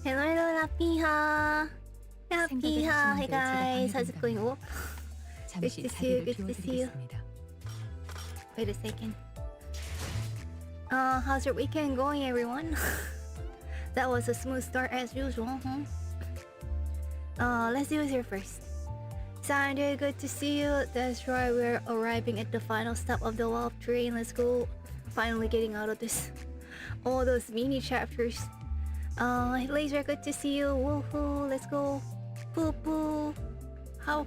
Hello, hello, Lapiha. Lapiha. Hey guys, how's it going? Oh, good to see you. Good to see you. Wait a second. How's your weekend going, everyone? That was a smooth start as usual, huh? Let's see who's here first. Sandy, good to see you. That's right, we're arriving at the final stop of the Wolf train. Let's go. Finally getting out of this. All those mini chapters. Laser, good to see you. Woohoo, let's go. Poo poo. How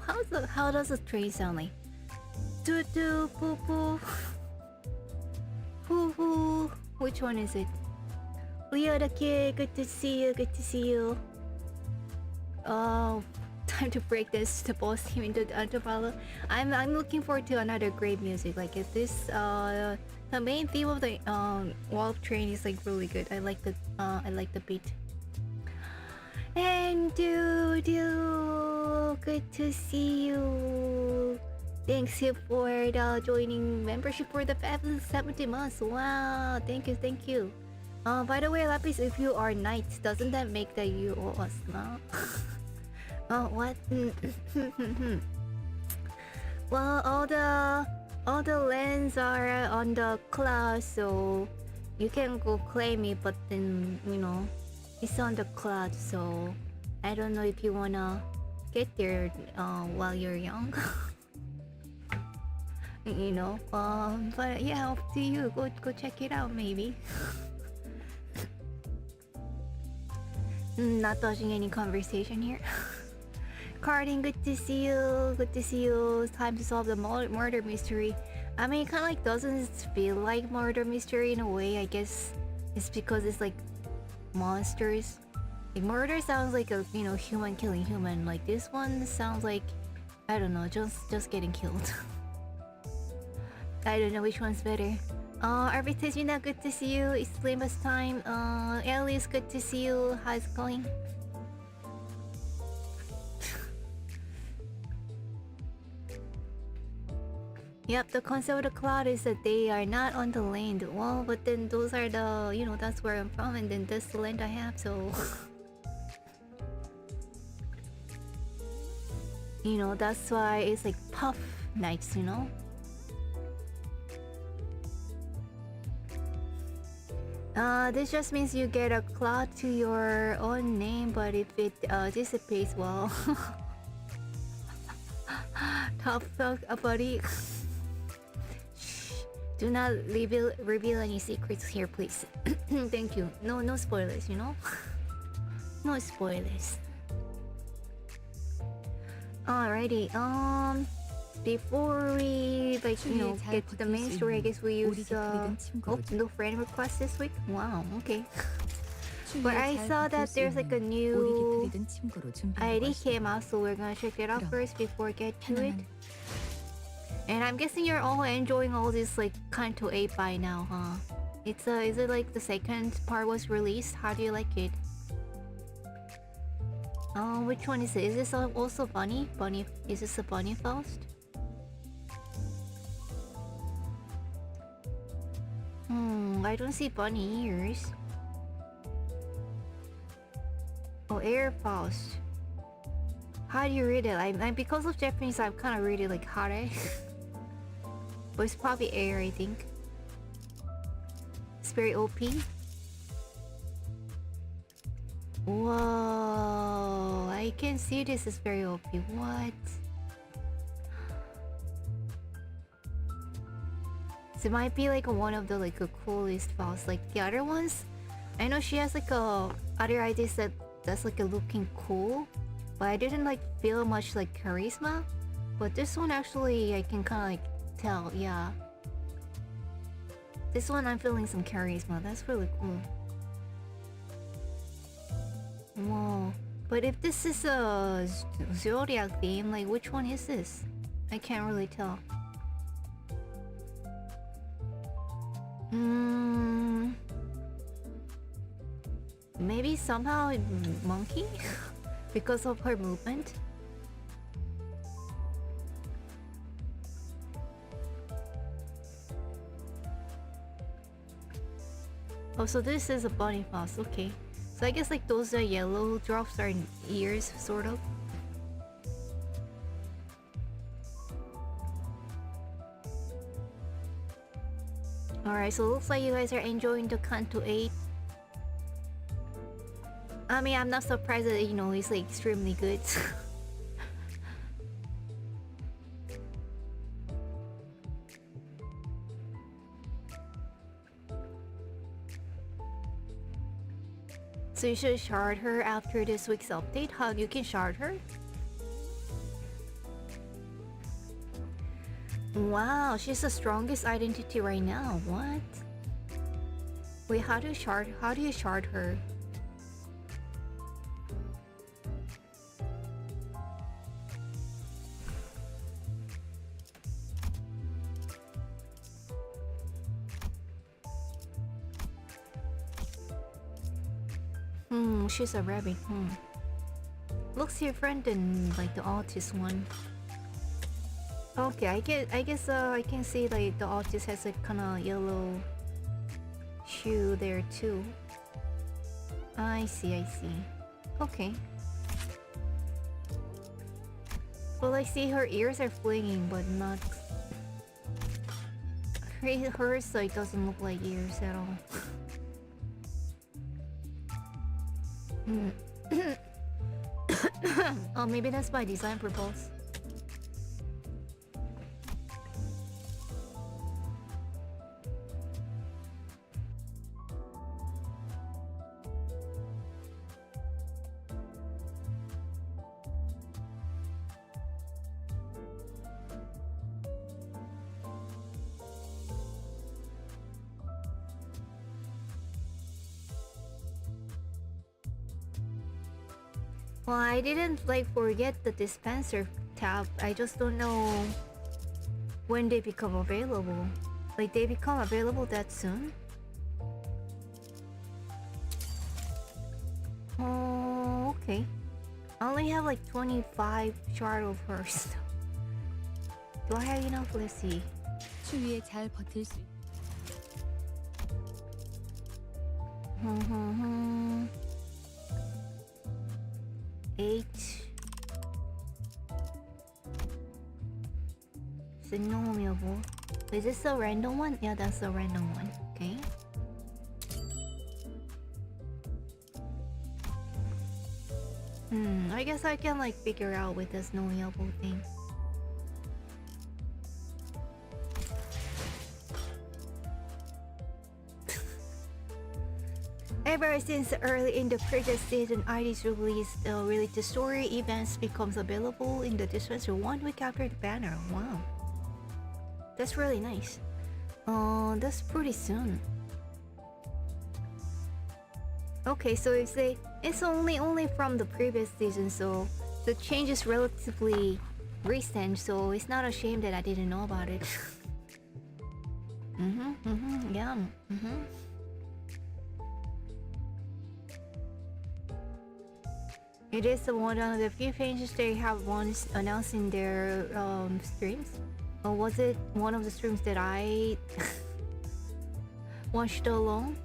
does the train sound like? Doo doo, poo poo. Hoo hoo. Which one is it? Leo the kid, good to see you. Good to see you. Oh, time to break this to boss team into the Antipolo. I'm looking forward to another great music. Like if this the main theme of the Wolf train is like really good. I like the beat. And do good to see you. Thanks you for the joining membership for the 70 months. Wow, thank you. By the way, Lapis, if you are knights, doesn't that make that you owe us now? Oh, what? Well, all the lands are on the cloud, so you can go claim it, but then, you know, it's on the cloud, so I don't know if you wanna get there while you're young. You know, but yeah, up to you. Go check it out, maybe. Not touching any conversation here. Carding, good to see you. Good to see you. It's time to solve the murder mystery. I mean, it kind of like doesn't feel like murder mystery in a way. I guess it's because it's like monsters. Like murder sounds like a, you know, human killing human. Like this one sounds like, I don't know, just getting killed. I don't know which one's better. Arbitragina, good to see you. It's Limbus time. Elias, good to see you. How's it going? Yep, the concept of the cloud is that they are not on the land. Well, but then those are the, you know, that's where I'm from, and then that's the land I have, so... You know, that's why it's like Puffknights, you know? This just means you get a cloud to your own name, but if it dissipates, well... Tough fuck, buddy. Do not reveal any secrets here, please. Thank you. No spoilers, you know? No spoilers. Alrighty, before we, like, you know, get to the main story, I guess we use, oh, no friend request this week? Wow, okay. But I saw that there's like a new ID came out, so we're gonna check it out first before we get to it. And I'm guessing you're all enjoying all this like Canto VIII by now, huh? Is it like the second part was released? How do you like it? Which one is it? Is this also Bunny? Is this a Bunny Faust? I don't see bunny ears. Oh, Air Faust. How do you read it? I'm because of Japanese, I'm kind of read it like Hare. But it's probably air, I think. It's very OP. Whoa, I can see this is very OP. What? So it might be like one of the like a coolest files. Like the other ones, I know she has like a other ideas that's like a looking cool, but I didn't like feel much like charisma. But this one actually I can kind of like tell, yeah. This one I'm feeling some charisma. That's really cool. Whoa. But if this is a zodiac theme, like which one is this? I can't really tell. Maybe somehow monkey? Because of her movement? Oh, so this is a bunny Faust, okay. So I guess like those yellow drops are ears, sort of. Alright, so it looks like you guys are enjoying the Canto VIII. I mean, I'm not surprised that, you know, it's like extremely good. So you should shard her after this week's update. How you can shard her? Wow, she's the strongest identity right now. What? Wait, how do you shard her? She's a rabbit. Looks different than like the artist one. Okay, I guess I can see like the artist has a kind of yellow shoe there too. I see. Okay. Well, I see her ears are flinging, but not. Hers like doesn't look like ears at all. Oh, maybe that's by design purpose. Well, I didn't like forget the dispenser tab. I just don't know when they become available. Like they become available that soon? Oh, okay. I only have like 25 shard of hers. Do I have enough? Let's see. 추위에 잘 버틸 수. 8. Synoviable. Is this a random one? Yeah, that's a random one. Okay. I guess I can like figure out with this knowable thing. Ever since early in the previous season, ID's released the story events becomes available in the dispenser 1 week after the banner. Wow, that's really nice. That's pretty soon. Okay, so it's only from the previous season, so the change is relatively recent. So it's not a shame that I didn't know about it. Yeah. It is one of the few changes they have once announced in their streams. Or was it one of the streams that I watched alone?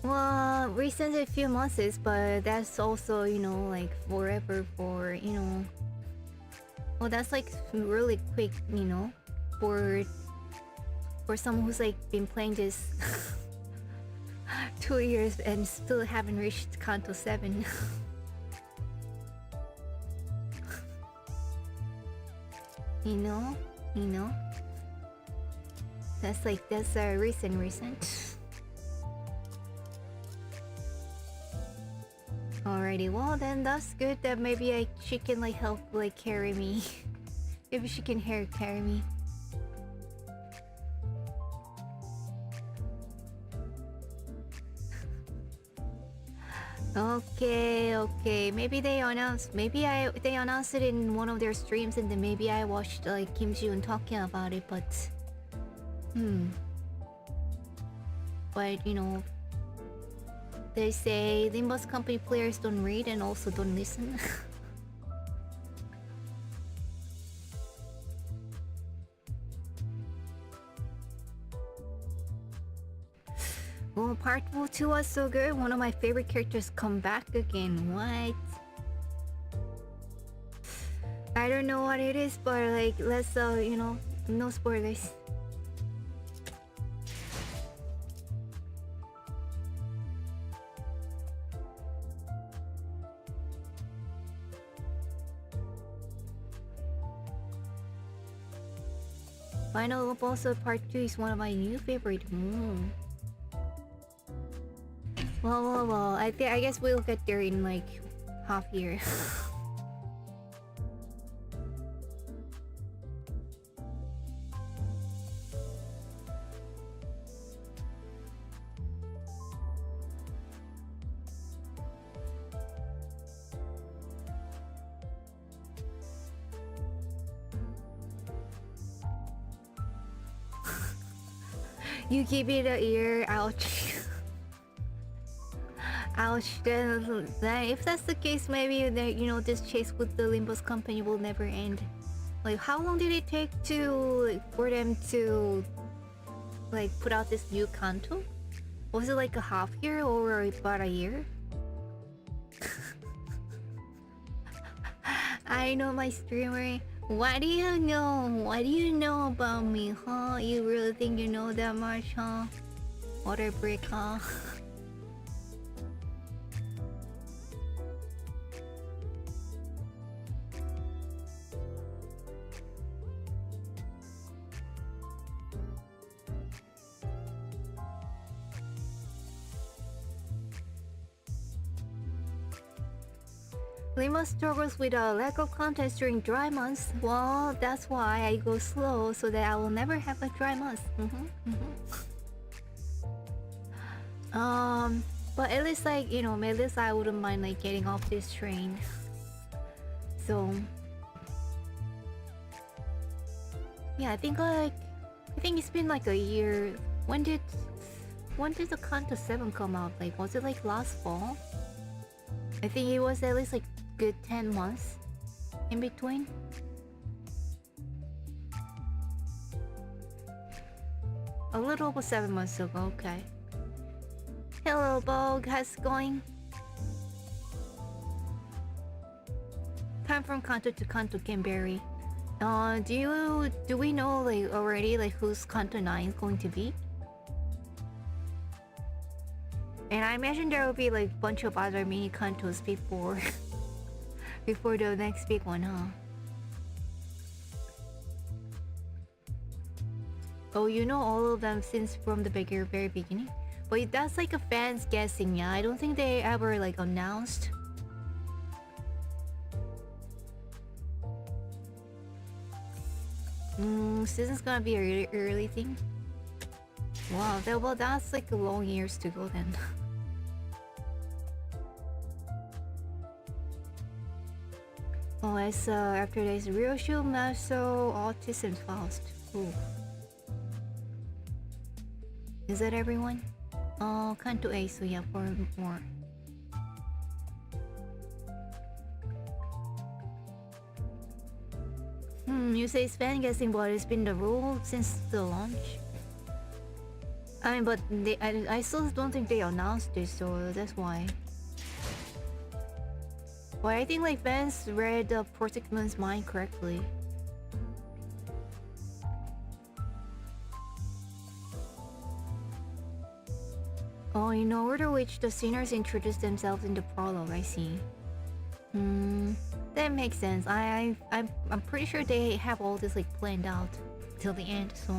Well, recently a few months, but that's also, you know, like forever for, you know. Well, that's like really quick, you know, for someone who's like been playing this 2 years and still haven't reached Canto VII. you know, that's a recent. Alrighty, well then that's good that maybe she can like help like carry me. Maybe she can carry me. Okay. Maybe they announced it in one of their streams, and then maybe I watched like Kim Ji-woon talking about it, but but you know, they say Limbus Company players don't read and also don't listen. Oh, part 2 was so good. One of my favorite characters come back again. What? I don't know what it is, but like, let's you know, no spoilers. Final Boss of Part 2 is one of my new favorite. Well. I guess we'll get there in like half year. You give it a ear, ouch. Ouch. Then if that's the case, maybe you know, this chase with the Limbus Company will never end. Like, how long did it take to for them to like put out this new Canto? Was it like a half year or about a year? I know my streamer. What do you know? What do you know about me, huh? You really think you know that much, huh? Water brick, huh? Lima struggles with a lack of content during dry months. Well, that's why I go slow, so that I will never have a dry month. But at least, like, you know, at least I wouldn't mind like getting off this train. So yeah, I think it's been like a year. When did the Canto VII come out? Like, was it like last fall? I think it was at least like good 10 months in between. A little over 7 months ago, okay. Hello, Bog, how's it going? Time from Canto to Canto can vary. Do we know like already like who's Canto 9 is going to be? And I imagine there will be like a bunch of other mini Cantos before before the next big one, huh? Oh, you know all of them since from the very beginning? But that's like a fan's guessing, yeah? I don't think they ever like announced. Season's gonna be a really early thing. Wow, that's like a long years to go then. Oh, it's after there's Ryoshu, Maso, Otis, and Faust. Ooh. Is that everyone? Oh, Canto A, so yeah, 4 more. You say it's fan guessing, but it's been the rule since the launch. I mean, but I still don't think they announced it, so that's why. But I think like fans read the Portikman's mind correctly. Oh, in order which the singers introduce themselves in the prologue, I see. That makes sense. I'm pretty sure they have all this like planned out till the end, so.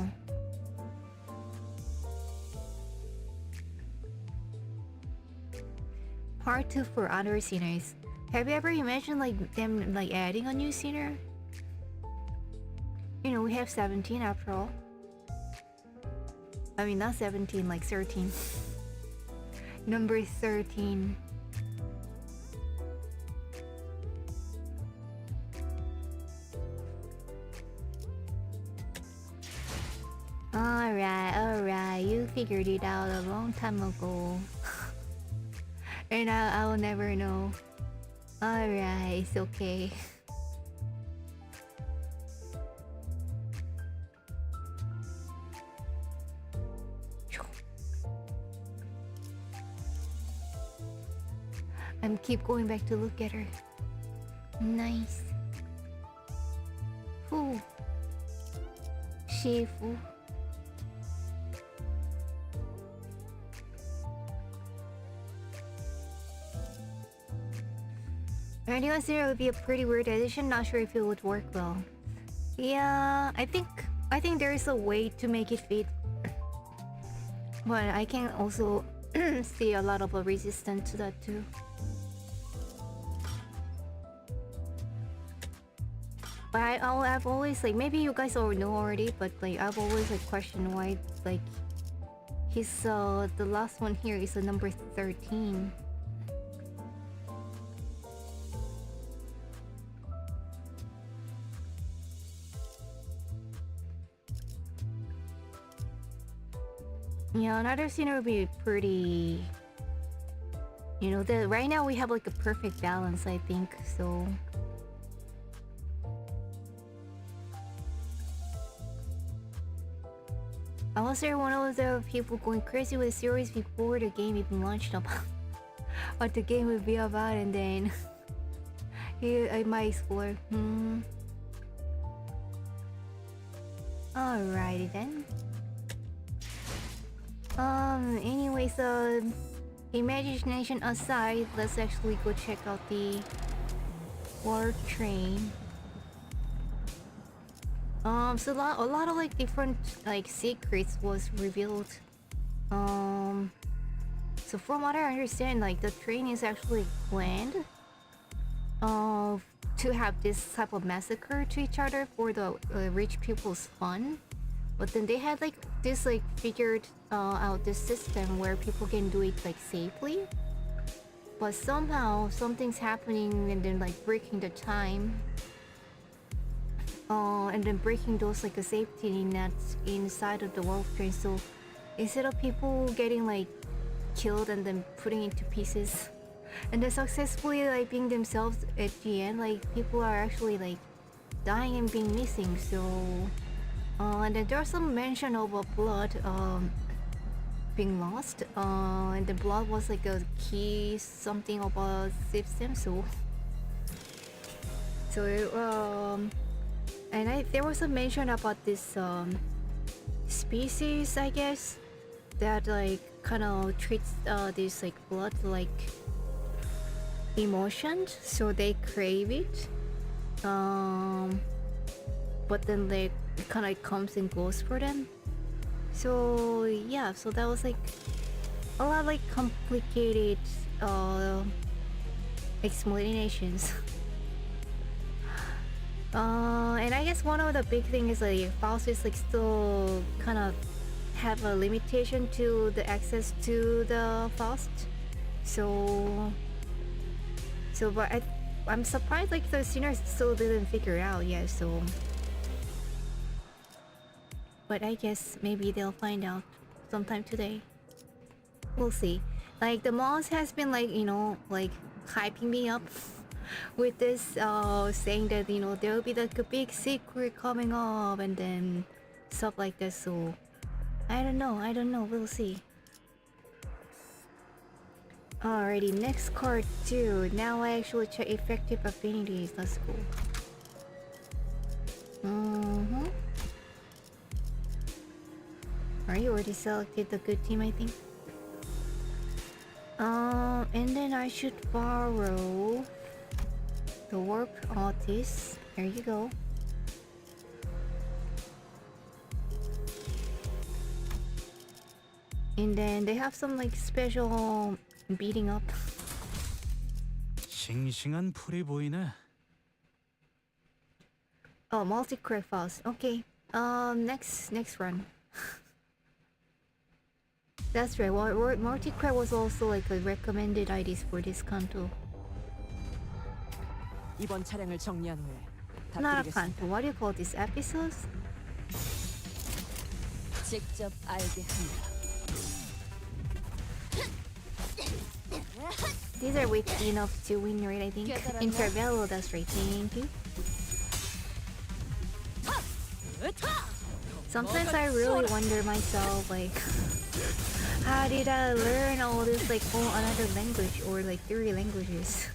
Part 2 for other singers. Have you ever imagined like them like adding a new singer? You know, we have 17 after all. I mean, not 17, like 13. Number 13. Alright, you figured it out a long time ago. And I'll never know. Alright, it's okay. and keep going back to look at her. Nice. Ooh. Shifu. Anyone there would be a pretty weird edition. Not sure if it would work well. Yeah, I think there is a way to make it fit, but I can also see a lot of resistance to that too. But I've always like, maybe you guys all know already, but like I've always like questioned why like he's the last one here is a number 13. Yeah, another scene would be pretty. You know, right now we have like a perfect balance, I think. So. I was there one of the people going crazy with the series before the game even launched about what the game would be about, and then I might explore. Alrighty then. Anyways, imagination aside, let's actually go check out the war train. So a lot of like different like secrets was revealed. So from what I understand, like the train is actually planned to have this type of massacre to each other for the rich people's fun. But then they had like this like figured out this system where people can do it like safely. But somehow something's happening and then like breaking the time. And then breaking those like a safety nets inside of the world train. So instead of people getting like killed and then putting into pieces and then successfully like being themselves at the end, like people are actually like dying and being missing. So and then there's some mention of blood being lost, and the blood was like a key something of a system. So and there was a mention about this species, I guess, that like kind of treats this like blood like emotions, so they crave it. But then they kind of comes and goes for them. So yeah, so that was like a lot of like complicated explanations. And I guess one of the big things is like Faust is like still kind of have a limitation to the access to the Faust. But I'm surprised like the sinners still didn't figure it out yet. So, but I guess maybe they'll find out sometime today. We'll see. Like the Moss has been like, you know, like hyping me up with this saying that, you know, there will be like a big secret coming up and then stuff like that. So I don't know, we'll see. Alrighty, next card too. Now I actually check effective affinities. Let's go. Alright, you already selected the good team, I think. And then I should borrow the warp artist. There you go. And then they have some like special beating up. 싱싱한 풀이 보이네. Oh, multi-crack Faust. Okay. Next run. That's right. Well, multi-crack was also like a recommended IDs for this Canto. 이번 차량을 정리한 후에 Not a Canto. What do you call these episodes? 직접 알게 한다. These are weak enough to win, right? I think. Intervallo, that's right. Thank you. Sometimes I really wonder myself, like, how did I learn all this, like, another language or like 3 languages?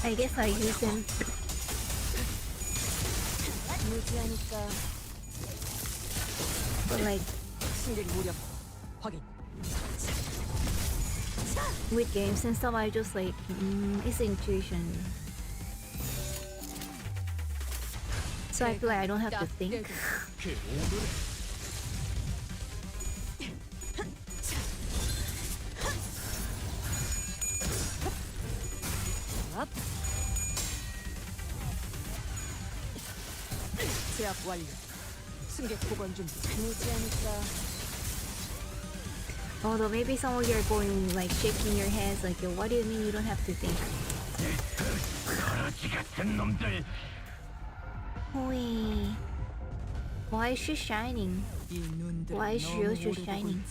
I guess I use them. 무지하니까 But like, 승객 무력 확인. with games and stuff, I just like, it's intuition. So I feel like I don't have to think. 제압 완료. 승객 보건 준비. 무지하니까 Although maybe some of you are going like shaking your heads like, yo, what do you mean you don't have to think? Wait. Why is she shining? Why is she also shining?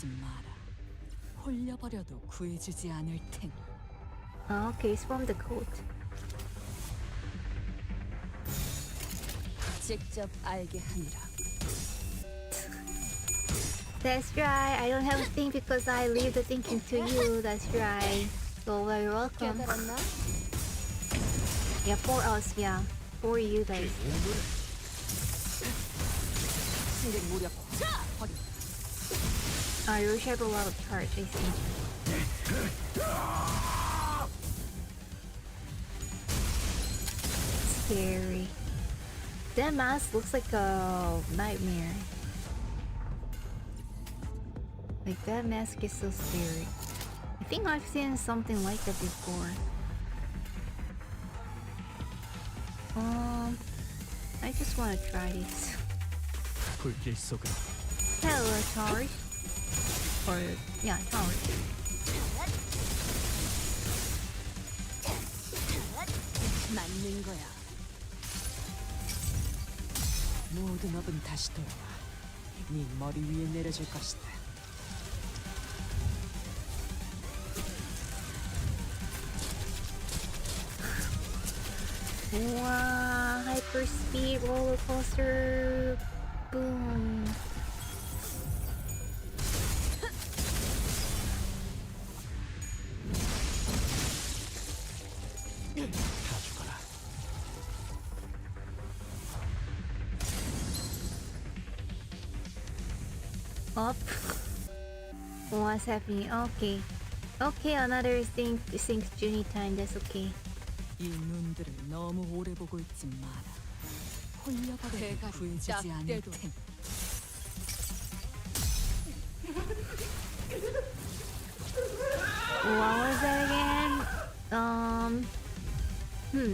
홀려버려도 구해주지 않을 테니. Oh, okay, it's from the coat. 직접 알게 하니라. That's right, I don't have to think because I leave the thinking to you. That's right. So you're welcome. 깨달았나? Yeah, for us, yeah. For you guys. 승객 무력 확인. You have a lot of charge, I see. Scary. That mask looks like a nightmare. Like, that mask is so scary. I think I've seen something like that before. I just want to try this. 불길 속으로 Hello, Tars. Or, yeah, Tars. 맞는 거야. 모든 업은 다시 돌아와. 네 머리 위에 내려줄 것이다. Wow, hyper speed roller coaster. Boom. 다 죽어라. Up. What's happening? Okay. Okay, another sync Junie time. That's okay. 이 눈들을 너무 오래 보고 있지 마라. 홀려버려 구해주지 않을 테니. What was that again?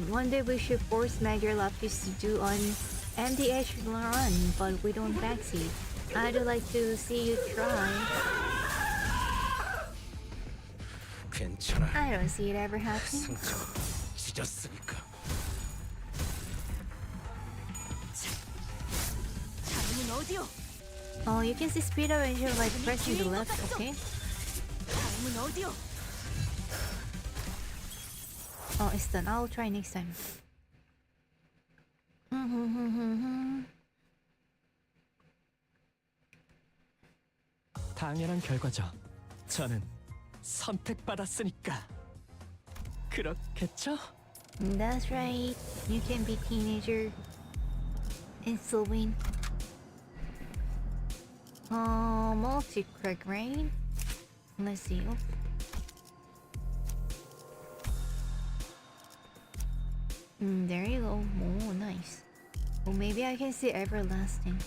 One day we should force Major Lapis to do an MDH run, but we don't backseat. I'd like to see you try. 괜찮아. I don't see it ever happening. 상처 찢었으니까. 다음은 어디요? Oh, you can see speed up when you're like pressing the left, okay? 다음은 어디요? Oh, it's done. I'll try next time. 당연한 결과죠. 저는 선택받았으니까. 그렇겠죠? That's right. You can be teenager and still win. Multi-crack, right? Let's see. Oh. There you go. Oh, nice. Well, maybe I can see everlasting.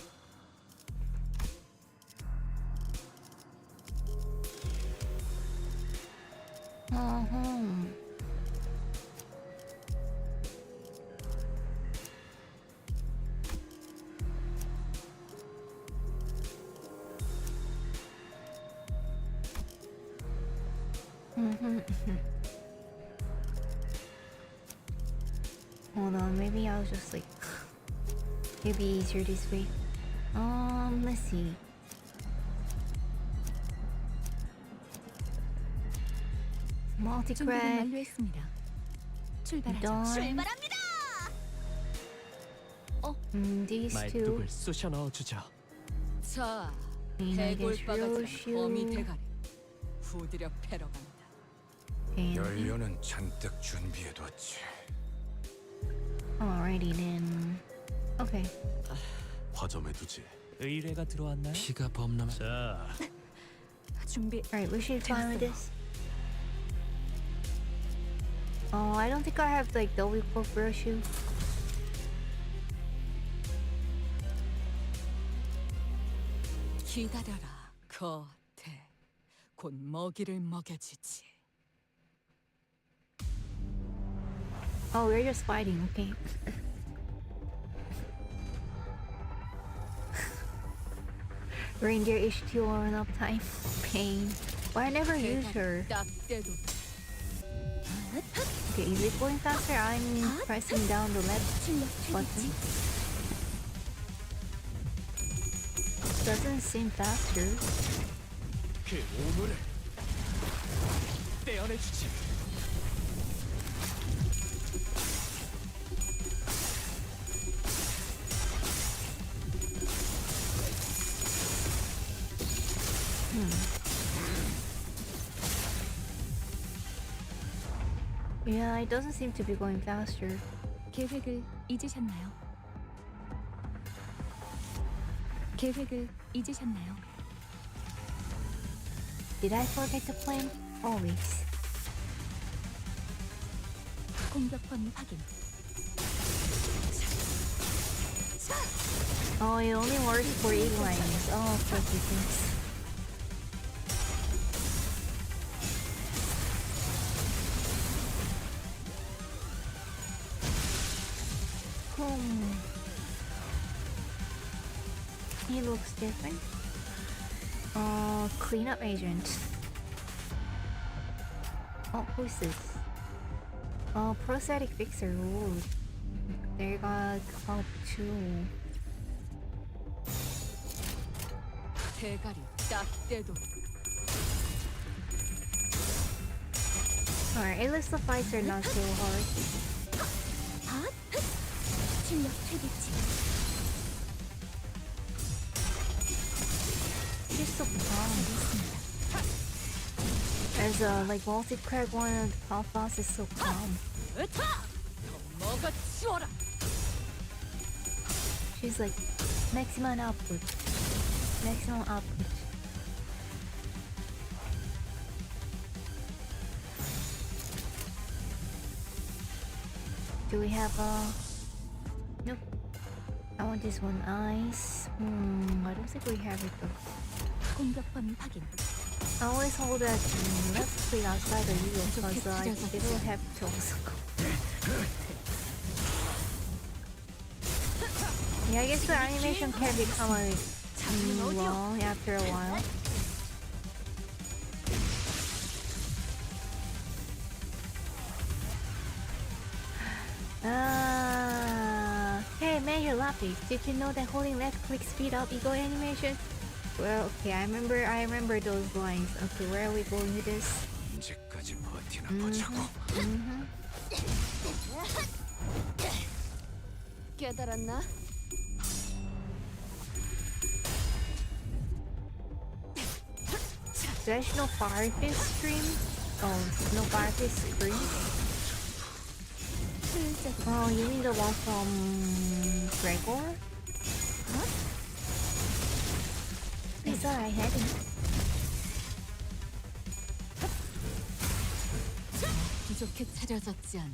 Hold on, maybe I'll just like it'd be easier this way. Let's see. 준비를 Multi-crack 완료했습니다. 출발하죠. done. 출발합니다. These two. 말뚝을 쑤셔 넣어주죠. 자, I guess 해골바가지랑 거미 Roshu. 대가리 후드려 패러 간다. And 연료는 잔뜩 준비해뒀지. alrighty then. Okay. 화점해두지. 의뢰가 들어왔나요? 피가 범람. 자, 준비. Alright, we should fine with this. Oh, I don't think I have like the weak for Roshu. 기다려라, 거태. 곧 먹이를 먹여주지. Oh, we're just fighting, okay. Reindeer HT on up time. Pain. But I never use her. 딱 때도 Okay, is it going faster? I'm pressing down the left button. Doesn't seem faster. 그 오물을 떼어내주지. Yeah, it doesn't seem to be going faster. 계획을 잊으셨나요? 계획을 잊으셨나요? Did I forget the plan? Always. 공격권 확인. Oh, it only works for eaglines. Oh, for goodness. He looks different. Cleanup agent. Oh, who's this? Oh, prosthetic fixer. Ooh. They got caught too. 대가리 딱 때도 Alright, at least the fights are not so hard. 출력 최대치. She's so calm. As a like multi-crack one, Faust is so calm. 으타! 더 먹어치워라. She's like maximum output. Maximum output. Do we have nope. I want this one ice. I don't think we have it though. 공격권 확인. I always hold that left click outside the wheel because I think it will have to also go. Yeah, I guess the animation can become like long after a while. Hey, Major Lapis, did you know that holding left click speed up ego animation? Well, okay, I remember those lines. Okay, where are we going with this? 언제까지 버티나 보자고. 깨달았나? There's no Firefish stream? Oh, no Firefish stream? Oh, you mean the one from Gregor? Huh? I thought I had it. 부족해 차려졌지 않나.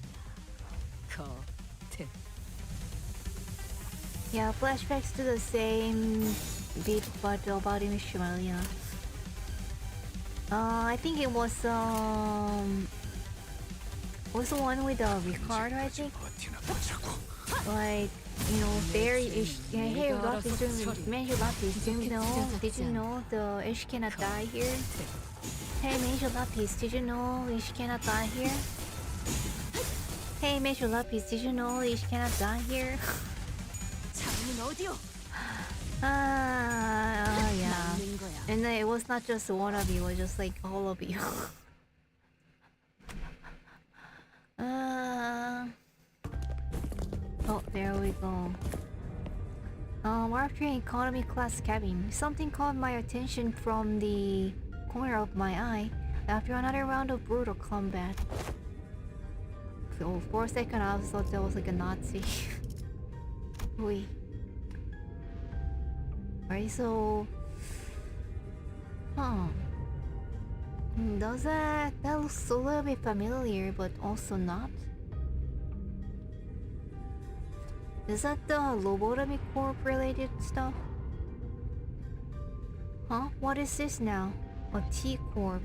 거태. Yeah, flashbacks to the same beat but about Imishmalia. I think it was the one with Ricardo, I think. 버티나 보자고. Like, you know, very yeah, hey Lapis, Major Lapis, did you know the Ish cannot die here? Hey Major Lapis, did you know Ish cannot die here? Hey Major Lapis, did you know Ish cannot die here? Yeah. And then it was not just one of you, it was just like all of you. Oh, there we go. Warp train economy class cabin. Something caught my attention from the corner of my eye after another round of brutal combat. So for a second I thought that was like a Nazi. Wait. Alright, so... Huh. Does that looks a little bit familiar, but also not? Is that the Lobotomy Corp related stuff? Huh? What is this now? A T Corp.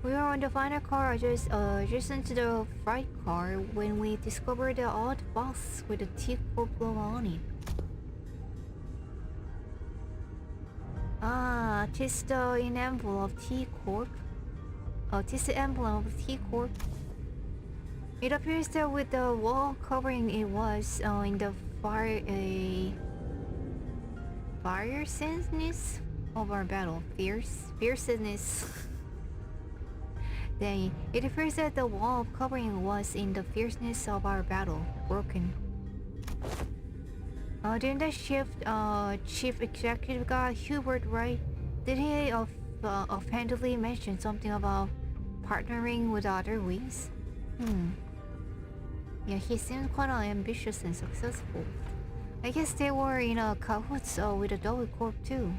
We are on the final car adjacent to the freight car when we discovered the odd box with a T Corp logo on it. Ah, tis the emblem of T Corp. Oh, tis the emblem of T Corp. It appears that with the wall covering it was in the fierceness of our battle. Fierceness. Then it appears that the wall covering was in the fierceness of our battle broken. During the shift, Chief Executive guy Hubert Wright, did he offhandedly mention something about partnering with other wings? Yeah, he seemed quite ambitious and successful. I guess they were in a cahoots with a double corp too.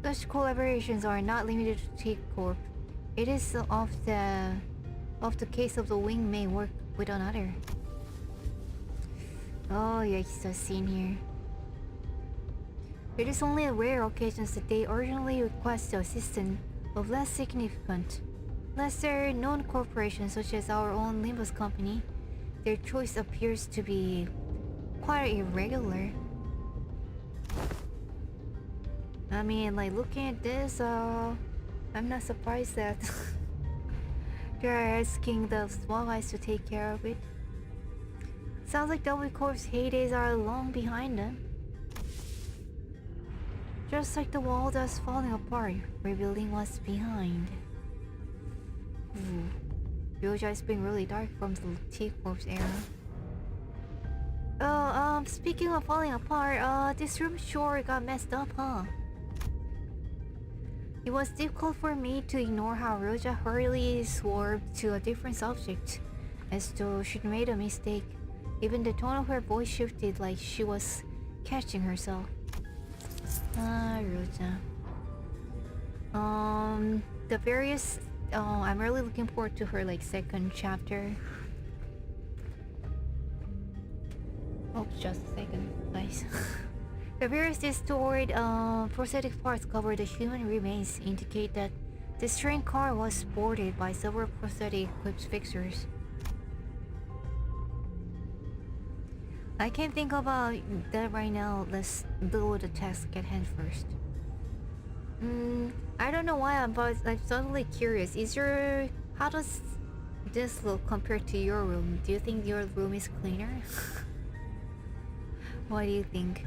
Such collaborations are not limited to T Corp. It is of the case of the wing may work with another. Oh yeah, it's a scene here. It is only on rare occasions that they urgently request the assistance of less significant, lesser known corporations such as our own Limbus Company. Their choice appears to be quite irregular. I mean, like looking at this, I'm not surprised that they're asking the small guys to take care of it. Sounds like W Corp's heydays are long behind them. Just like the wall that's falling apart, rebuilding what's behind. Ryoja is being really dark from the T Corp's era. Oh, speaking of falling apart, this room sure got messed up, huh? It was difficult for me to ignore how Ryoja hurriedly swerved to a different subject, as though she'd made a mistake. Even the tone of her voice shifted like she was catching herself. Ah, Ryoja. The various... I'm really looking forward to her, like, second chapter. Oh, just a second, guys. The various distorted prosthetic parts cover the human remains indicate that this train car was sported by several prosthetic equipped fixers. I can't think about that right now. Let's deal with the task at hand first. I don't know why, but I'm suddenly curious. How does this look compared to your room? Do you think your room is cleaner? What do you think?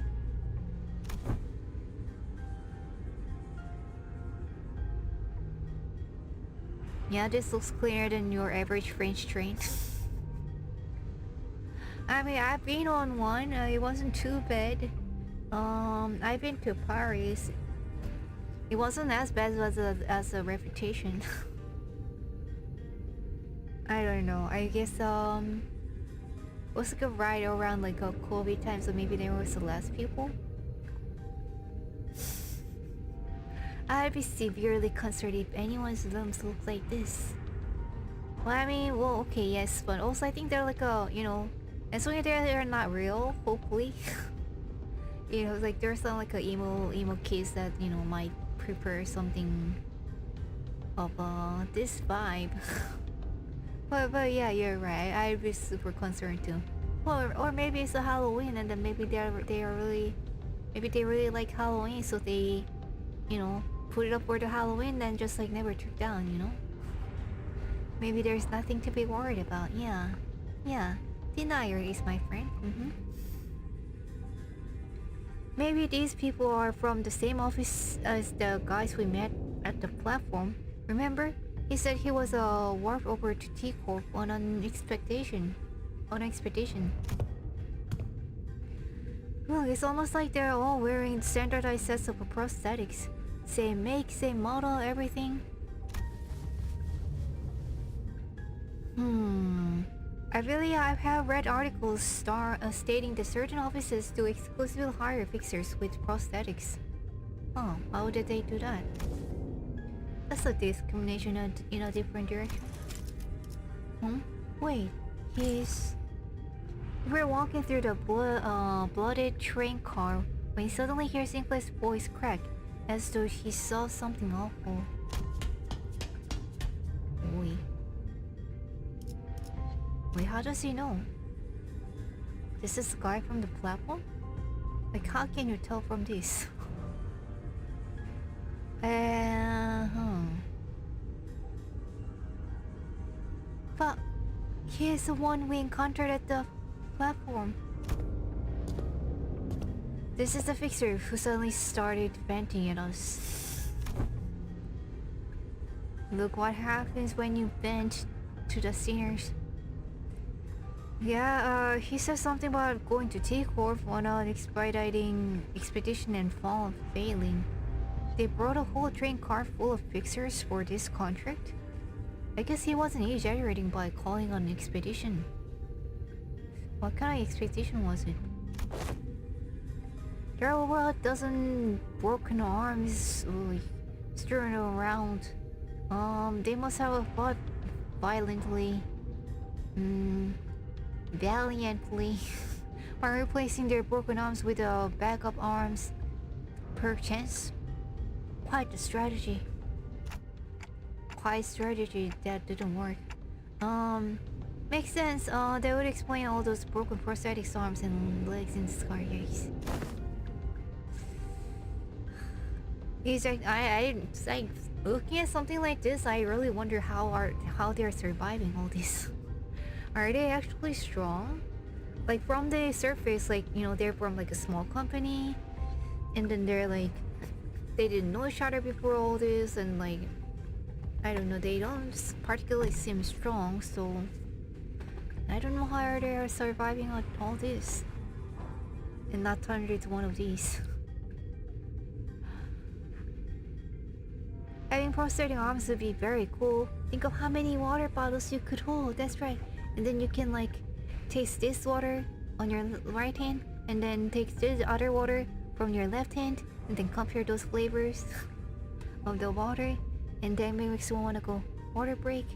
Yeah, this looks cleaner than your average French train. I mean, I've been on one. It wasn't too bad. I've been to Paris. It wasn't as bad as a reputation. I don't know. I guess it was like a ride around like a COVID time, so maybe there was less people. I'd be severely concerned if anyone's rooms look like this. Well, I mean, well, okay, yes, but also I think they're like a, you know, as long as they're not real, hopefully. You know, like there's some like a emo kids that, you know, might prepare something of this vibe. but yeah, you're right. I'd be super concerned too. Or maybe it's a Halloween, and then maybe they really like Halloween, so they, you know, put it up for the Halloween, then just like never took down, you know. Maybe there's nothing to be worried about. Yeah. Denier is my friend. Maybe these people are from the same office as the guys we met at the platform. Remember? He said he was warped over to T Corp on an expedition. Look, it's almost like they're all wearing standardized sets of prosthetics. Same make, same model, everything. I have read articles stating that certain offices do exclusively hire fixers with prosthetics. Oh, how did they do that? That's a discrimination in a different direction. Wait, we're walking through the blooded train car when he suddenly hears Sinclair's voice crack, as though he saw something awful. Wait, how does he know? This is the guy from the platform? Like, how can you tell from this? But he is the one we encountered at the platform. This is the fixer who suddenly started venting at us. Look what happens when you vent to the sinners. Yeah, he said something about going to T Corp on an expediting expedition and failing. They brought a whole train car full of fixers for this contract? I guess he wasn't exaggerating by calling an expedition. What kind of expedition was it? There are over a dozen broken arms strewn around. They must have fought violently. Valiantly. By replacing their broken arms with backup arms. Perchance. Quite the strategy. Quite strategy that didn't work. Makes sense. That would explain all those broken prosthetics arms and legs and scar yikes. He's like, it's like looking at something like this, I really wonder how they're surviving all this. Are they actually strong? Like from the surface, like, you know, they're from like a small company, and then they're like, they didn't know each other before all this, and like, I don't know, they don't particularly seem strong, so I don't know how they are surviving all this and not turned into one of these. Having prosthetic arms would be very cool. Think of how many water bottles you could hold. That's right. And then you can like taste this water on your right hand, and then take this other water from your left hand, and then compare those flavors of the water, and then makes you want to go water break.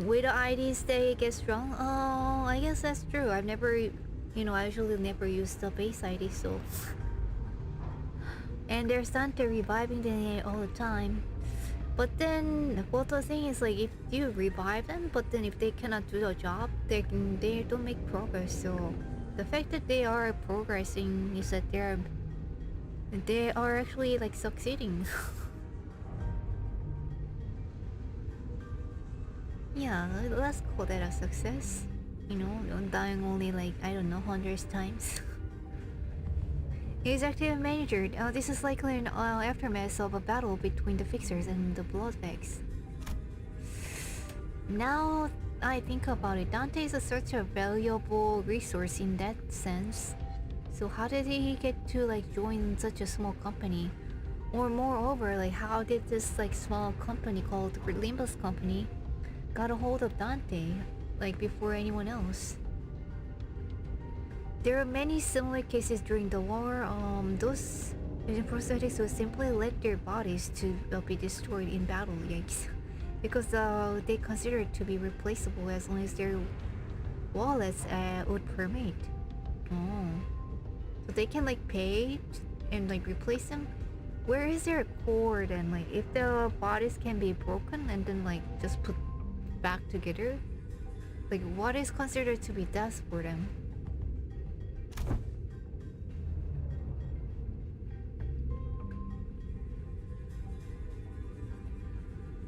With the IDs they get strong? Oh, I guess that's true. I've never, I usually never use the base ID, so. And there's Dante reviving them all the time. But then, what the thing is, like, if you revive them, but then if they cannot do the job, they don't make progress. So, the fact that they are progressing is that they are actually like succeeding. Yeah, let's call that a success. Dying only like, I don't know, hundreds times. He's active manager. This is likely an aftermath of a battle between the fixers and the bloodbags. Now I think about it, Dante is such a valuable resource in that sense. So how did he get to like join such a small company? Or moreover, like how did this like small company called Limbus Company got a hold of Dante, like before anyone else? There are many similar cases during the war. Those prosthetics would simply let their bodies to be destroyed in battle, yikes. Because they consider it to be replaceable as long as their wallets would permit. Oh. So they can like pay and like replace them? Where is their cord, and like if the bodies can be broken and then like just put back together, like what is considered to be death for them?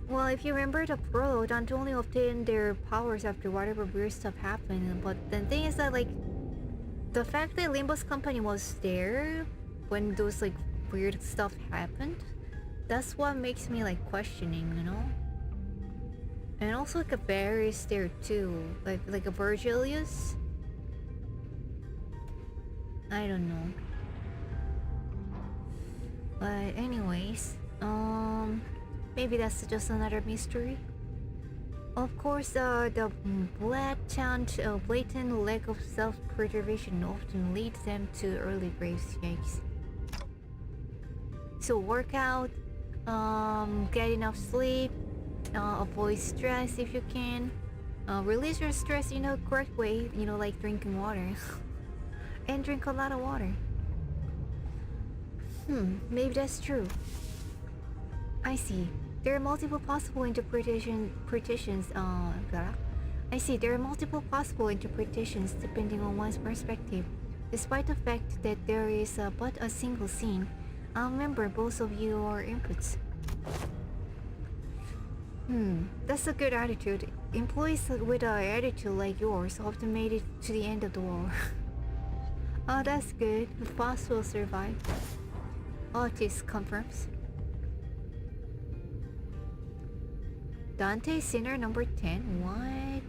Well, if you remember the prologue, Dante only obtained their powers after whatever weird stuff happened. But the thing is that, like, the fact that Limbus Company was there when those, like, weird stuff happened, that's what makes me, like, questioning, you know? And also, like, a Barry is there too. Like a Virgilius? I don't know. But anyways, maybe that's just another mystery. Of course, the blatant lack of self-preservation often leads them to early graves. Yikes. So work out, get enough sleep, avoid stress if you can, release your stress in a correct way, you know, like drinking water. And drink a lot of water. Maybe that's true. I see. There are multiple possible interpretations. I see. There are multiple possible interpretations depending on one's perspective. Despite the fact that there is but a single scene, I'll remember both of your inputs. That's a good attitude. Employees with an attitude like yours often made it to the end of the war. Oh, that's good. The boss will survive. Otis confirms. Dante Sinner number 10? What?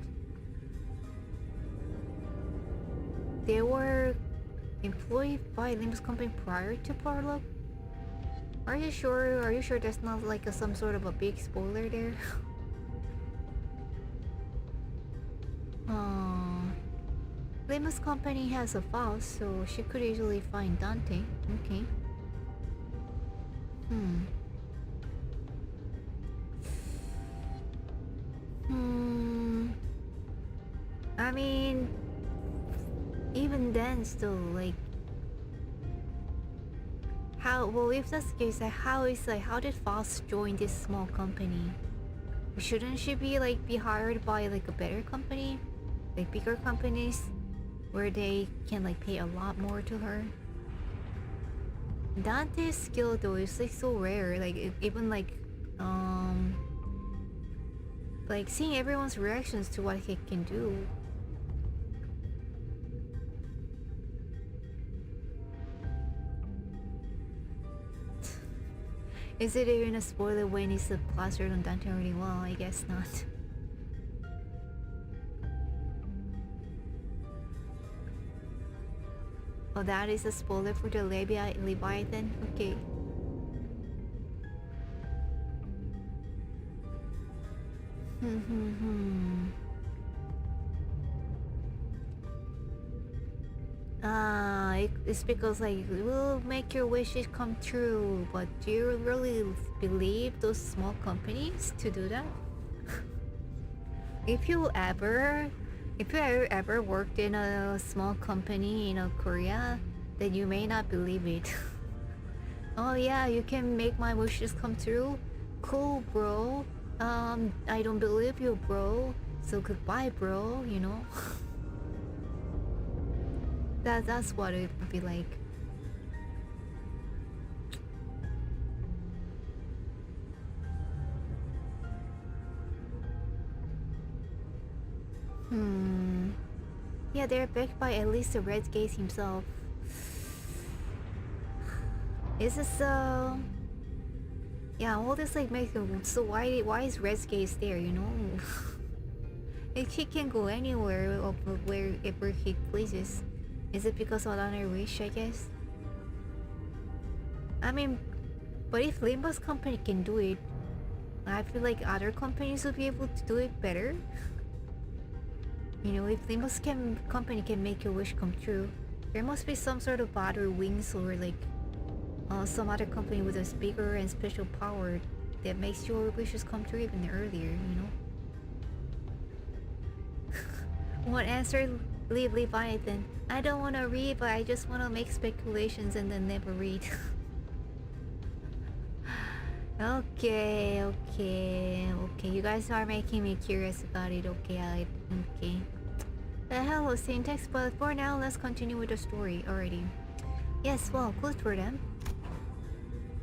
They were employed by Limbus Company prior to Prologue? Are you sure? Are you sure that's not like some sort of a big spoiler there? Limbus Company has a Faust, so she could easily find Dante. Okay. I mean, even then, still, like, how? Well, if that's the case, like, how did Faust join this small company? Shouldn't she be hired by like a better company, like bigger companies, where they can like pay a lot more to her? Dante's skill though is like so rare. Like even like seeing everyone's reactions to what he can do. Is it even a spoiler when he's plastered on Dante already? Well, I guess not. Oh, that is a spoiler for the Leviathan? Okay. It's because like it will make your wishes come true, but do you really believe those small companies to do that? If you ever worked in a small company in Korea, then you may not believe it. Oh yeah, you can make my wishes come true? Cool, bro. I don't believe you, bro. So goodbye, bro, you know? That's what it would be like. Yeah, they're backed by at least the Red Gaze himself. Is this yeah, all this like makes so why is Red Gaze there, you know? Like he can go anywhere wherever he pleases. Is it because of honor wish, I guess? I mean, but if Limbus Company can do it, I feel like other companies will be able to do it better. You know, if Limbus Company can make your wish come true, there must be some sort of other wings or like some other company with a bigger and special power that makes your wishes come true even earlier, you know? What answer? Leave Leviathan. I don't want to read, but I just want to make speculations and then never read. Okay. You guys are making me curious about it. Okay. Hello, syntax, but for now, let's continue with the story already. Yes, well, good for them.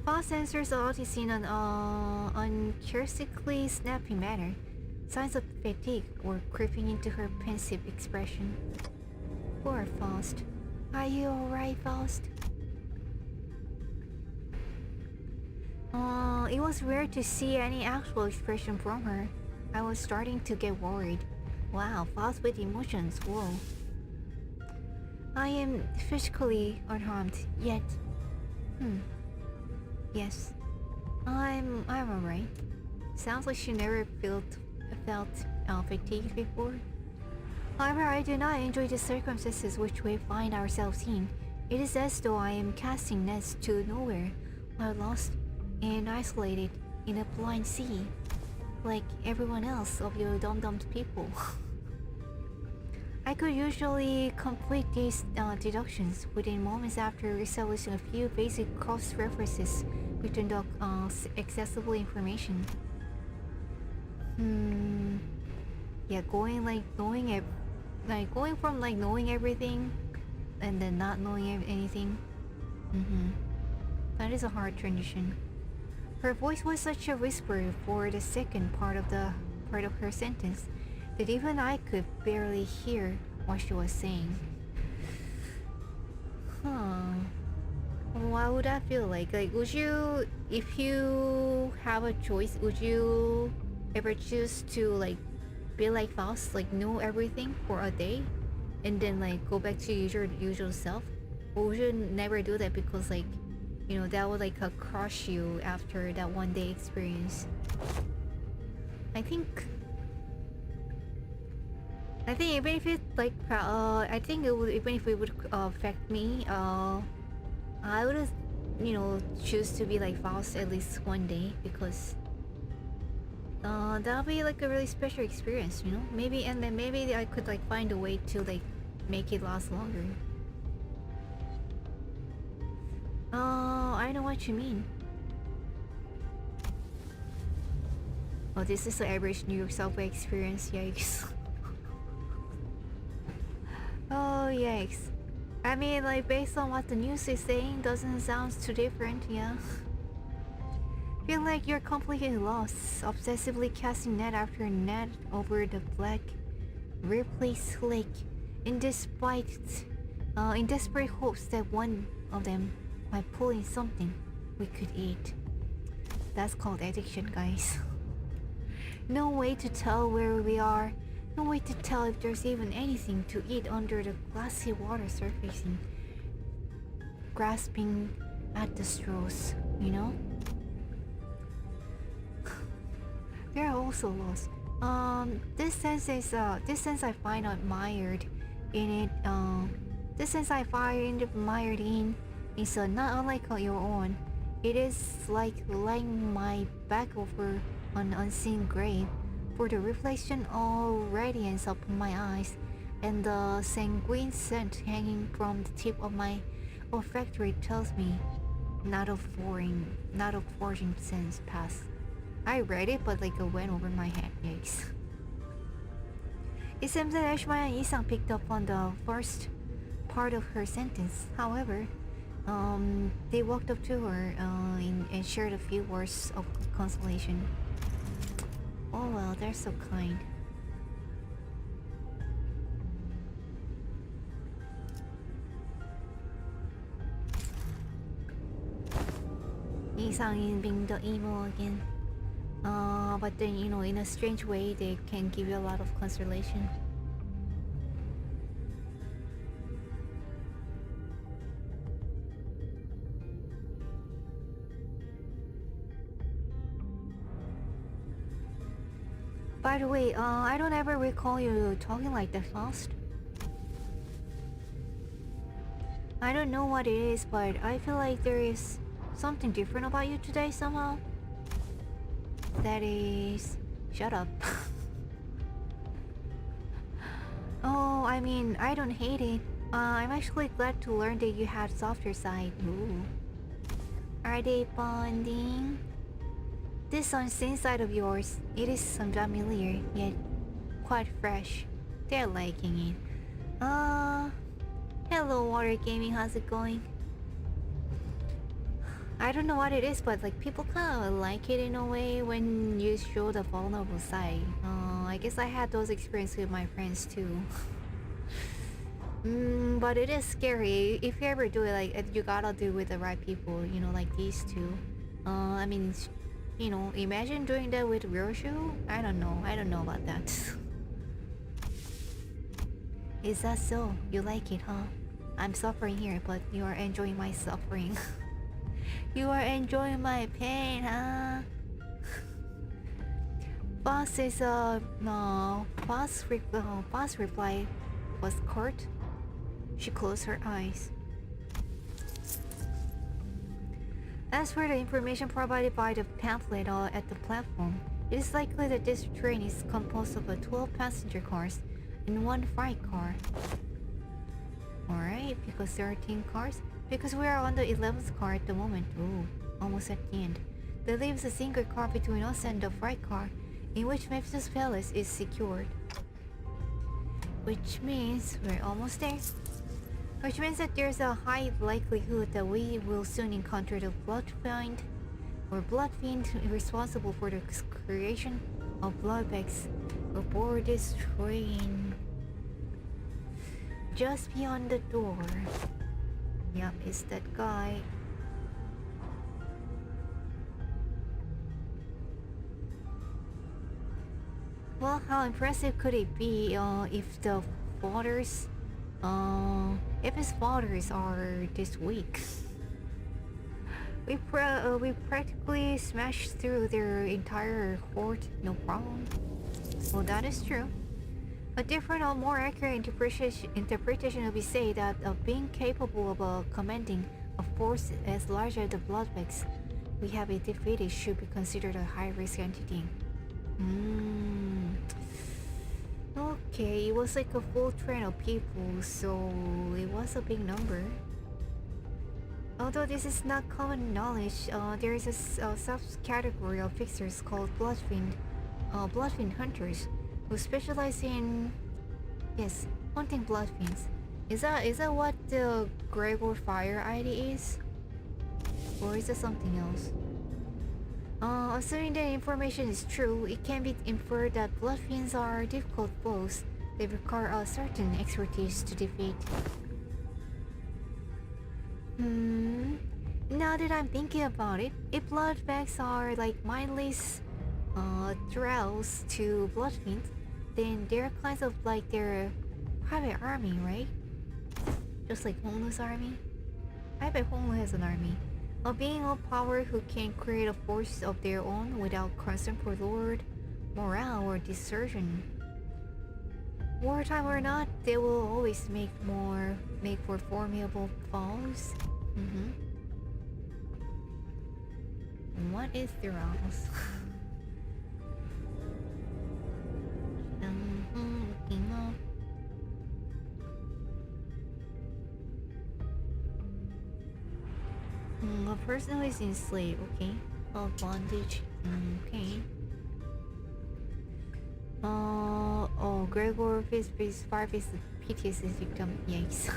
Faust answers the artist in an uncharacteristically snappy manner. Signs of fatigue were creeping into her pensive expression. Poor Faust. Are you alright, Faust? It was rare to see any actual expression from her. I was starting to get worried. Wow, Faust with emotions, whoa. I am physically unharmed, yet... Yes. I'm alright. Sounds like she never felt fatigued before. However, I do not enjoy the circumstances which we find ourselves in. It is as though I am casting nets to nowhere, while lost and isolated in a blind sea, like everyone else of you dum-dum people. I could usually complete these deductions within moments after establishing a few basic cross-references between the accessible information. Yeah, going from knowing everything and then not knowing anything. That is a hard transition. Her voice was such a whisper for the second part of her sentence that even I could barely hear what she was saying. What would that feel like? Like, would you, if you have a choice, would you ever choose to like be like Faust, like know everything for a day and then like go back to your usual self? Or would you never do that because like, you know, that would like crush you after that one day experience? I think even if it like I think it would, even if it would affect me, I would, you know, choose to be like Faust at least one day, because that'll be like a really special experience, you know. Maybe, and then maybe I could like find a way to like make it last longer. I know what you mean. Oh, this is the average New York subway experience. Yikes. Oh, yikes. I mean, like, based on what the news is saying, doesn't sound too different, yeah. Feel like you're completely lost, obsessively casting net after net over the black, replaced lake, in desperate hopes that one of them might pull in something we could eat. That's called addiction, guys. No way to tell where we are. No way to tell if there's even anything to eat under the glassy water surfacing, grasping at the straws, you know? They're also lost. This sense I find admired in it. This sense I find admired in is not unlike your own. It is like laying my back over an unseen grave, for the reflection all radiance upon my eyes, and the sanguine scent hanging from the tip of my olfactory tells me not a forging sense pass. I read it, but like it went over my head. Yikes. It seems that Ashmaya and Isang picked up on the first part of her sentence. However, they walked up to her and shared a few words of consolation. Oh well, they're so kind. Isang being the emo again. But then, you know, in a strange way, they can give you a lot of consolation. By the way, I don't ever recall you talking like that, Faust. I don't know what it is, but I feel like there is something different about you today somehow. That is... Shut up. Oh, I mean, I don't hate it. I'm actually glad to learn that you had softer side. Ooh. Are they bonding? This unseen side of yours, it is unfamiliar, yet quite fresh. They're liking it. Hello Water Gaming, how's it going? I don't know what it is, but like people kind of like it in a way when you show the vulnerable side. I guess I had those experiences with my friends too. But it is scary. If you ever do it, like you gotta do it with the right people. You know, like these two. I mean, you know, imagine doing that with Ryoshu. I don't know. I don't know about that. Is that so? You like it, huh? I'm suffering here, but you are enjoying my suffering. You are enjoying my pain, huh? Boss is no. Boss reply was curt. She closed her eyes. As for the information provided by the pamphlet at the platform, it is likely that this train is composed of 12 passenger cars and 1 freight car. Alright, because 13 cars. Because we are on the 11th car at the moment. Ooh, almost at the end. There leaves a single car between us and the freight car, in which Mephis's palace is secured. Which means we're almost there. Which means that there's a high likelihood that we will soon encounter the Bloodfiend, or Bloodfiend responsible for the creation of bloodbags aboard this train. Just beyond the door. Yep, it's that guy. Well, how impressive could it be if the fathers, if his fathers are this weak? We practically smashed through their entire horde, no problem. Well, that is true. A different or more accurate interpretation would be say that being capable of commanding a force as large as the Bloodbags we have defeated should be considered a high-risk entity. Okay, it was like a full train of people, so it was a big number. Although this is not common knowledge, there is a subcategory of fixers called Bloodfiend hunters, who specialize in, yes, hunting Bloodfiends. Is that what the Gregor Fire ID is? Or is it something else? Assuming the information is true, it can be inferred that Bloodfiends are difficult foes. They require a certain expertise to defeat. Now that I'm thinking about it, if Bloodbags are like mindless thrills to Bloodfiends, then they're kinds of like their private army, right? Just like Honlu's army. I bet Honlu has an army. A being of power who can create a force of their own without concern for lord, morale, or desertion. Wartime or not, they will always make for formidable foes. What is their else? Looking up. A person who is enslaved, okay. Bondage, okay. Oh, Gregor face 5 is a PTSD victim, yikes.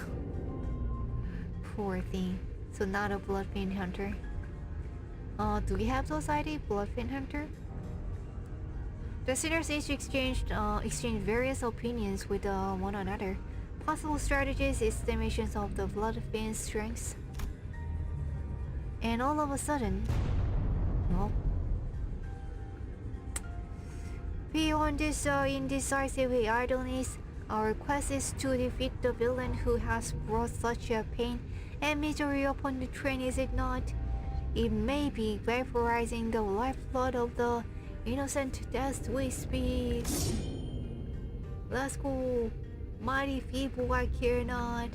Poor thing. So not a Bloodfiend hunter. Do we have those ID? Bloodfiend hunter? The sinners each exchange various opinions with one another. Possible strategies, estimations of the Bloodfiend's strengths. And all of a sudden, well, beyond this indecisive idleness, our quest is to defeat the villain who has brought such a pain and misery upon the train, is it not? It may be vaporizing the lifeblood of the innocent as we speak. Let's go. Mighty feeble, I care not.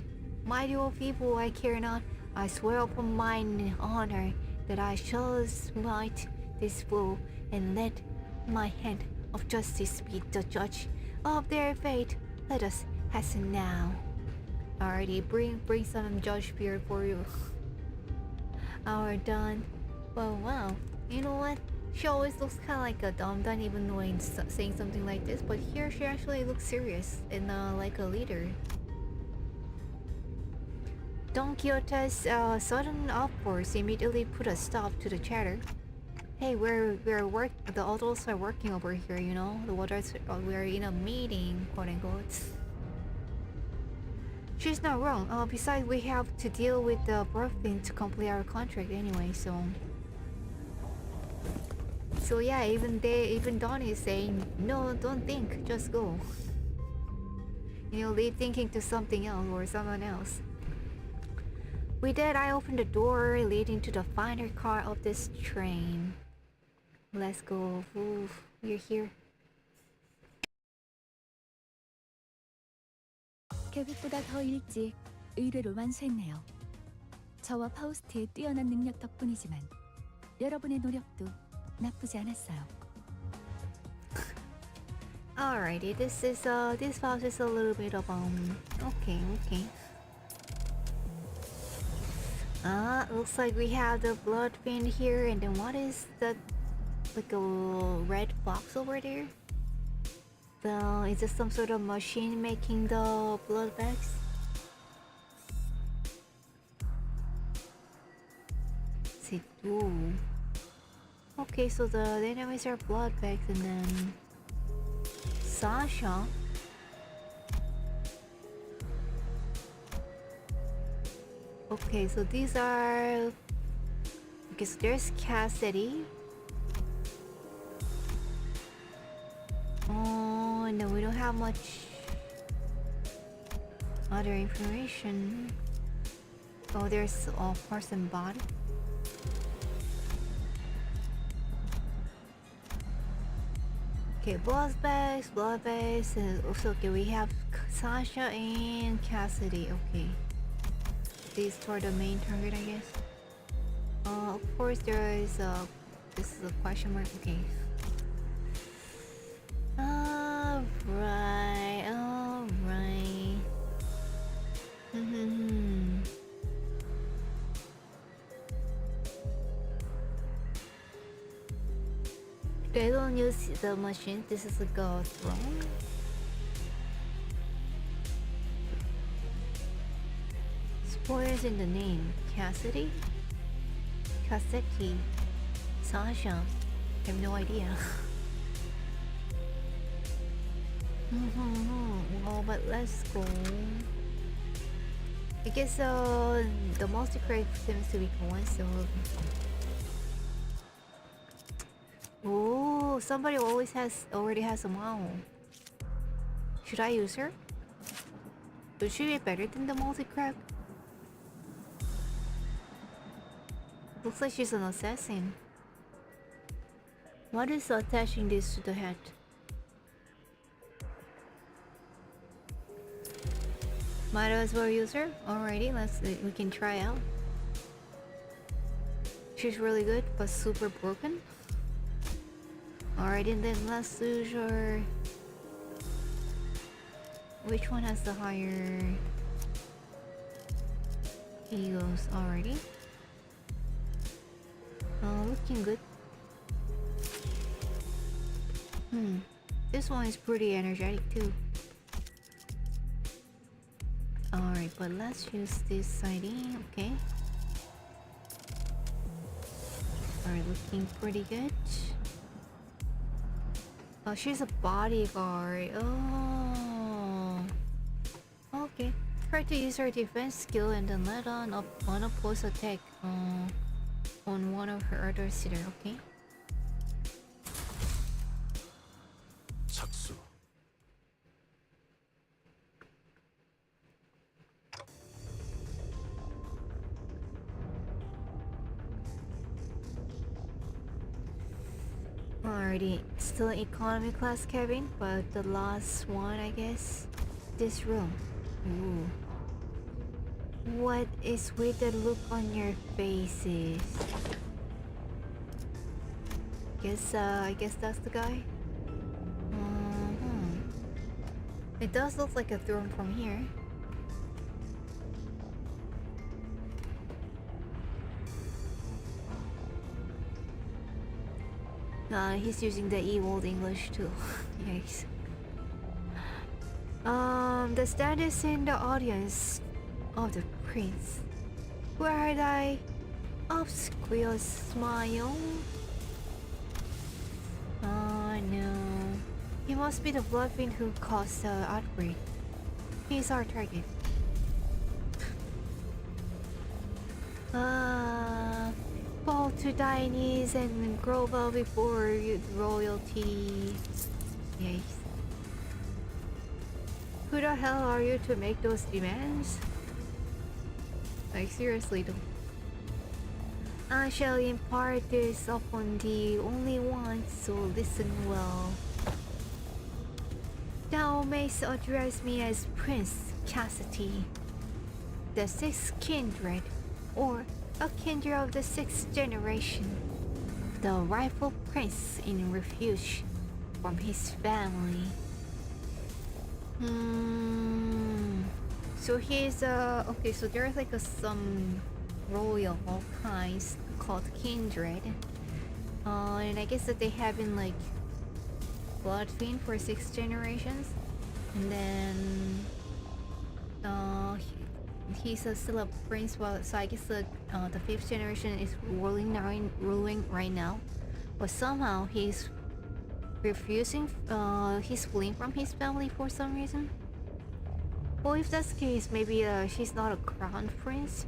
Mighty or feeble, I care not. I swear upon mine honor that I shall smite this fool and let my hand of justice be the judge of their fate. Let us hasten now. Alrighty, bring some judge beer for you. Our done. Well, wow. You know what? She always looks kind of like a dum-dum even when saying something like this, but here she actually looks serious and like a leader. Don Quixote's sudden outburst immediately put a stop to the chatter. Hey, the adults are working over here, you know? We're in a meeting, quote unquote. She's not wrong. Besides, we have to deal with the Bloodfiend to complete our contract anyway, so... So yeah, even Don is saying, no, don't think, just go. You know, leave thinking to something else or someone else. With that, I opened the door leading to the final car of this train. Let's go. Ooh, you're here. 계획보다 더 일찍 의뢰를 완수했네요. 저와 파우스트의 뛰어난 능력 덕분이지만 여러분의 노력도 나쁘지 않았어요. Alrighty, this file is a little bit of okay. Looks like we have the Bloodfiend here, and then what is that? Like a little red box over there? Is this some sort of machine making the blood bags? Ooh. Okay, so the enemies are blood bags, and then Sasha. Okay, so these are... Okay, so there's Cassidy. Oh, no, we don't have much other information. Oh, there's a person body. Okay, blood bags, and also, okay, we have Sasha and Cassidy. Okay, these are the main target, I guess. Of course, there is a... This is a question mark. Okay. Alright. They don't use the machine. This is a god throne. Spoilers in the name. Cassidy? Cassidy. Sasha. I have no idea. Oh, but let's go. I guess the multi-crate seems to be going, so... Oh, somebody already has a model. Should I use her? Would she be better than the multi-crate? Looks like she's an assassin. What is attaching this to the head? Might as well use her. Alrighty, we can try out. She's really good, but super broken. Alrighty, then let's use her. Which one has the higher? He goes. Alrighty. Looking good. This one is pretty energetic too. Alright, but let's use this siding, okay. Alright, looking pretty good. Oh, she's a bodyguard. Oh. Okay. Try to use her defense skill and then let on a unopposed attack on one of her other sitter, okay? 착수. Alrighty, still economy class cabin, but the last one, I guess. This room. Ooh. What is with the look on your faces? I guess that's the guy. It does look like a throne from here. He's using the E-World English too. Yikes. The status in the audience of the prince. Where are thy obscure smile? Oh no. He must be the Bloodfiend who caused the outbreak. He's our target. Fall to thy knees and grovel before royalty. Yes. Who the hell are you to make those demands? Like seriously though. I shall impart this upon thee only once, so listen well. Thou mayst address me as Prince Cassidy, the sixth kindred, or a kindred of the sixth generation, the rightful prince in refuge from his family. So he's okay, so there's like some royal of all kinds called kindred. And I guess that they have been like Bloodfiend for 6 generations, and then he's still a prince. Well, so I guess the 5th generation is ruling right now, but somehow he's refusing. He's fleeing from his family for some reason. Well, if that's the case, maybe she's not a crown prince.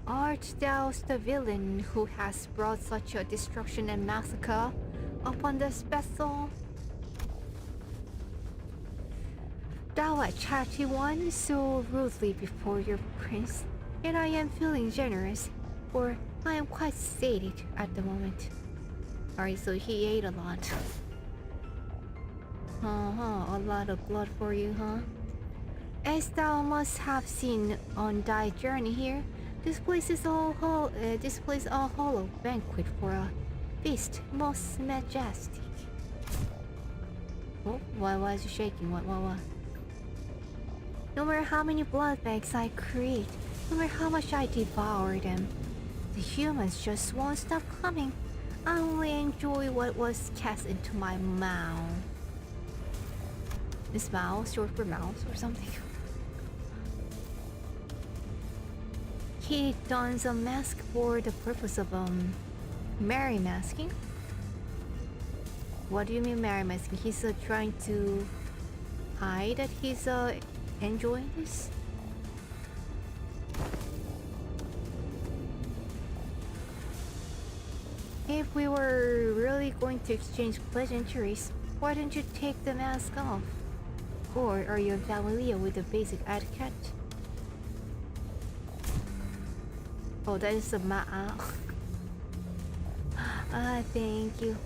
Art thou the villain who has brought such a destruction and massacre upon this vessel? Thou art chatty one, so rudely before your prince, yet I am feeling generous, for I am quite sated at the moment. Alright, so he ate a lot. A lot of blood for you, huh? As thou must have seen on thy journey here, this place is all hollow banquet for a feast most majestic. Oh, why is he shaking? What? No matter how many blood bags I create, no matter how much I devour them, the humans just won't stop coming. I only enjoy what was cast into my mouth. Is mouth short for mouse or something? He dons a mask for the purpose of merry masking. What do you mean merry masking? He's trying to hide that he's enjoying this. If we were really going to exchange pleasantries, why don't you take the mask off? Or are you familiar with the basic etiquette? Oh, that is a thank you.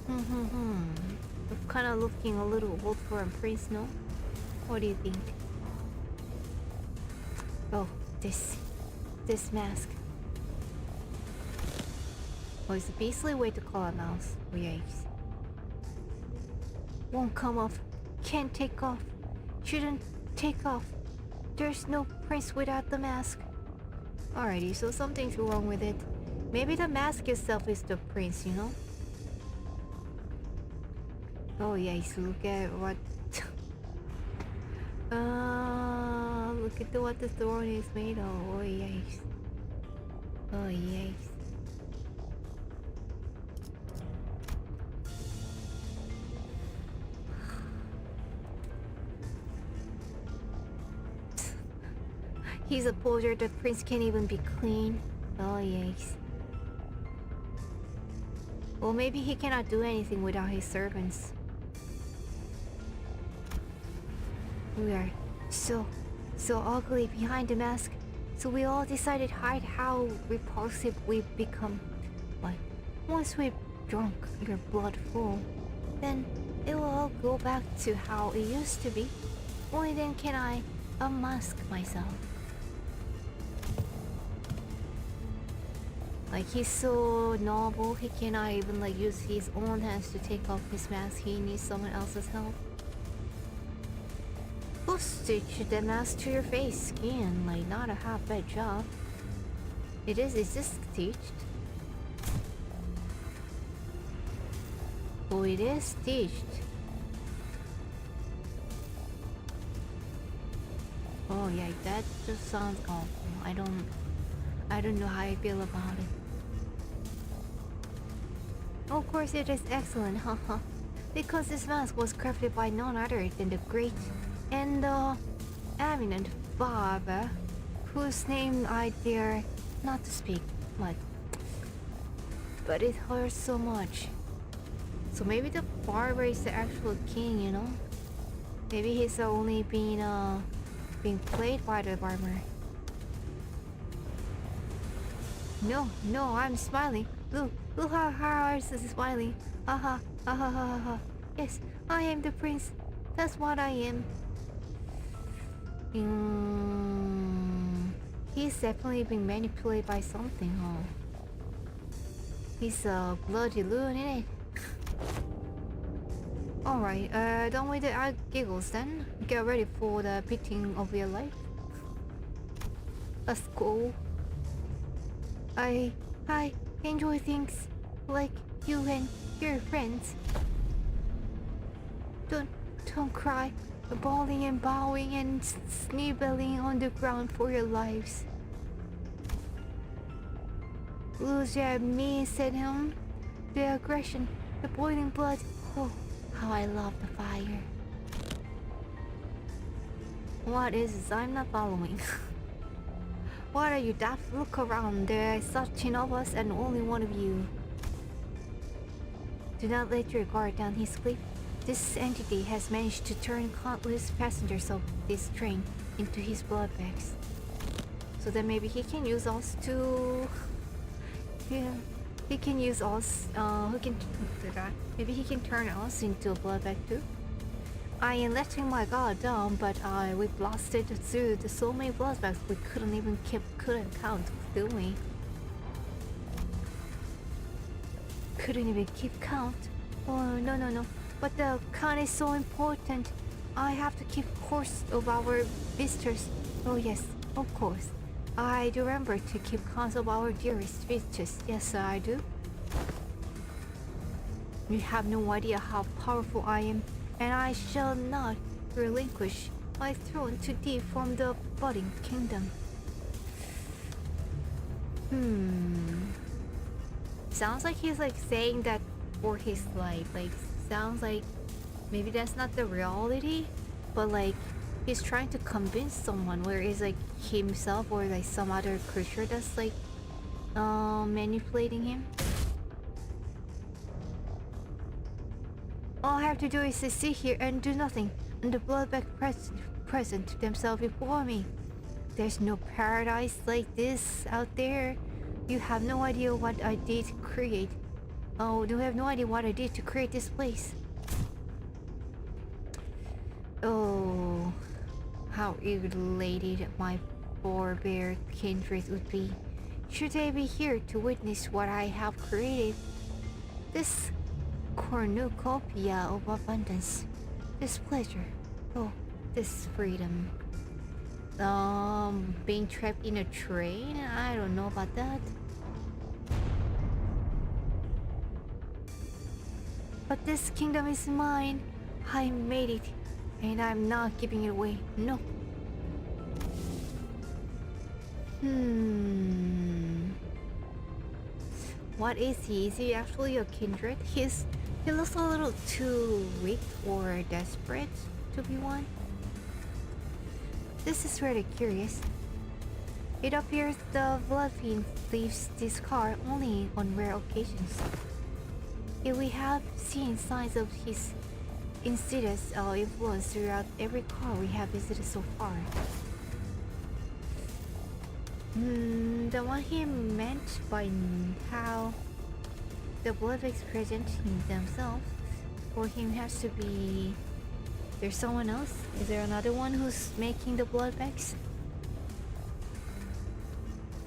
We're kind of looking a little old for a prince, no? What do you think? Oh, this mask. Oh, it's a beastly way to call a mouse. Oh, yikes. Won't come off. Can't take off. Shouldn't take off. There's no prince without the mask. Alrighty, so something's wrong with it. Maybe the mask itself is the prince, you know? Oh yikes, look at what... look at what the throne is made of. Oh yikes. Oh yikes. He's a poser, the prince can't even be clean. Oh yikes. Well, maybe he cannot do anything without his servants. We are so ugly behind the mask, so we all decided to hide how repulsive we've become. But once we've drunk your blood full, then it will all go back to how it used to be. Only then can I unmask myself. Like, he's so noble, he cannot even like use his own hands to take off his mask. He needs someone else's help. We'll stitch the mask to your face skin, like not a half bad job. Is this stitched? Oh, it is stitched. Oh yeah, that just sounds awful. I don't know how I feel about it. Of course it is excellent, haha. Because this mask was crafted by none other than the great and eminent barber, whose name I dare not to speak much. But it hurts so much. So maybe the barber is the actual king, you know? Maybe he's only being played by the barber. No, I'm smiling. Look how ours is smiling. Ha ha. Yes, I am the prince. That's what I am. He's definitely being manipulated by something, huh? He's a bloody loon, innit? Alright, done with the giggles then. Get ready for the beating of your life. Let's go. I enjoy things like you and your friends. Don't cry, bawling and bowing and sniveling on the ground for your lives. Lose your me, said him. The aggression, the boiling blood. Oh, how I love the fire. What is this? I'm not following. What are you, daft? Look around. There are 13 of us and only one of you. Do not let your guard down, Heathcliff. This entity has managed to turn countless passengers of this train into his blood bags. So then maybe he can use us to... Yeah, he can use us, maybe he can turn us into a blood bag too. I am letting my guard down, but we blasted through so many blood bags we couldn't count, did we? Couldn't even keep count. Oh no. But the count is so important. I have to keep course of our visitors. Oh yes, of course. I do remember to keep count of our dearest visitors. Yes, I do. You have no idea how powerful I am, and I shall not relinquish my throne to thee from the budding kingdom. Sounds like he's like saying that for his life. Like, sounds like maybe that's not the reality, but like he's trying to convince someone, where it's like himself or like some other creature that's like manipulating him. All I have to do is to sit here and do nothing, and the bloodback present themselves before me. There's no paradise like this out there. You have no idea what I did to create. Oh, you have no idea what I did to create this place. Oh, how elated my forebear kindred would be should they be here to witness what I have created. This cornucopia of abundance, this pleasure, oh, this freedom. Being trapped in a train? I don't know about that. But this kingdom is mine. I made it, and I'm not giving it away. No. What is he? Is he actually a kindred? He looks a little too weak or desperate to be one. This is really curious. It appears the Bloodfiend leaves this car only on rare occasions. Yet we have seen signs of his insidious influence throughout every car we have visited so far. The one he meant by how the Bloodbags present themselves for him has to be... There's someone else? Is there another one who's making the Bloodbags?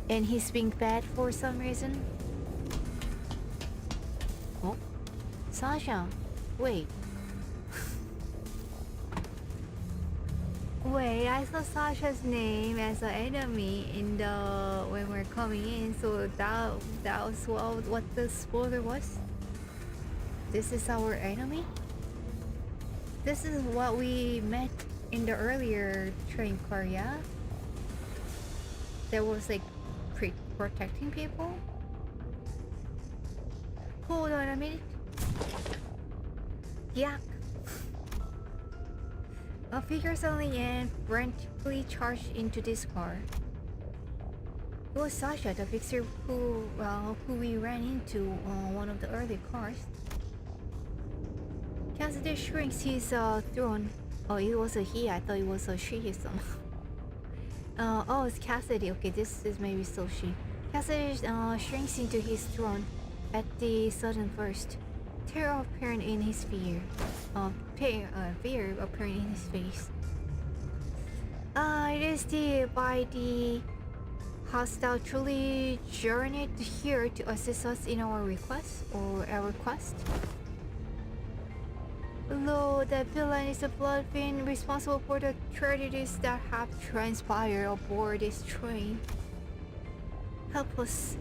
And he's being bad for some reason? Oh? Sasha! Wait. Wait, I saw Sasha's name as an enemy in the... when we're coming in, so that was what the spoiler was? This is our enemy? This is what we met in the earlier train car, yeah? There was like protecting people? Hold on a minute. Yeah. A figure suddenly and frantically charged into this car. It was Sasha, the fixer who we ran into on one of the early cars. Cassidy shrinks his throne. Oh, it was a he. I thought it was a she somehow. Oh, it's Cassidy. Okay, this is maybe still she. Cassidy shrinks into his throne at the sudden burst. Terror apparent in his fear. Fear apparent in his face. It is by the hostile truly journeyed here to assist us in our request or our quest. Lo, the villain is a Bloodfiend responsible for the tragedies that have transpired aboard this train. Help us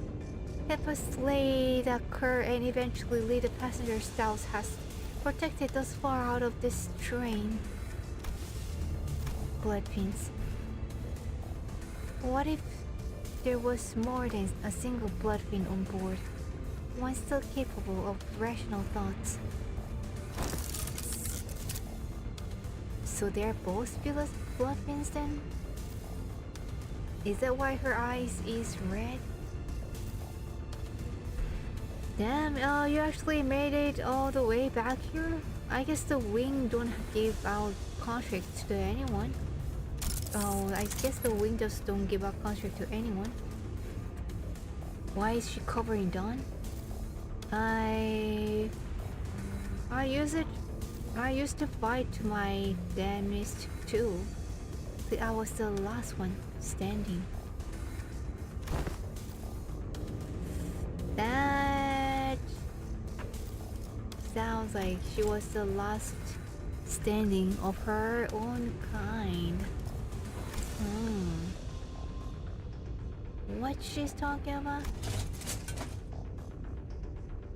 slay the cur and eventually lead the passengers thou hast protected thus far out of this train. Bloodfiends. What if there was more than a single Bloodfiend on board? One still capable of rational thoughts. So they're both Bloodfiends then? Is that why her eyes is red? Damn, you actually made it all the way back here? I guess the wing don't give out contracts to anyone. Oh, I guess the wing just don't give out contract to anyone. Why is she covering Dawn? I used to fight to my damnedest too. But I was the last one standing. That sounds like she was the last standing of her own kind. What she's talking about?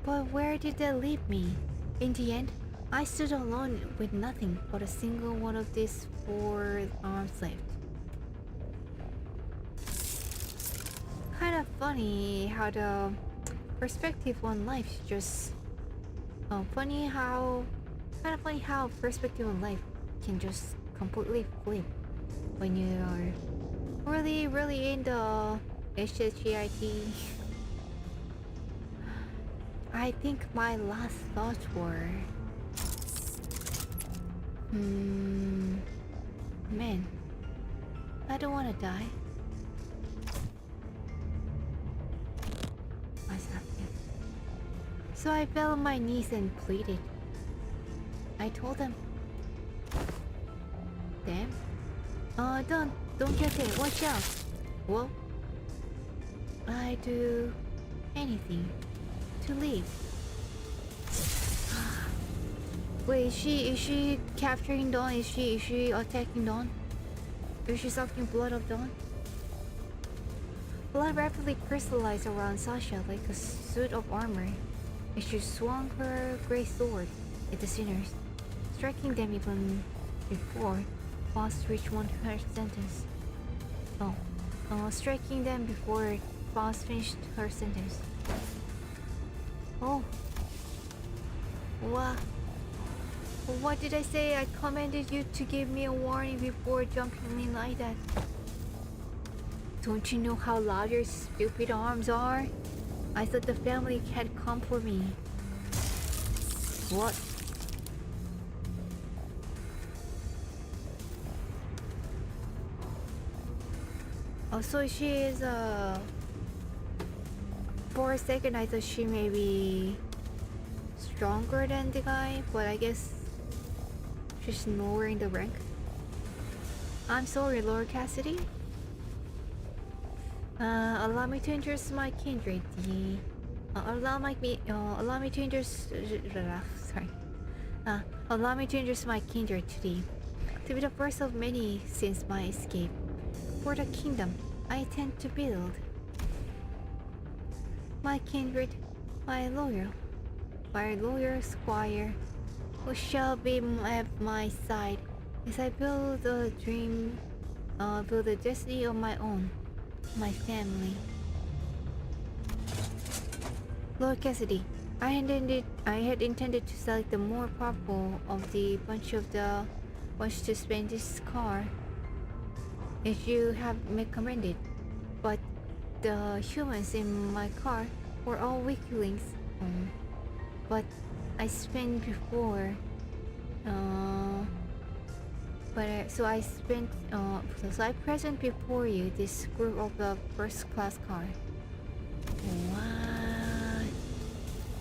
But where did they leave me? In the end, I stood alone with nothing but a single one of these 4 arms left. Kind of funny how the perspective on life just funny how perspective on life can just completely flip when you are really in the HHGIT. I think my last thoughts were man, I don't want to die. What's happening? So I fell on my knees and pleaded. I told them, damn, don't get it, watch out. Well, I do anything to leave. Wait, is she capturing Dawn? Is she attacking Dawn? Is she sucking blood of Dawn? Blood rapidly crystallized around Sasha like a suit of armor as she swung her great sword at the sinners, striking them even before Faust reached her sentence. Striking them before Faust finished her sentence. Oh. What did I say? I commanded you to give me a warning before jumping in like that. Don't you know how loud your stupid arms are? I thought the family had come for me. What? Oh, so she is for a second I thought she may be stronger than the guy, but I guess she's lowering the rank. I'm sorry, Lord Cassidy. Allow me to introduce my kindred. Allow me to introduce. Sorry. Allow me to introduce my kindred to thee. To be the first of many since my escape. For the kingdom I intend to build. My kindred, my lawyer squire, who shall be at my side As I build a dream, build a destiny of my own, my family. Lord Cassidy, I had intended to select the more powerful of the bunch to spend this car, as you have recommended, but the humans in my car were all weaklings. But I spent before. So I present before you this group of the first class car. What?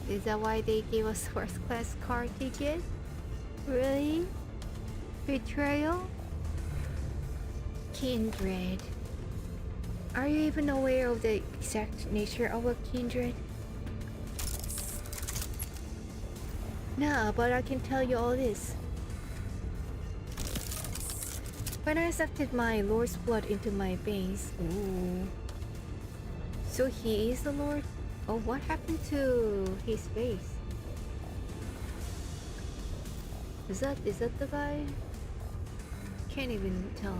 Is that why they gave us first class car ticket? Really? Betrayal? Kindred. Are you even aware of the exact nature of a kindred? Nah, but I can tell you all this. When I accepted my lord's blood into my veins, ooh. So he is the lord? Oh, what happened to his face? Is that the guy? Can't even tell.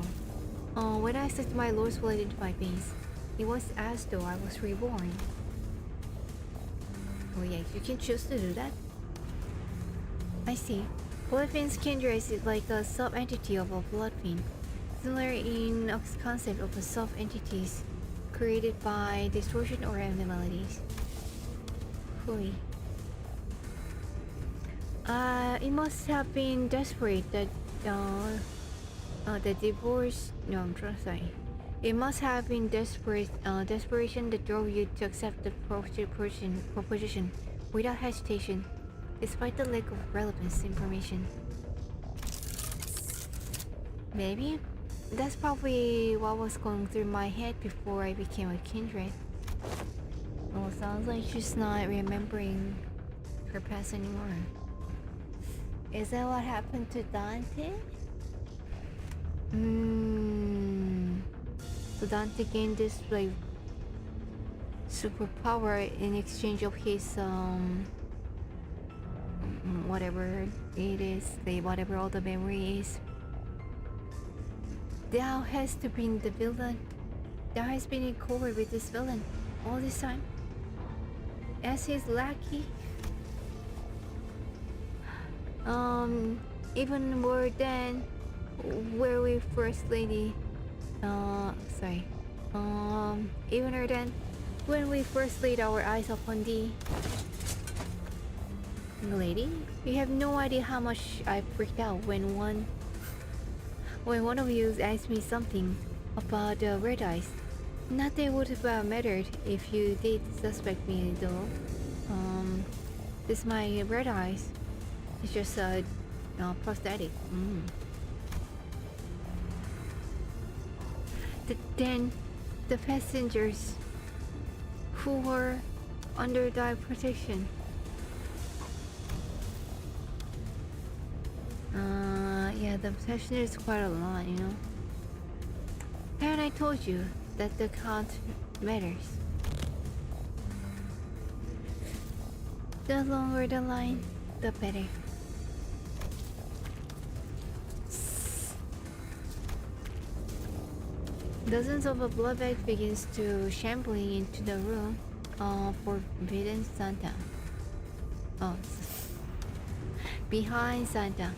When I accepted my lord's blood into my veins, it was as though I was reborn. Oh yeah, you can choose to do that. I see. Bloodfiend's kindred is like a sub-entity of a bloodfiend, similar in its concept of a sub-entities created by distortion or abnormalities. Hui. It must have been desperate that the divorce. No, I'm sorry. It must have been desperation that drove you to accept the proposition without hesitation, despite the lack of relevant information. Maybe that's probably what was going through my head before I became a kindred. Well, sounds like she's not remembering her past anymore. Is that what happened to Dante? So Dante gained this like superpower in exchange of his whatever it is, whatever all the memory is. Thou has to be the villain. Thou has been in cover with this villain all this time as his lackey. Even more than where we first lady. Even more than when we first laid our eyes upon thee. Lady, you have no idea how much I freaked out when one of you asked me something about the red eyes. Nothing would have mattered if you did suspect me though. This my red eyes. It's just prosthetic. Then the passengers who were under thy protection. Yeah, the protection is quite a lot, you know. And I told you that the count matters. The longer the line, the better. Dozens of a blood bag begins to shambling into the room. Forbidden Santa. Behind Santa,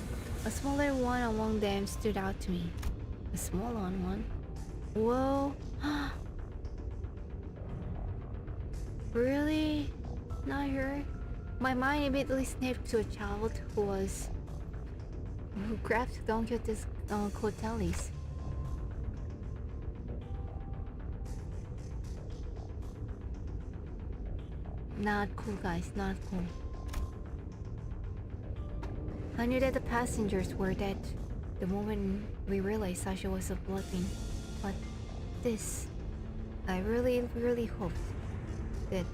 a smaller one among them stood out to me. A small one. Whoa. Really? Not her? My mind immediately snapped to a child who grabbed Don Quixote's coattails. Not cool, guys, not cool. I knew that the passengers were dead the moment we realized Sasha was a bloodfiend, but this, I really hoped that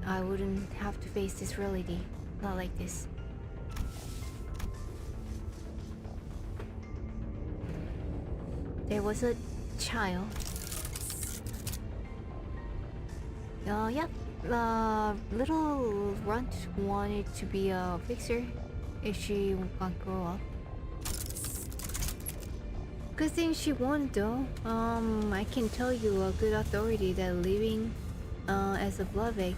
I wouldn't have to face this reality, not like this. There was a child. Yep. Little Runt wanted to be a fixer, if she won't grow up. Good thing she won't though. I can tell you a good authority that living as a Bloodfiend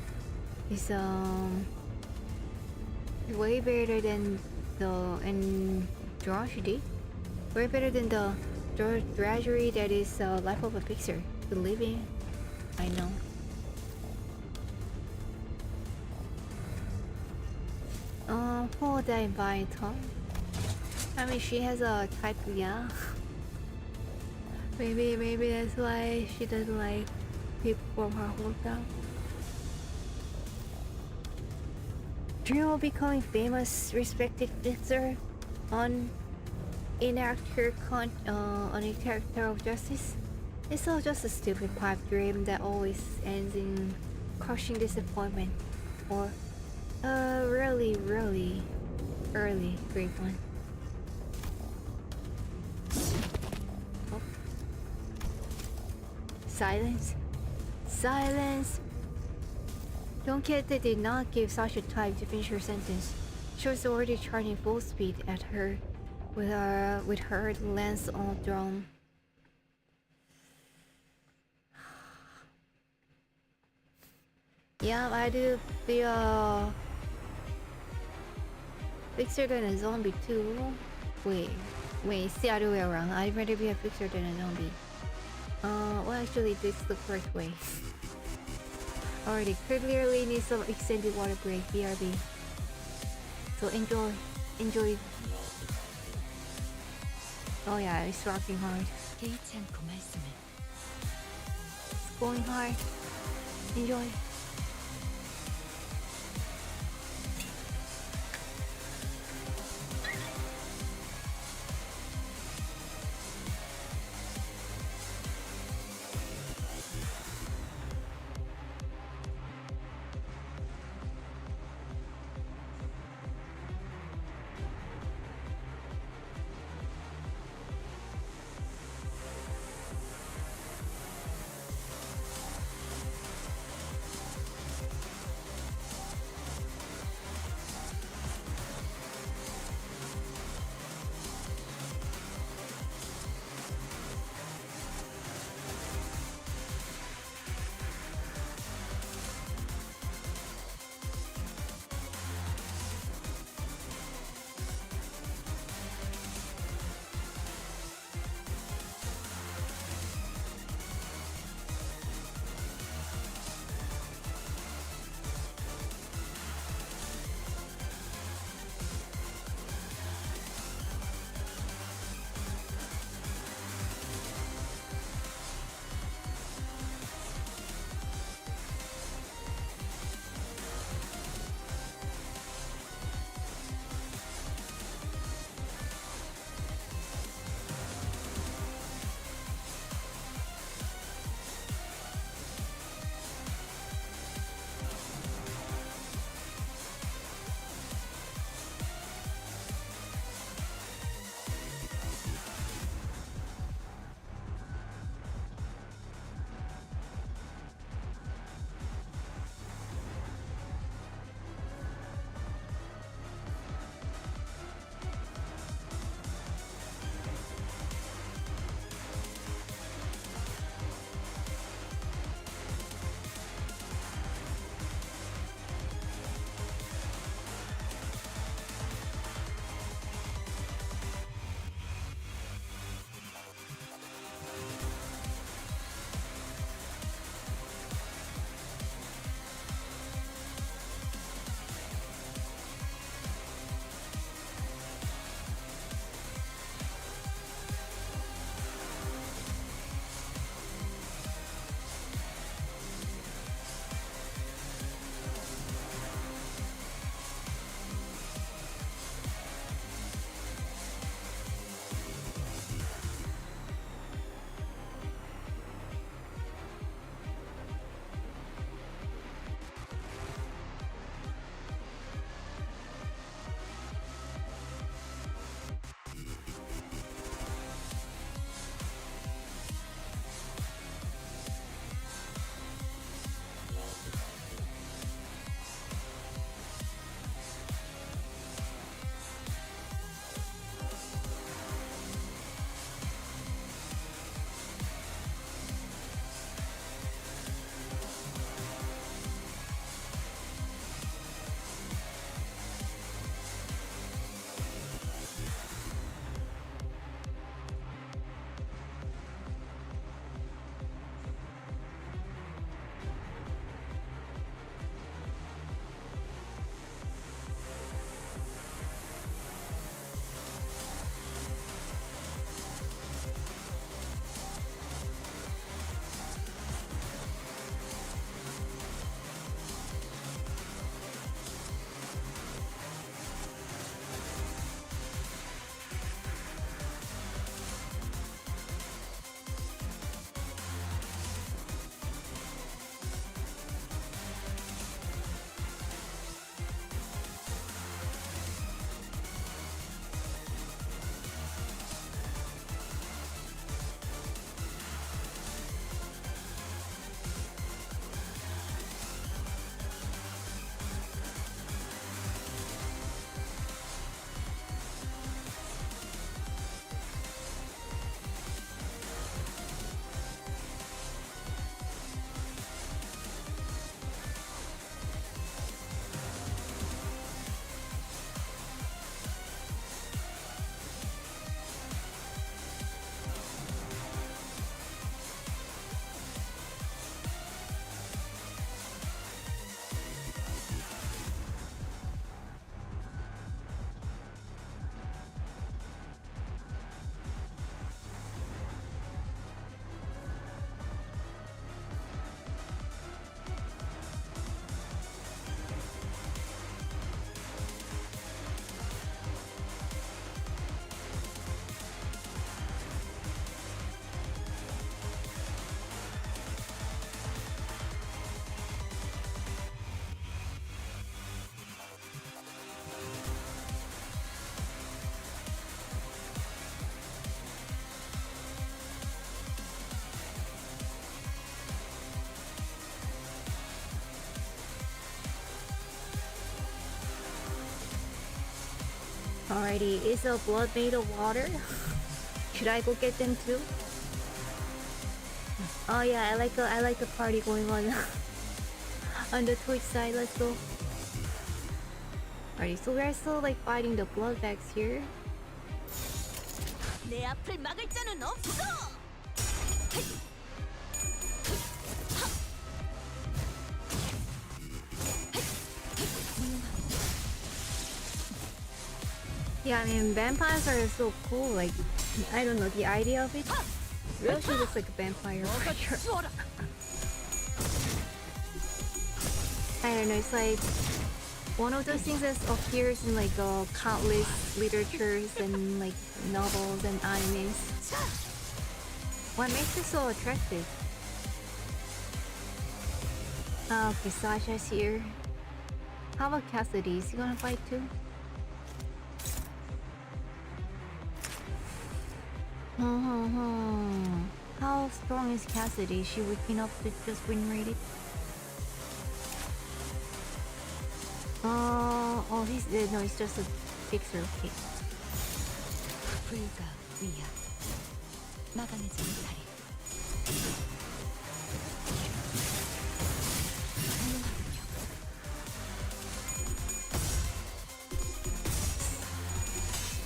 is way better than the tragedy. Way better than the tragedy that is life of a fixer. The living, I know. Who would I invite her? I mean, she has a type, yeah. Maybe that's why she doesn't like people from her hometown. Dream of becoming famous, respected fixer on a character of justice. It's all just a stupid pipe dream that always ends in crushing disappointment or a really early great one. Oh. Silence. Don't get that did not give Sasha time to finish her sentence. She was already charging full speed at her with her lance all drawn. Yeah, I do feel fixer than a zombie too. Wait, it's the other way around. I'd rather be a fixer than a zombie. Well, actually, this is the correct way. Already, clearly need some extended water break, BRB. So enjoy. Oh yeah, it's rocking hard. 개의치 않고 말씀을. It's going hard. Enjoy. Alrighty, is a blood made of water? Should I go get them too? Oh yeah, I like the party going on on the Twitch side. Let's go. Alright, so we're still like fighting the blood bags here. 내 앞을 막을 자는 없어. Yeah, I mean vampires are so cool. Like, I don't know, the idea of it. Really looks like a vampire for sure. I don't know, it's like one of those things that appears in like countless literatures and like novels and animes. What makes it so attractive? Ah, okay, Sasha's here. How about Cassidy? Is he gonna fight too? How strong is Cassidy? Is she waking up to just win rated? Oh, he's no, he's just a fixer. Okay. 불가 위야 막아내지 못하리.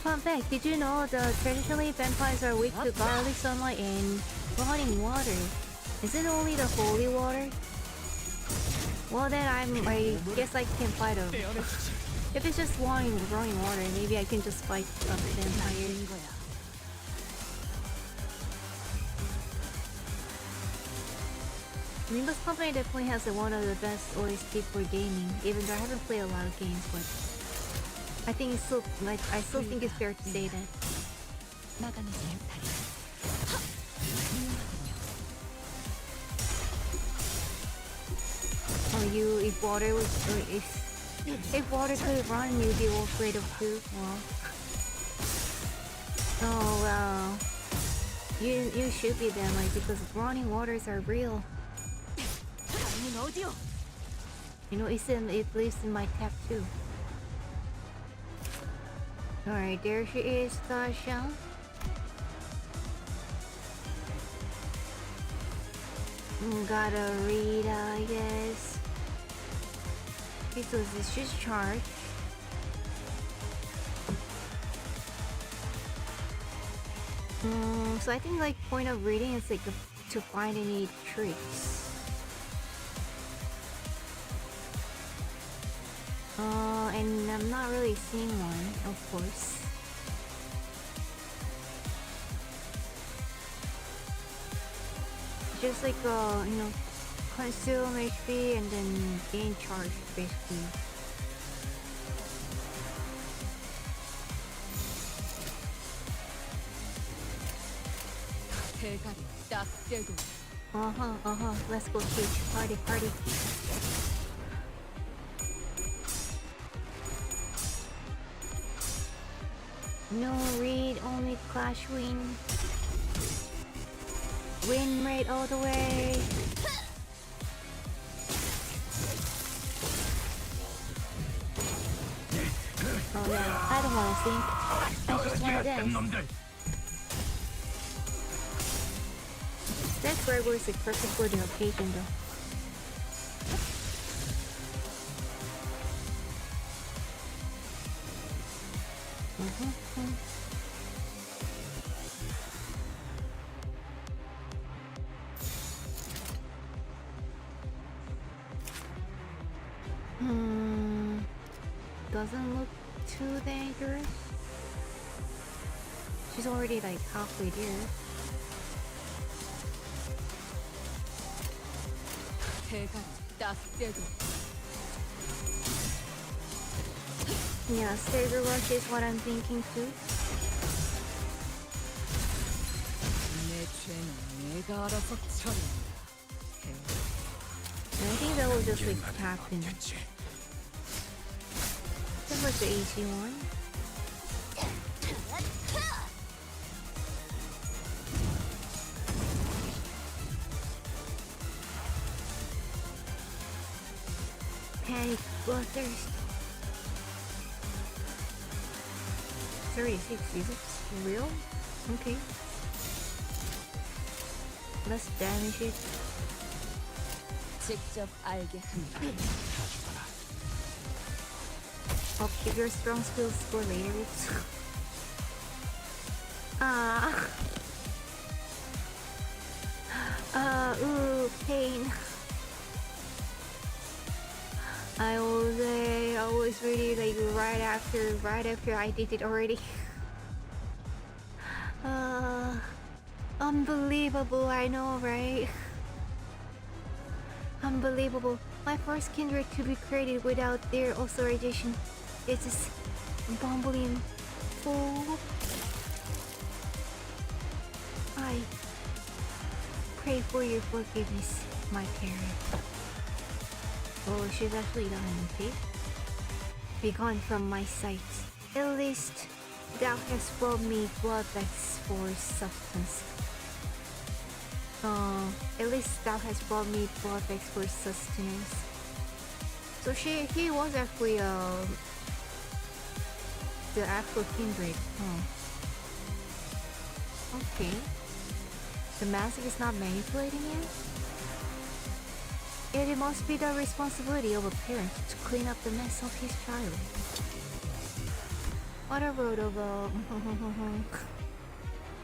Fun fact, did you know that traditionally vampires are weak to garlic, sunlight, and running water? Is it only the holy water? Well then I guess I can fight him. If it's just running water, maybe I can just fight a vampire. Limbus Company definitely has one of the best OST for gaming, even though I haven't played a lot of games, but I think it's still like I still think it's fair to say that. 막아내지 못하리. Oh, you if water was or if water could run, you'd be afraid of too. Well. Oh wow. You should be then, like, because running waters are real. You know, it lives in my tap too. Alright, there she is, Sasha. Gotta read, I guess. Okay, so this is just charged. So I think like point of reading is like to find any tricks. And I'm not really seeing one, of course. Just like you know, consume HP and then gain charge, basically. Let's go huge party. No read, only clash win. Win rate all the way. Oh yeah, I don't want to think. I just want to dance. That Gregor is like perfect for the occasion though. Doesn't look too dangerous. She's already like halfway there. Yeah, Stagger Rush is what I'm thinking too. And I think that will just like happen. That was the easy one. Panic, bloodthirst. 36. Is it real? Okay. Let's damage it. 직접 알게 합니다. Upkeep your strong skills for later. Ooh, pain. I was really like right after I did it already. Unbelievable, I know, right? Unbelievable. My first kindred to be created without their authorization. It's just bumbling fool. I pray for your forgiveness, my parent. Oh, she's actually dying, okay? Be gone from my sight. At least thou hast brought me bloodbags for substance. At least thou hast brought me bloodbags for sustenance. So he was actually the actual kindred. Oh. Okay. The mask is not manipulating it? It must be the responsibility of a parent to clean up the mess of his child. What a road of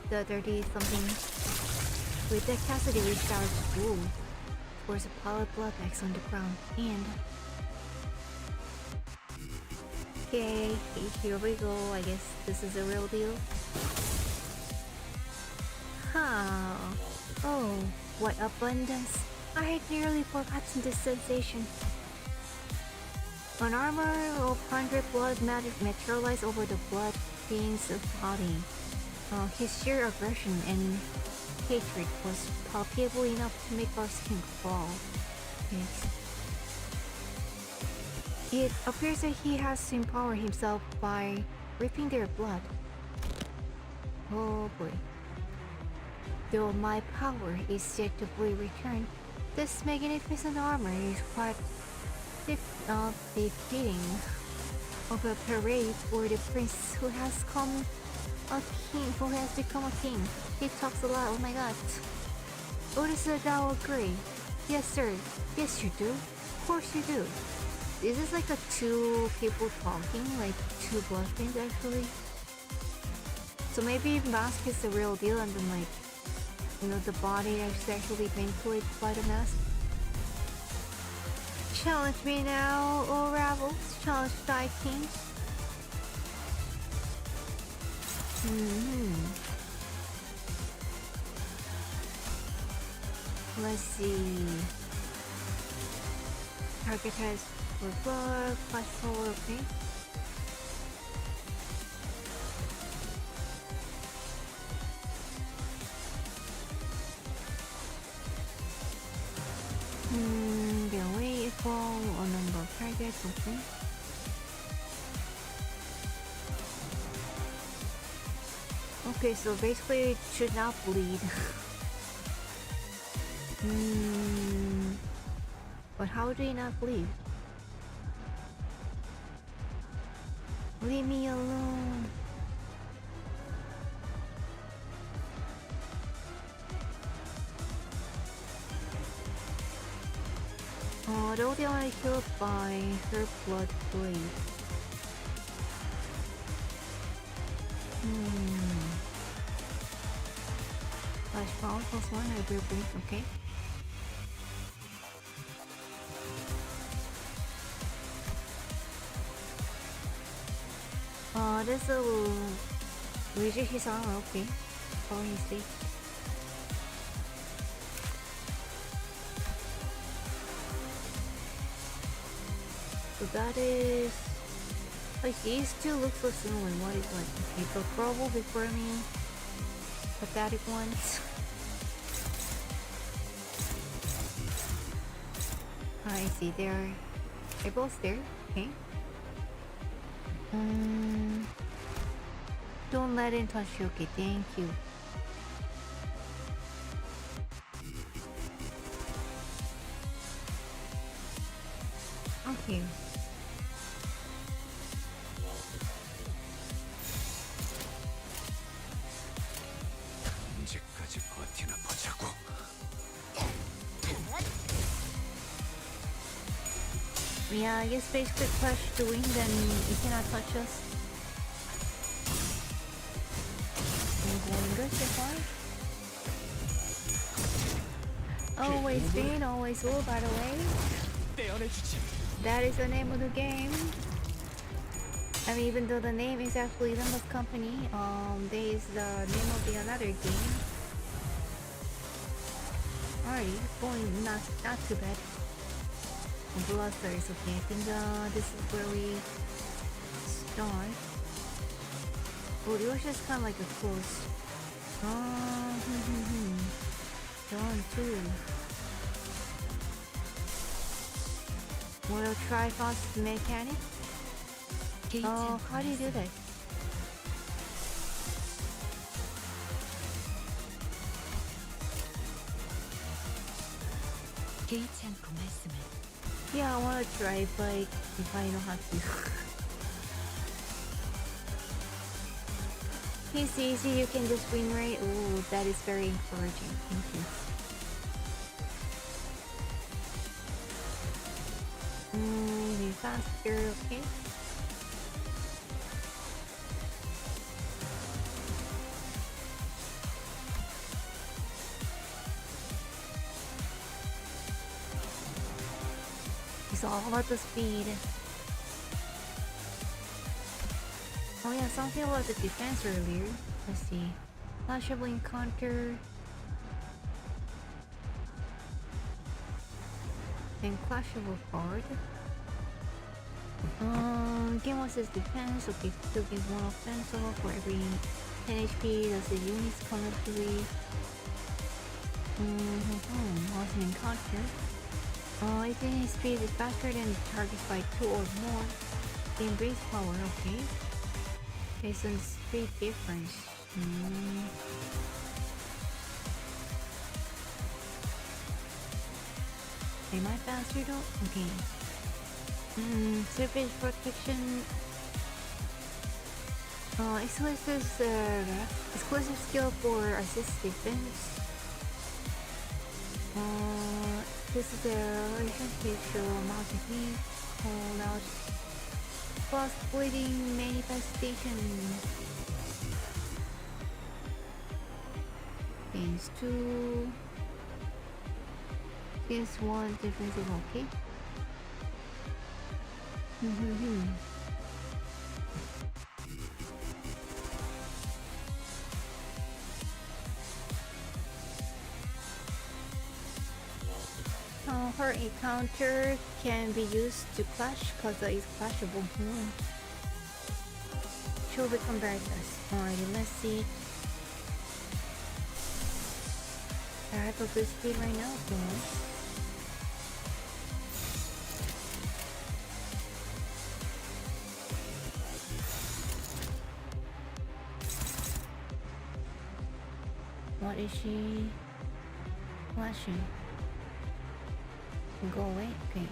the 30-something. With that, Cassidy reached out to Bull towards a pile of bloodbags on the ground, and... Okay, here we go. I guess this is a real deal. Huh. Oh, what abundance. I had nearly forgotten this sensation. An armor of 100 blood materialized over the Bloodfiend's body. His sheer aggression and hatred was palpable enough to make our skin crawl. Yes. It appears that he has to empower himself by ripping their blood. Oh boy. Though my power is yet to fully return, this magnificent armor is quite befitting of a parade for the prince who has become a king. He talks a lot, oh my god. Otis, thou agree? Yes, sir. Yes, you do. Of course you do. Is this like a two people talking? Like two Bloodfiends actually? So maybe Mask is the real deal and then like, you know, the body is actually manipulated by the mask. Challenge me now, O Ravels. Challenge thy king. Let's see. Target has 4 blood, flash power, okay. The away equal a number of targets, okay. Okay, so basically it should not bleed. But how do you not bleed? Leave me alone. They'll be only killed by her blood blade. Flash power +1, I will break, okay. This will reduce his armor, okay. For his sake. So that is... like these two look so similar. What is what? Okay, so Grovel before me. Pathetic ones. I see, they're both there, okay. Don't let him touch you, okay, thank you. Okay. Yeah, I guess basically Clash to win, then you cannot touch us. We're going good so far. Always win, always rule, by the way. 떼어내주지. That is the name of the game. I mean, even though the name is actually Limbus Company, that is the name of the another game. Alright, going not too bad. Bloodthirst, okay, I think this is where we start. Oh, it was just kind of like a close. Done too. Wanna try Faust mechanic? Oh, how do you do that? 개의치 않고 말씀을. Yeah, I wanna try if I know how to. It's easy, you can just win, right? Ooh, that is very encouraging. Thank you. Be faster, okay? It's all about the speed. Oh yeah, something about the defense earlier. Let's see. Flashable encounter. Then clashable card. Game 1 says defense. Okay, still gives 1 offensive for every 10 HP. That's the units collectively. Awesome encounter. If speed is faster than targets by 2 or more. The embrace power, okay. Based on the speed difference. Am I faster though? Okay. Surface protection. Exclusive skill for assist defense. This is the relationship amount of heat, call out, plus bleeding manifestation. Gains 2. Gains 1 defensive, okay. Her encounter can be used to clash because it's clashable. Should we convert this? Alrighty, let's see. I have a good speed right now, so what is she flashing? Go away? Okay.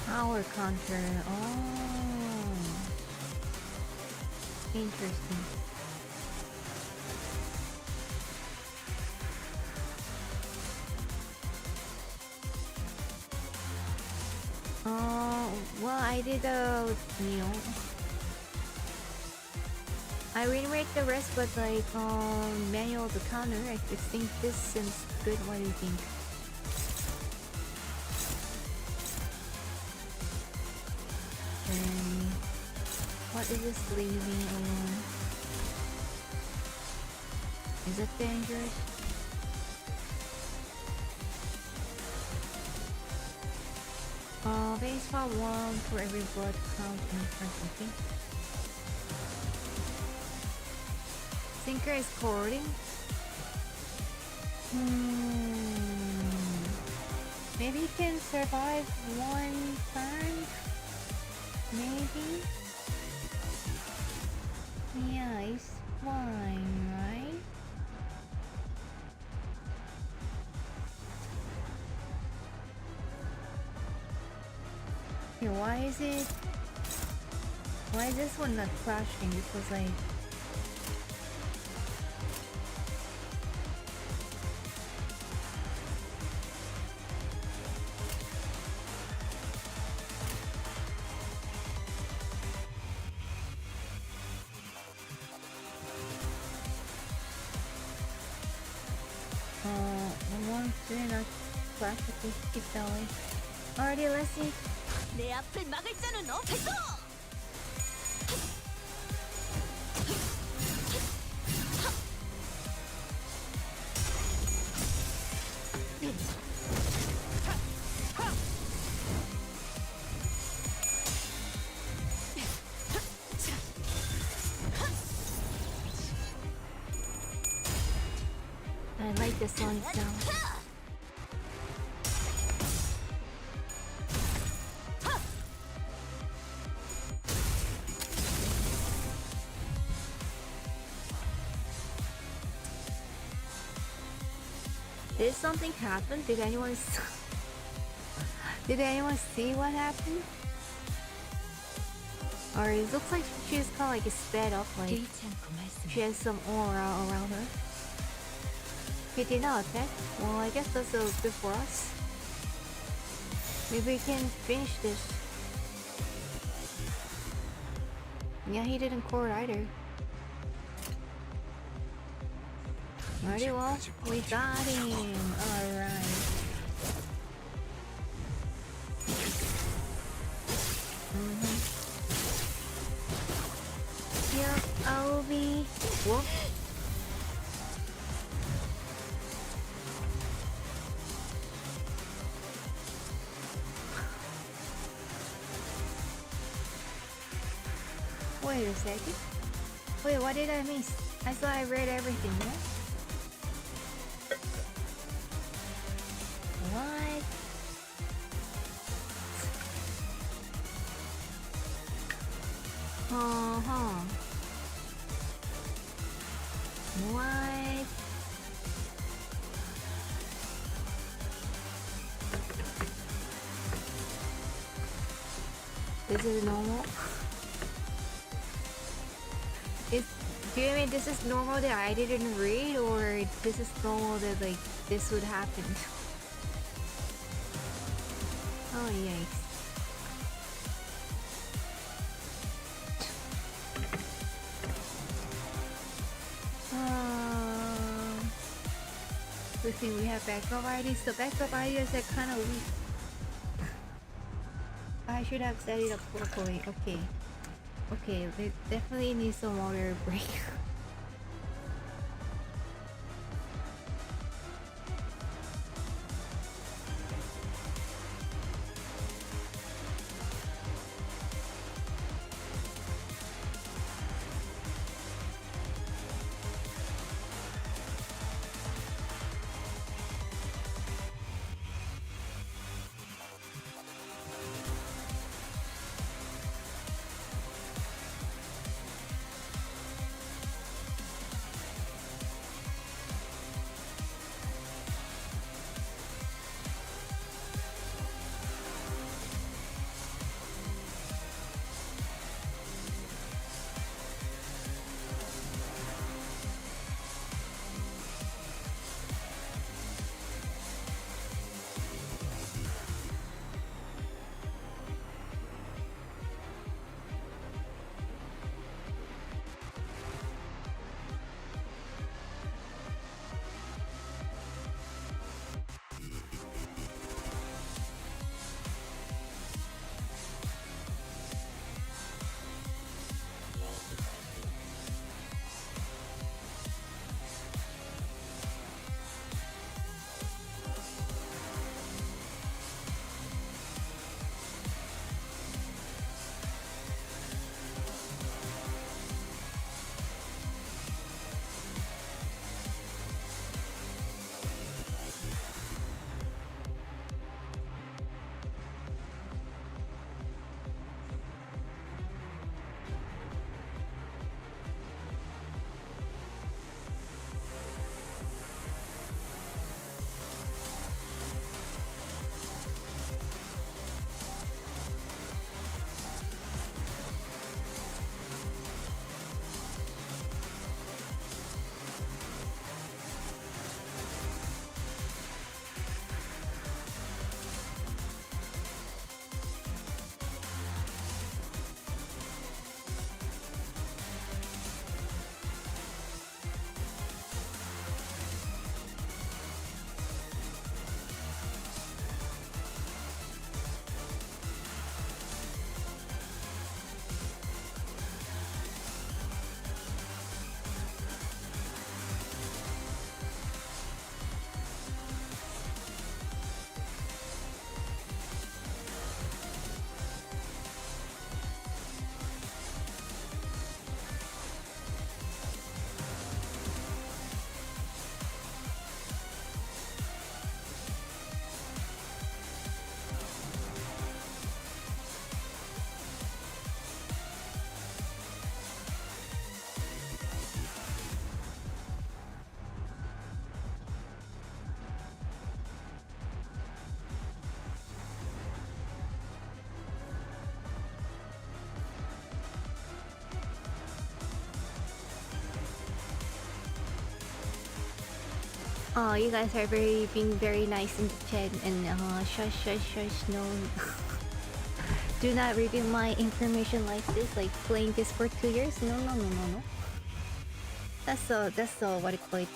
Power counter. Oh, interesting. Well, I did I reiterate the rest, but like manual the counter. I think this seems good. What do you think? And what is this leaving alone? Is it dangerous? Base power 1 for every blood count in the first, okay. Sinker is cording. Maybe you can survive 1 turn? Maybe? Yeah, it's fine, right? Here, why is this one not crashing? Because like crash. Okay, keep going. Alrighty, let's see. 내 앞을 막을 자는 없어. I like the sonic sound. Did something happen? Did anyone did anyone see what happened? Or it looks like she's kind of like sped up, like 개의치 않고 말씀해. she has some aura around her. He did not attack? Well, I guess that's good for us. Maybe we can finish this. Yeah, he didn't court either. Alrighty, well, we got him. Alright. Yep, I'll be... Whoa. Wait a second. Wait, what did I miss? I thought I read everything, yeah? What? Uh-huh. What? This is normal? Do you mean this is normal that I didn't read, or this is normal that like this would happen? Oh yikes. Good thing we have backup IDs. The backup IDs are kind of weak. I should have set it up properly. Okay. Okay, they definitely need some water break. Oh, you guys are being very nice in the chat and shush, no. Do not reveal my information like this, like playing this for 2 years. No. That's what do you call it?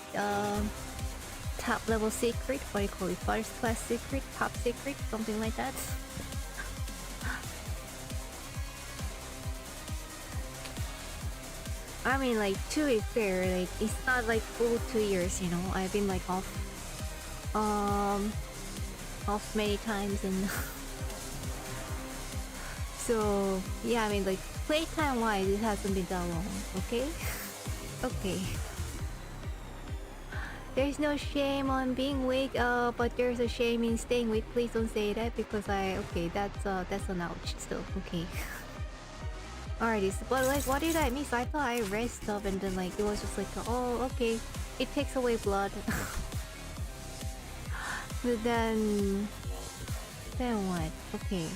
Top level secret. What do you call it? First class secret, top secret, something like that. I mean, like, to be fair, like, it's not like full 2 years, you know. I've been like off many times and so yeah, I mean, like, playtime wise it hasn't been that long, okay? Okay. There's no shame on being weak, but there's a shame in staying weak. Please don't say that because okay, that's an ouch still, okay. Alrighty, but like, what did I miss? I thought I read stuff and then like, it was just like, oh, okay, it takes away blood. But then what? Okay.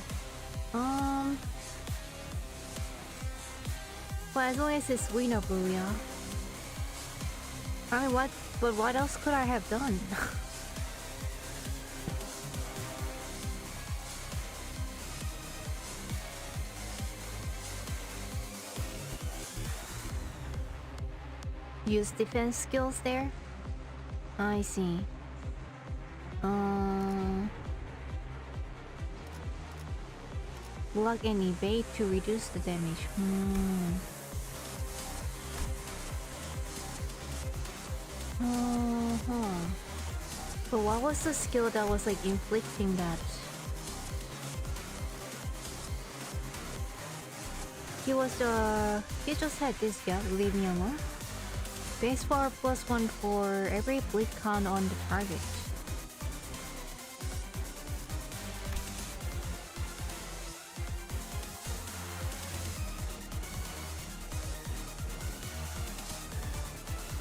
But as long as it's winnable, yeah. I mean, what else could I have done? Use defense skills there? I see. Block and evade to reduce the damage. But what was the skill that was like inflicting that? He just had this, yeah, leave me alone. Base power +1 for every bleed count on the target.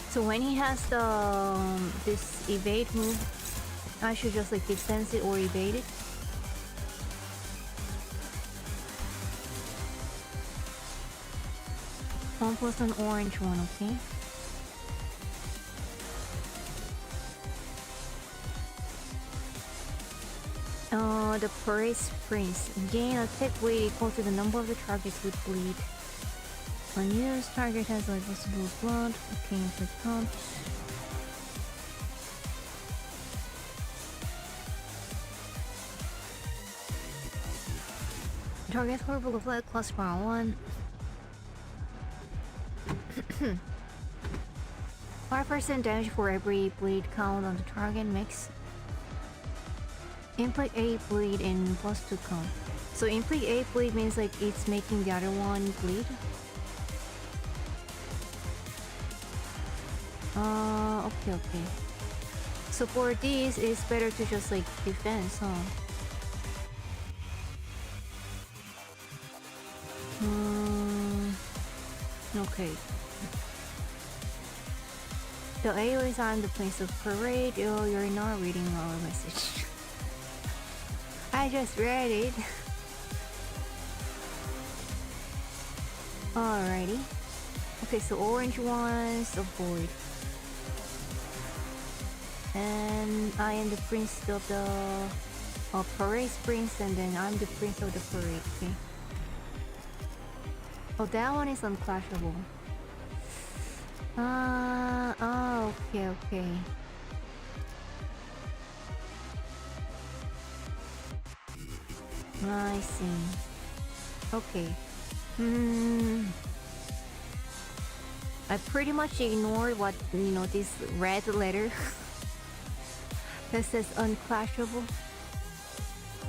So when he has this evade move, I should just like defense it or evade it. One plus an orange one, okay? The Parade Prince. Gain attack weight equal to the number of the targets with bleed. Unused target has like possible blood. Okay, input count. Target horrible of blood, plus power 1. 5% damage for every bleed count on the target mix. Inflict 8 bleed in +2 count. So inflict 8 bleed means like it's making the other one bleed. Okay. So for these, it's better to just like defense, huh? Okay. The AOs are in the place of parade. Oh, you're not reading our message. I just read it. Alrighty. Okay, so orange ones avoid. And I am the prince of the parade prince, and then I'm the prince of the parade. Okay. Oh, that one is unclashable. Okay. I see. Okay. I pretty much ignored what, you know, this red letter that says unclashable.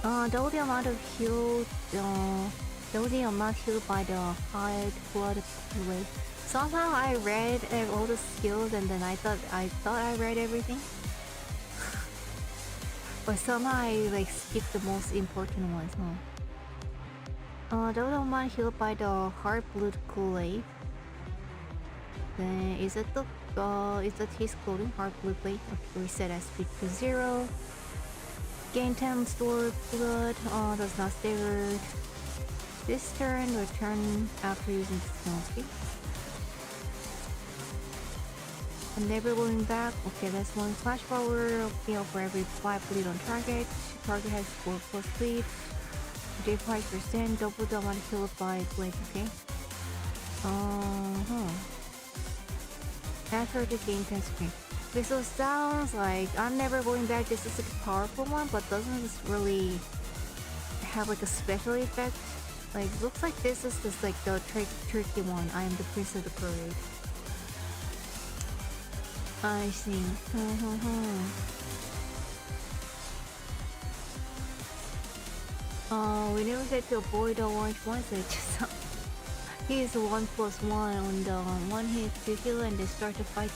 Though the amount of healed, though the amount healed by the hard blood rate. Somehow I read all the skills and then I thought I read everything. But somehow I like skipped the most important ones, huh? Though the amount healed by the hard blood Kool-Aid. Then is that his clothing hard blood plate? Okay, reset SP to 0. Gain 10 stored blood. Does not stagger. This turn return after using the skill. Okay. I'm never going back. Okay, that's one flash power. Okay, for every 5 bleed on target. Target has 4 plus bleed. Day 5%, double the amount killed by blade, okay? After the game can screen. Okay, so it sounds like I'm never going back. This is a powerful one, but doesn't really have like a special effect. Like, looks like this is just like the tricky one. I am the prince of the parade. I see. We never get to avoid the orange ones. So just he's 1+1 on the one hit to heal and they start to fight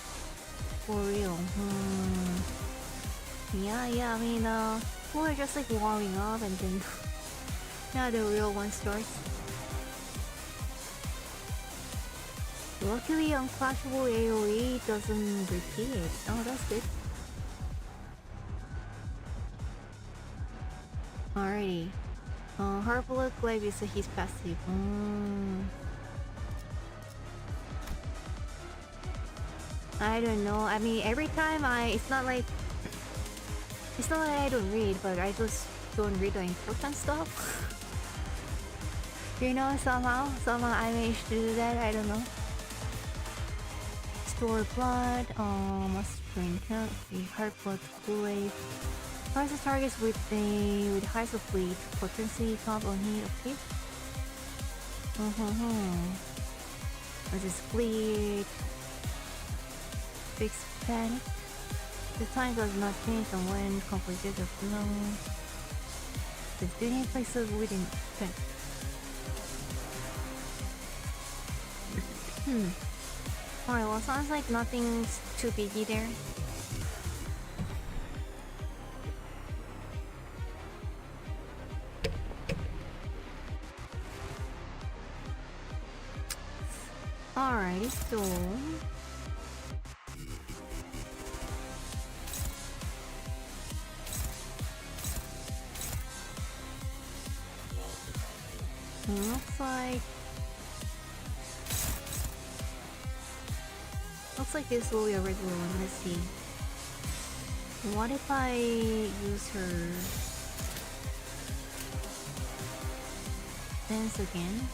for real. Yeah. I mean, we're just like warming up and then now the real one starts. Luckily, unclashable AoE doesn't repeat. Oh, that's good. Alrighty. Heartblood Glaive is his passive. I don't know. I mean, every time it's not like I don't read, but I just don't read the important stuff. You know, somehow I managed to do that. I don't know. Store blood. Must bring count. The Heartblood Glaive. Prices targets with highest of bleed. Potency comp on heat. Okay. This is bleed. Fixed panic. The time does not change and when completed the flow. The digging places within panic. Alright, well, sounds like nothing's too biggy there. Alrighty, so looks like this will be a regular one. Let's see. What if I use her dance again?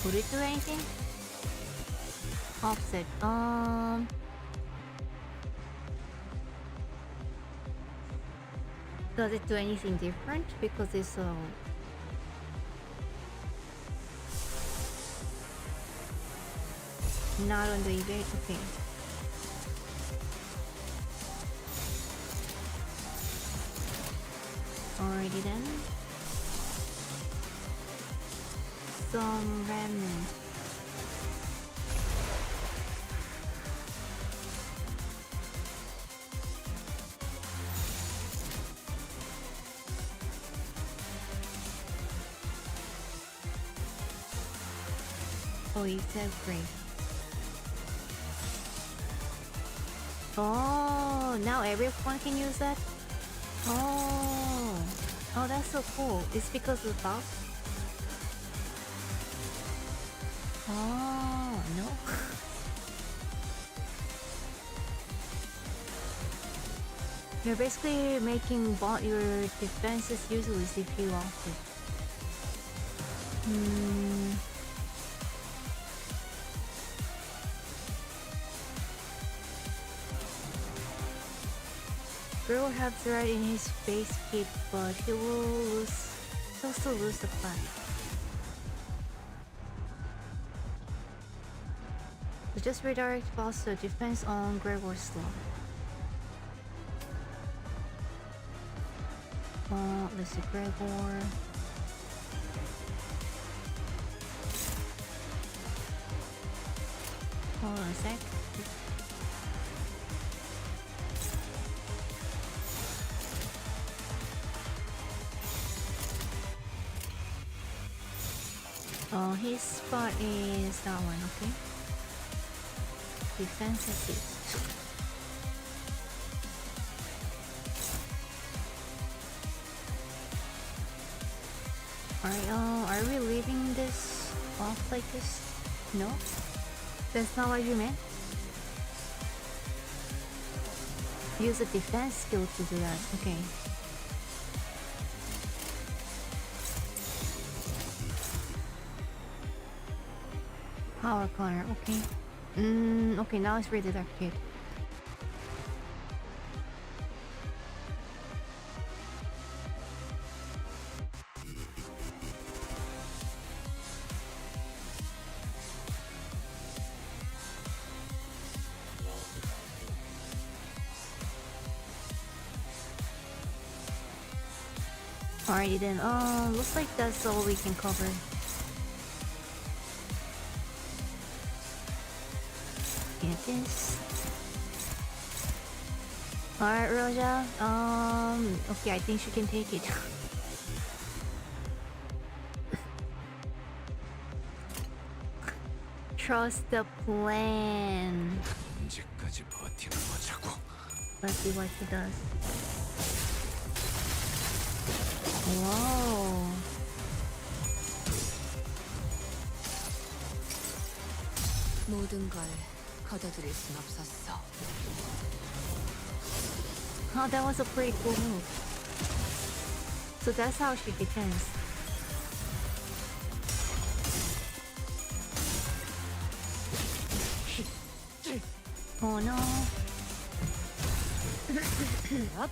Would it do anything? Offset. Does it do anything different? Because it's not on the evade. Okay. Alrighty then. Some remnant. Oh, he said great. Oh, now everyone can use that? Oh, that's so cool. It's because of the buff? Oh, no. You're basically making your defenses useless if you off it. Girl will have threat in his base kit, but he'll still lose the fight. So just redirect Faust to defense on Gregor's Slaw. Let's see, Gregor. Hold on a sec. Oh, his spot is that one, okay? Defense assist. Alright, are we leaving this off like this? No? That's not what you meant? use a defense skill to do that. Okay. Power corner. Okay. Okay, now it's redirected. Alrighty then, looks like that's all we can cover. Get this. Alright, Roja, okay, I think she can take it. Trust the plan. 언제까지 버티나 보자고. Let's see what she does. Whoa. 모든 걸 거둬들일 순 없었어. Oh, that was a pretty cool move. So that's how she defends. Oh no. Up.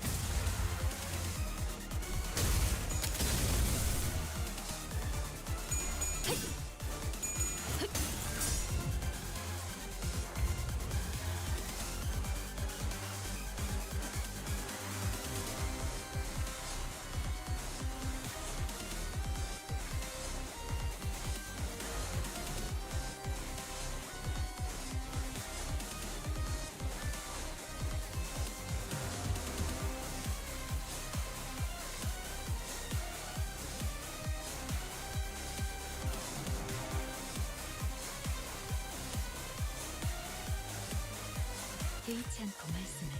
개의치 않고 말씀해.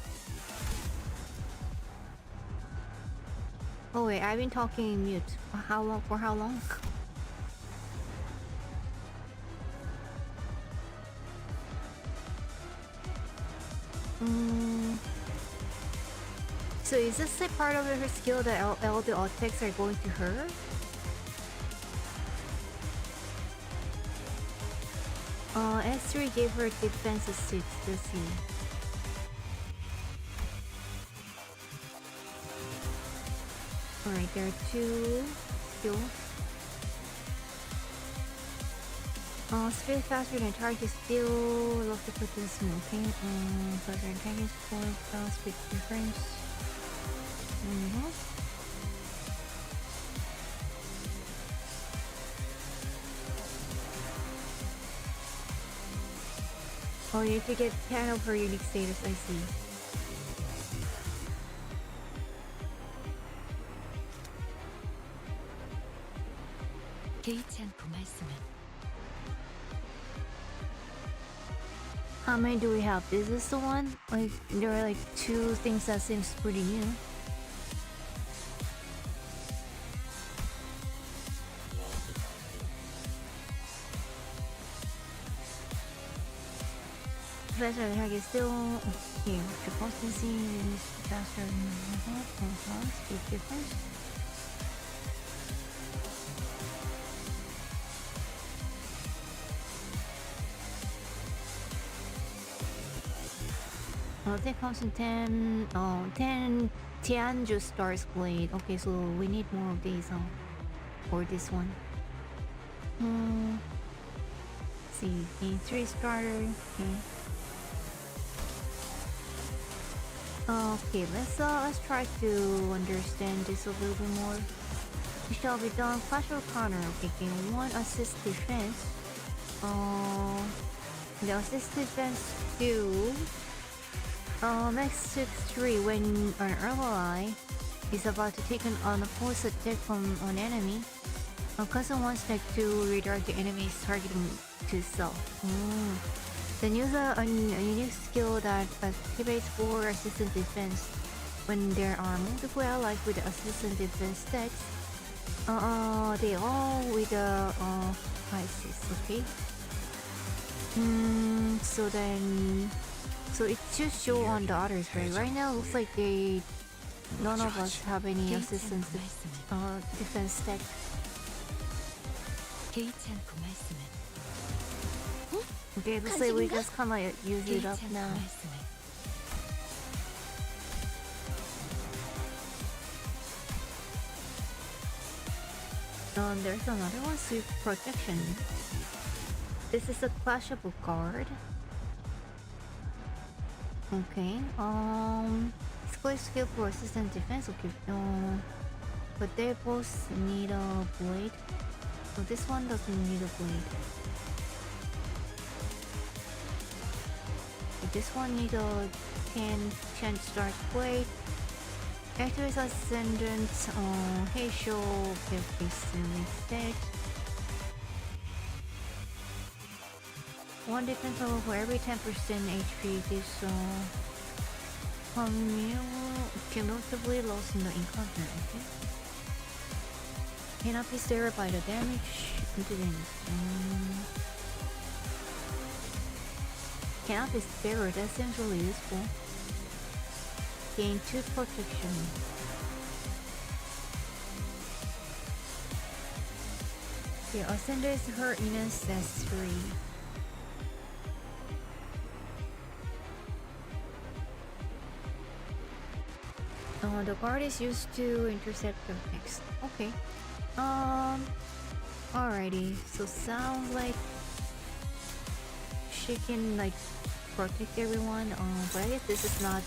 Oh wait, I've been talking in mute. How long? For how long? So is this a part of her skill that all the attacks are going to her? S3 gave her defense 6. Let's see. Alright, there are 2 skill. Speed faster than target still. Love to put this in, okay? Faster than target for speed difference. Oh, you have to get 10 of her unique status, I see. 개의치 않고 말씀해. How many do we have? Is this the one? Like, there are like 2 things that seems pretty new. Faster than target still. Okay, the potency is faster than speed difference. That comes in 10. Oh, 10 Tianju Stars Blade. Okay, so we need more of these, for this one. See, a 3 starter. Okay. Okay, let's try to understand this a little bit more. It shall be done. Flash or counter. Okay, gain 1 assist defense. The assist defense 2. Next 6-3 when an ally is about to take on a force attack from an enemy. Custom one stack to redirect the enemy's targeting to self. Then use a unique skill that activates 4 assistant defense when there are multiple allies with assistant defense stacks. They all with the ISIS, okay? So then So it should show on the others, right? Right now, it looks like none of us have any assistance defense tech. 개의치 않고 말씀해. Okay, it looks like we just kind of use it up now. There's another one, sweep protection. This is a clashable card. Okay, display skill for assistant defense. Okay, but they both need a blade. So this one doesn't need a blade. But this one needs a 10 start blade. Activate Ascendant, Heisho, okay, instead. One defense level for every 10% HP gives cumulatively lost in the encounter, okay? Cannot be stared by the damage into the cannot be stared, that seems really useful. Gain 2 protection. The Ascender's hurt means that's 3. The card is used to intercept the text. Okay. Alrighty. So sounds like she can like protect everyone. But I guess this is not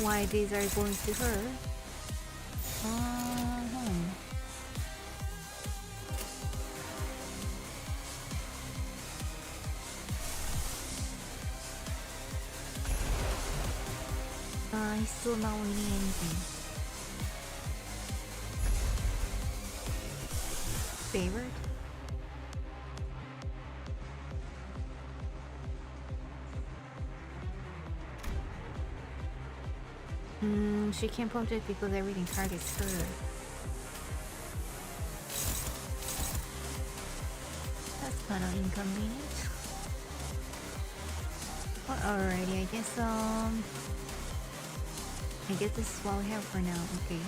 why these are going to her. He's still not winning anything. Favored? She can't protect because everything targets her. That's kind of inconvenient. But alrighty, I guess this is what we have for now. Okay.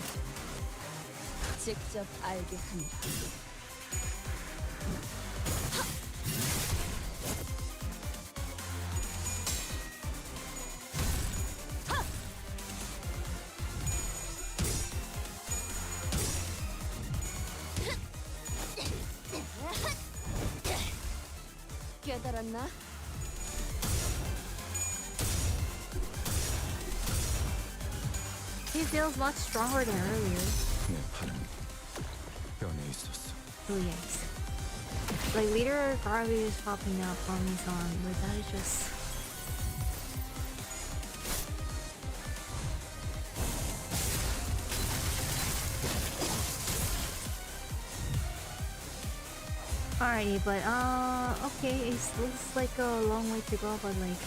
직접 알게 합니다. 깨달았나? He feels much stronger than earlier. 내 팔은 뼈에 있었어. Oh yes. Like later garbage is popping up from his arm, but that is just alrighty, but okay, it looks like a long way to go, but like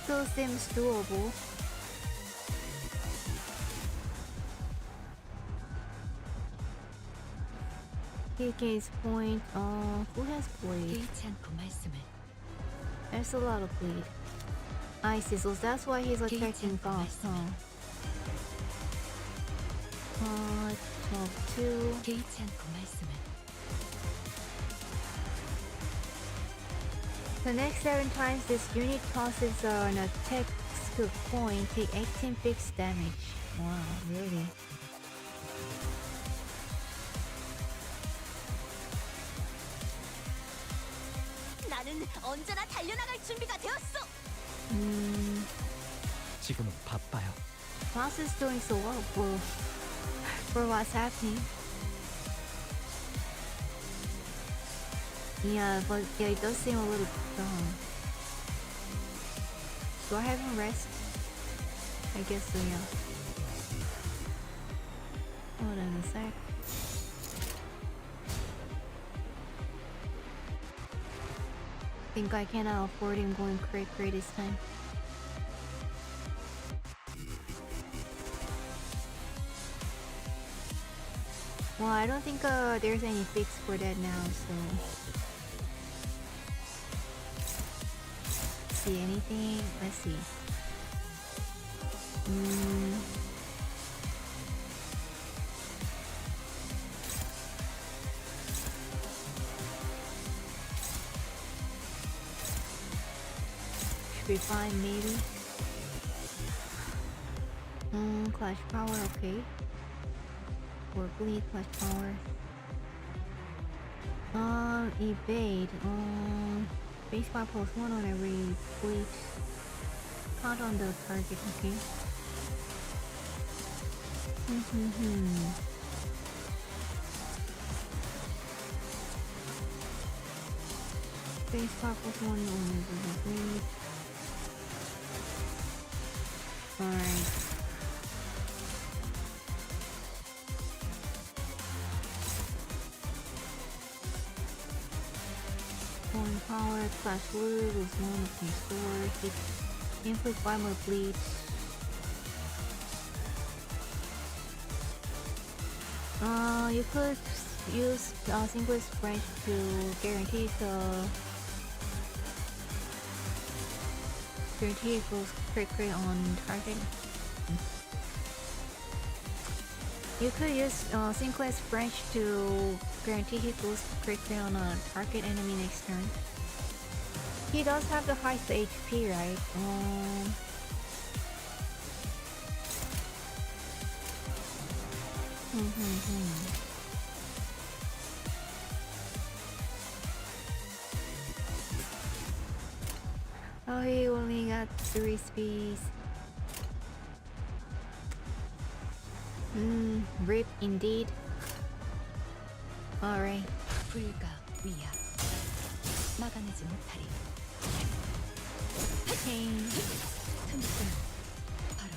still seems doable. KK's point, who has blade? 개의치 않고 말씀해. There's a lot of bleed. I see, so that's why he's attacking Faust, huh? 12-2. 개의치 않고 말씀해. The next 7 times this unit tosses an attack skill coin, take 18 fixed damage. Wow, really? 나는 언제나 달려나갈 준비가 되었어. 지금은 바빠요. Faust is doing so well for what's happening. Yeah, but yeah, it does seem a little dumb. Do I have him rest? I guess so, yeah. Hold on a sec. Think I cannot afford him going cray this time. Well, I don't think there's any fix for that now, so see anything. Let's see. Should be fine, maybe. Clash power, okay. Or bleed, clash power. Evade. Base bar +1 on every bleed. Count on the target, okay. Base bar +1 on every bleed. Alright. Pulling power, clash blue, lose 1, okay, store, hit, inflict 5 more bleed. You could use Singular Branch to guarantee it goes crit on target. You could use Singular Branch to guarantee he goes crit on a target enemy next turn. He does have the highest HP, right? Oh, he only got 3 speeds. Rip indeed. Alright. 불가 위야 막아내지 못하리. Pain. 틈새 바로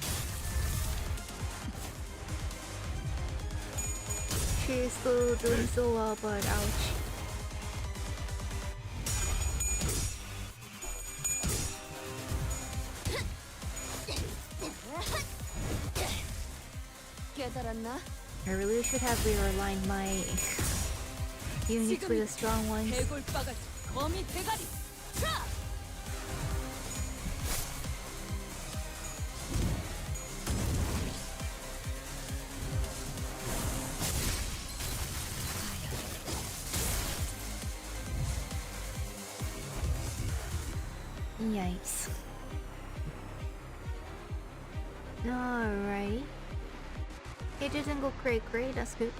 She's still doing so well, but ouch. 깨달았나? I really should have realigned my units with the strong ones. 해골바가지 거미 대가리. 차! Yikes. Alright. It didn't go great, that's good.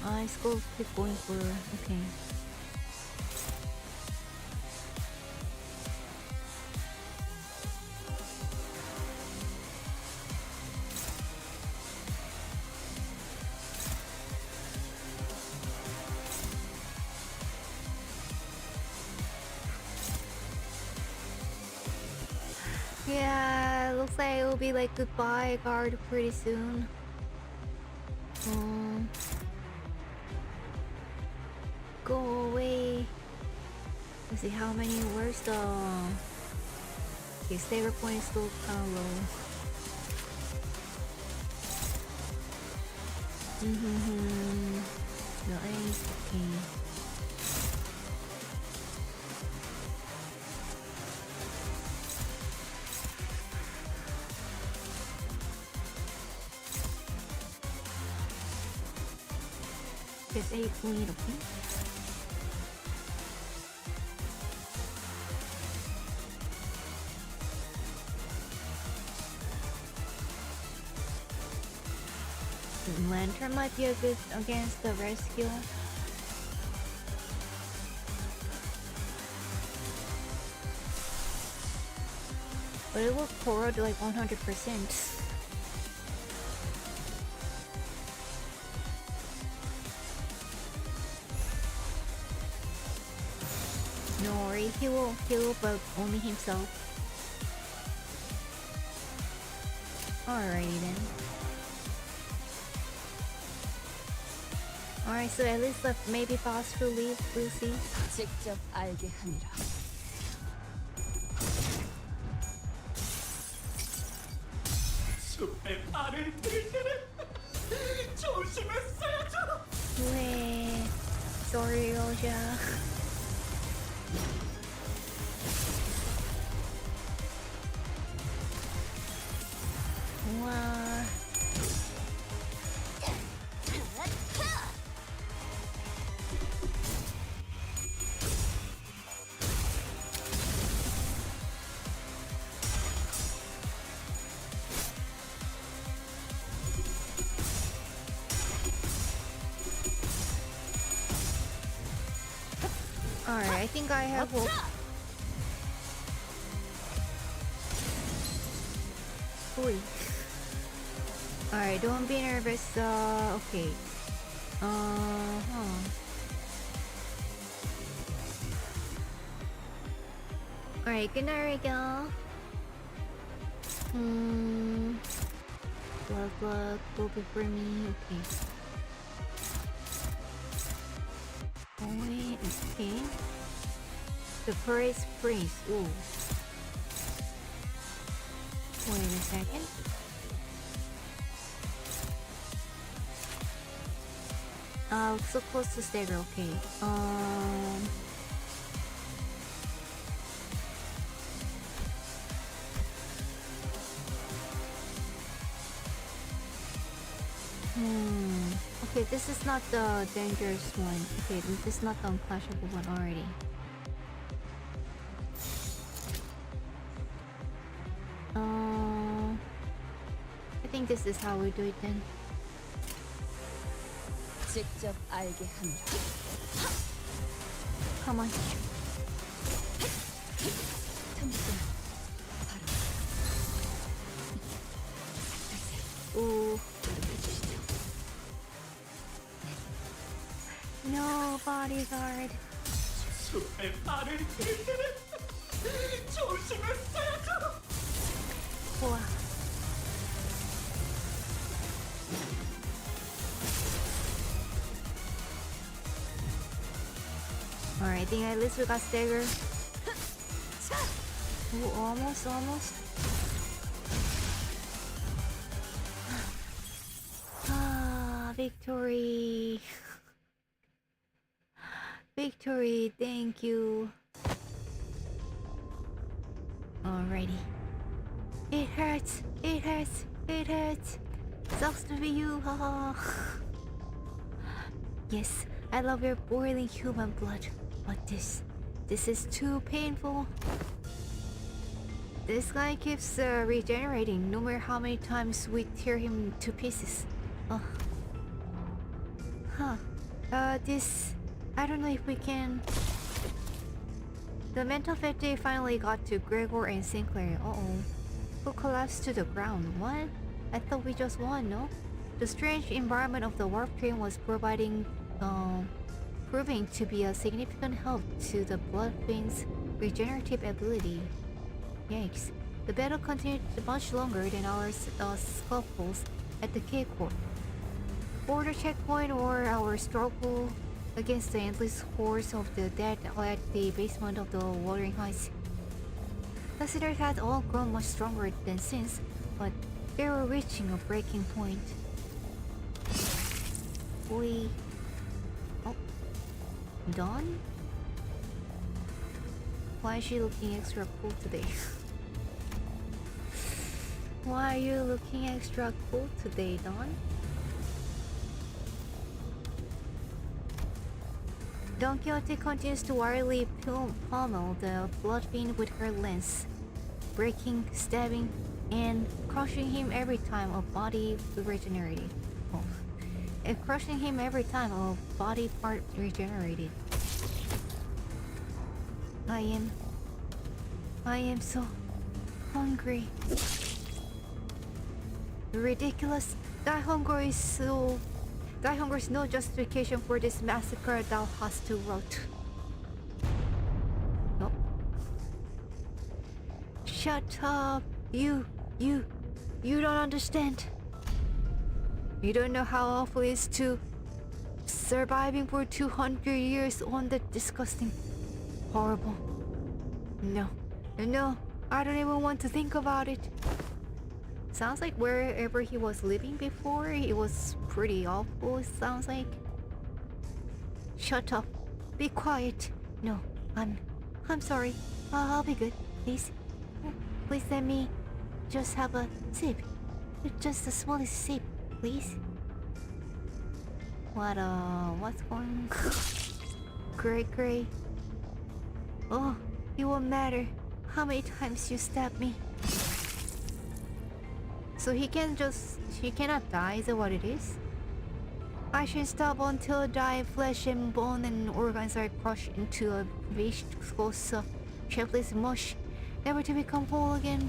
I still keep going for okay. Yeah, looks like it will be like goodbye guard pretty soon. Go away. Let's see how many words though. Okay, saver point is still kind of low. The ace, okay. There's 8 bleed, okay. Lantern might be a good against the rescue. But it will corrode like 100%. No worry, he will heal, but only himself. Alrighty then. Alright, so at least maybe Faust will leave, we'll see. 직접 알게 하니라. 숲의 발을 들일 때는 조심했어야죠. 왜? Sorry, Roja. 와. Alright, I think I have hope. Oi. Alright, don't be nervous. Okay. Alright, good night, Regal. Blood, go before me. Okay. Wait, okay. The Praise Prince. Ooh. Wait a second. So close to stagger, okay. Okay, this is not the dangerous one. Okay, this is not the unclashable one already. I think this is how we do it then. 직접 알게 합니다. Come on. 틈새 바로 Ooh. No bodyguard. 숲의 발을 들일 때는 조심했어야죠. Wow. Alright, I think at least we got stagger. Ooh, almost. Victory. Victory, thank you. Alrighty. It hurts. Sucks to be you, haha. Yes, I love your boiling human blood, but this is too painful. This guy keeps regenerating no matter how many times we tear him to pieces. I don't know if we can... The mental fatigue finally got to Gregor and Sinclair. Who collapsed to the ground. What? I thought we just won, no? The strange environment of the warp train was proving to be a significant help to the Bloodfiend's regenerative ability. Yikes. The battle continued much longer than our scuffles at the T Corp. Border checkpoint or our struggle against the endless hordes of the dead at the basement of the Wuthering Heights. The sinners had all grown much stronger than since, but they were reaching a breaking point. Dawn? Why is she looking extra cool today? Why are you looking extra cool today, Dawn? Don Quixote continues to wildly pummel the Bloodfiend with her lance, breaking, stabbing, and crushing him every time a body regenerated. Crushing him every time a body part regenerated. I am so hungry. Ridiculous. Thy hunger is no justification for this massacre thou hast to wrought. Nope. Shut up. You don't understand. You don't know how awful it is to surviving for 200 years on that disgusting, horrible. No, I don't even want to think about it. Sounds like wherever he was living before, it was pretty awful, it sounds like. Shut up. Be quiet. No, I'm sorry. I'll be good. Please. Please let me just have a sip. Just the smallest sip, please. What's going on? Great. Oh, it won't matter how many times you stab me. So he cannot die, is that what it is? I should stop until die flesh and bone and organs are crushed into a viscous, shapeless mush, never to become whole again.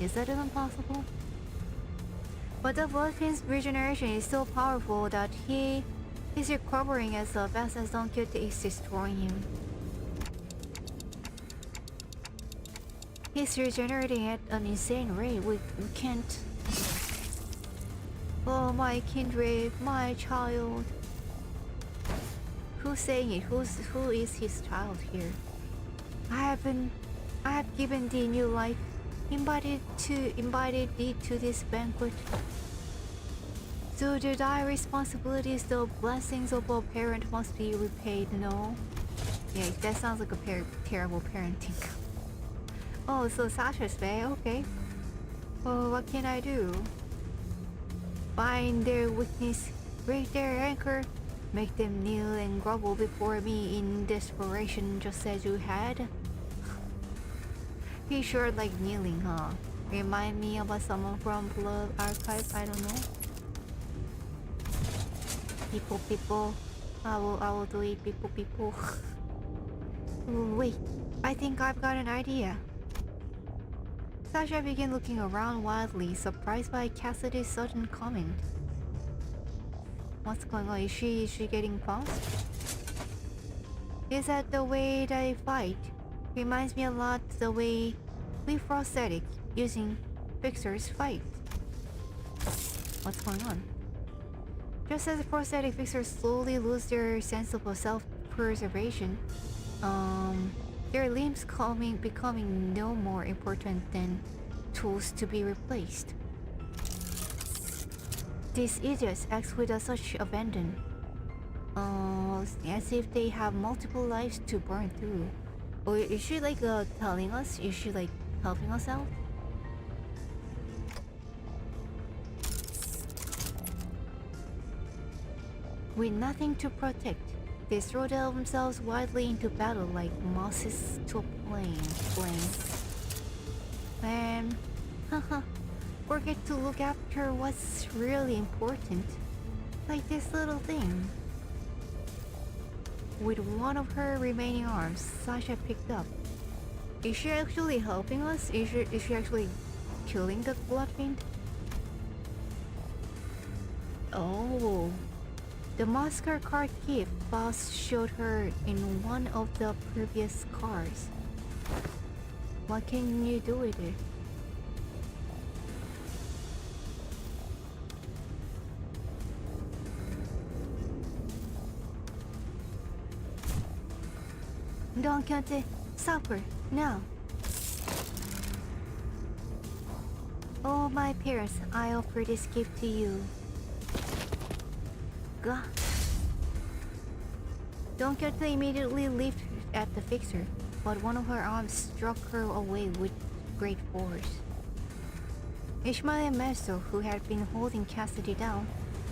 Is that even possible? But the Bloodfiend's regeneration is so powerful that he's recovering as fast as Don Quixote is destroying him. He's regenerating at an insane rate. We can't. Oh, my kindred, my child. Who's saying it? Who is his child here? I have given thee new life, invited thee to this banquet. So the thy responsibilities, the blessings of a parent must be repaid, no? Yeah, that sounds like a terrible parenting. Oh, so Sasha's back, okay. Well, what can I do? Find their weakness, break their anchor, make them kneel and grovel before me in desperation just as you had. He sure like kneeling, huh? Remind me about someone from Blood Archive, I don't know. People. I will do it, people. Wait, I think I've got an idea. Sasha began looking around wildly, surprised by Cassidy's sudden comment. What's going on? Is she getting paused? Is that the way they fight? Reminds me a lot the way we prosthetic using fixers fight. What's going on? Just as prosthetic fixers slowly lose their sense of self-preservation, their limbs becoming no more important than tools to be replaced. These idiots act with such abandon, as if they have multiple lives to burn through. Or is she like telling us? Is she like helping us out? With nothing to protect, they throw themselves wildly into battle like mosses to a flame. And forget to look after what's really important, like this little thing. With one of her remaining arms, Sasha picked up. Is she actually helping us? Is she actually killing the Bloodfiend? Oh. The Moscar card gift Faust showed her in one of the previous cars. What can you do with it? Don Quixote, stop her, now! Oh, my parents, I offer this gift to you. God. Don Quixote immediately leaped at the fixer, but one of her arms struck her away with great force. Ishmael and Master, who had been holding Cassidy down,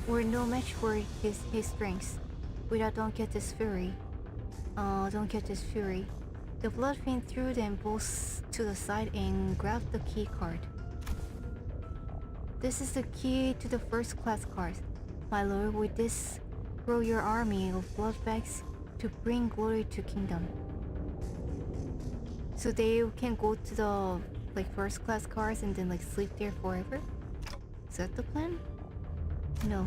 were no match for his strength. Without Don Quixote's fury, the Bloodfiend threw them both to the side and grabbed the key card. This is the key to the first-class cars. My lord, with this, grow your army of bloodbags to bring glory to kingdom. So they can go to the first-class cars and then sleep there forever? Is that the plan? No.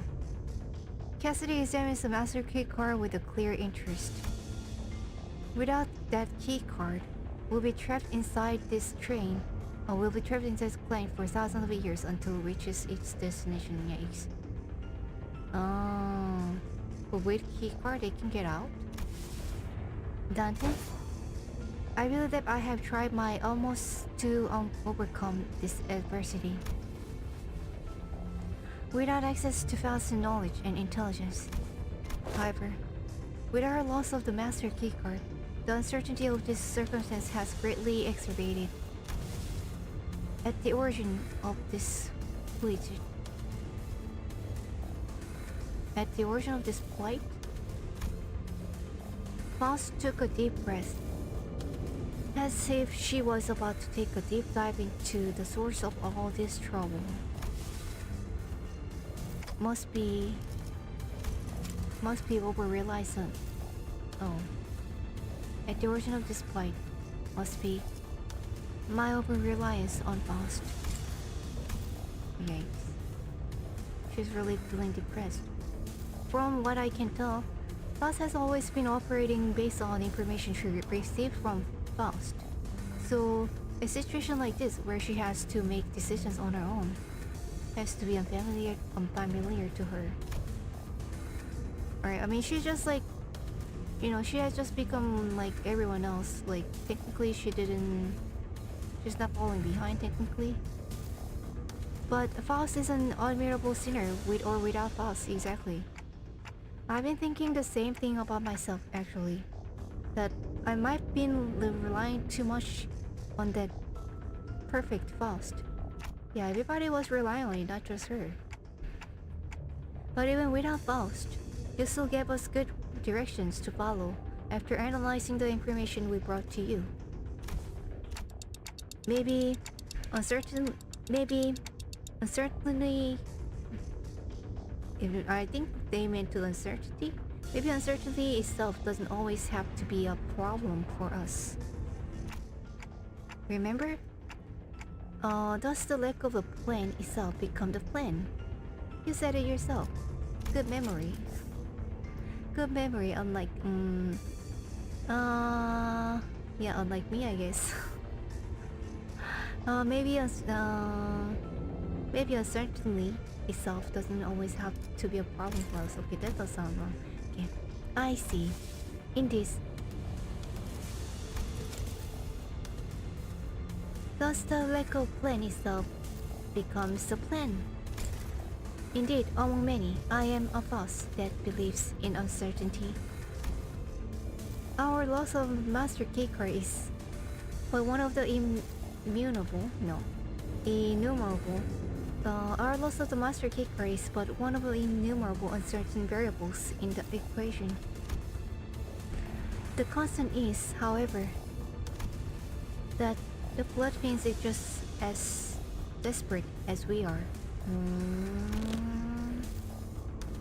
Cassidy examines the master key card with a clear interest. Without that key card, we'll be trapped inside this train. We'll be trapped inside this plane for thousands of years until it reaches its destination. Yikes. But with key card they can get out. Dante? I believe that I have tried my utmost to overcome this adversity. Without access to Faust's knowledge and intelligence. However, with our loss of the Master Keycard, the uncertainty of this circumstance has greatly exacerbated. At the origin of this plight, Faust took a deep breath, as if she was about to take a deep dive into the source of all this trouble. Must be over-reliance on... Oh. At the origin of this plight must be my over-reliance on Faust. Yikes. She's really feeling depressed. From what I can tell, Faust has always been operating based on information she received from Faust. So, a situation like this, where she has to make decisions on her own, has to be unfamiliar to her. Alright, I mean, she's just like, you know, she has just become like everyone else. Like, technically she's not falling behind technically. But Faust is an admirable sinner, with or without Faust, exactly. I've been thinking the same thing about myself, actually. That I might have been relying too much on that perfect Faust. Yeah, everybody was relying on it, not just her. But even without Faust, you still gave us good directions to follow after analyzing the information we brought to you. Maybe uncertainty. I think they meant to uncertainty. Maybe uncertainty itself doesn't always have to be a problem for us. Remember? Does the lack of a plan itself become the plan? You said it yourself. Good memory. Good memory, unlike yeah, unlike me, I guess. Maybe uncertainty itself doesn't always have to be a problem for us. Okay, that does sound wrong. Okay, I see. In this, thus the lack of plan itself becomes the plan. Indeed, among many, I am of us that believes in uncertainty. Our loss of Master Keycard is but one of the innumerable. Our loss of the Master Keycard is but one of the innumerable uncertain variables in the equation. The constant is, however, that the Bloodfiends is just as desperate as we are.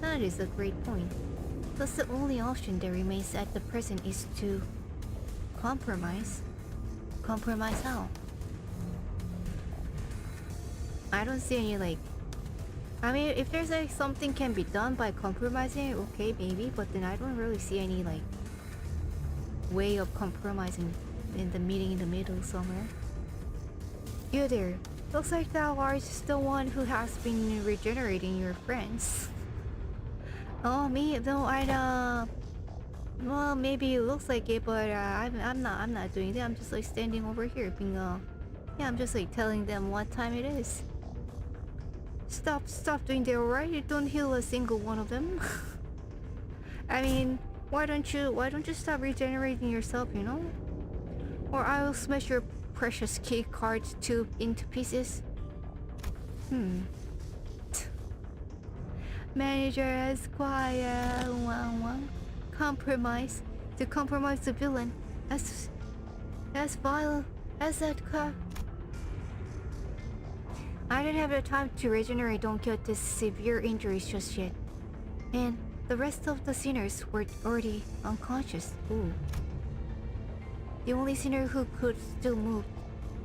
That is a great point. Thus the only option that remains at the present is to compromise. Compromise how? I don't see any like... I mean, if there's like something can be done by compromising, okay, maybe, but then I don't really see any like way of compromising in the meeting in the middle somewhere. You there. Looks like thou art the one who has been regenerating your friends. Oh, me? No, well, maybe it looks like it, but I'm not doing that. I'm just like standing over here, being yeah, I'm just like telling them what time it is. Stop doing that, alright? You don't heal a single one of them. I mean, why don't you stop regenerating yourself, you know? Or I will smash your precious key card into pieces. Manager as quiet. Compromise. To compromise the villain. As vile as that car. I didn't have the time to regenerate Don Quixote's severe injuries just yet. And the rest of the sinners were already unconscious. Ooh. The only sinner who could still move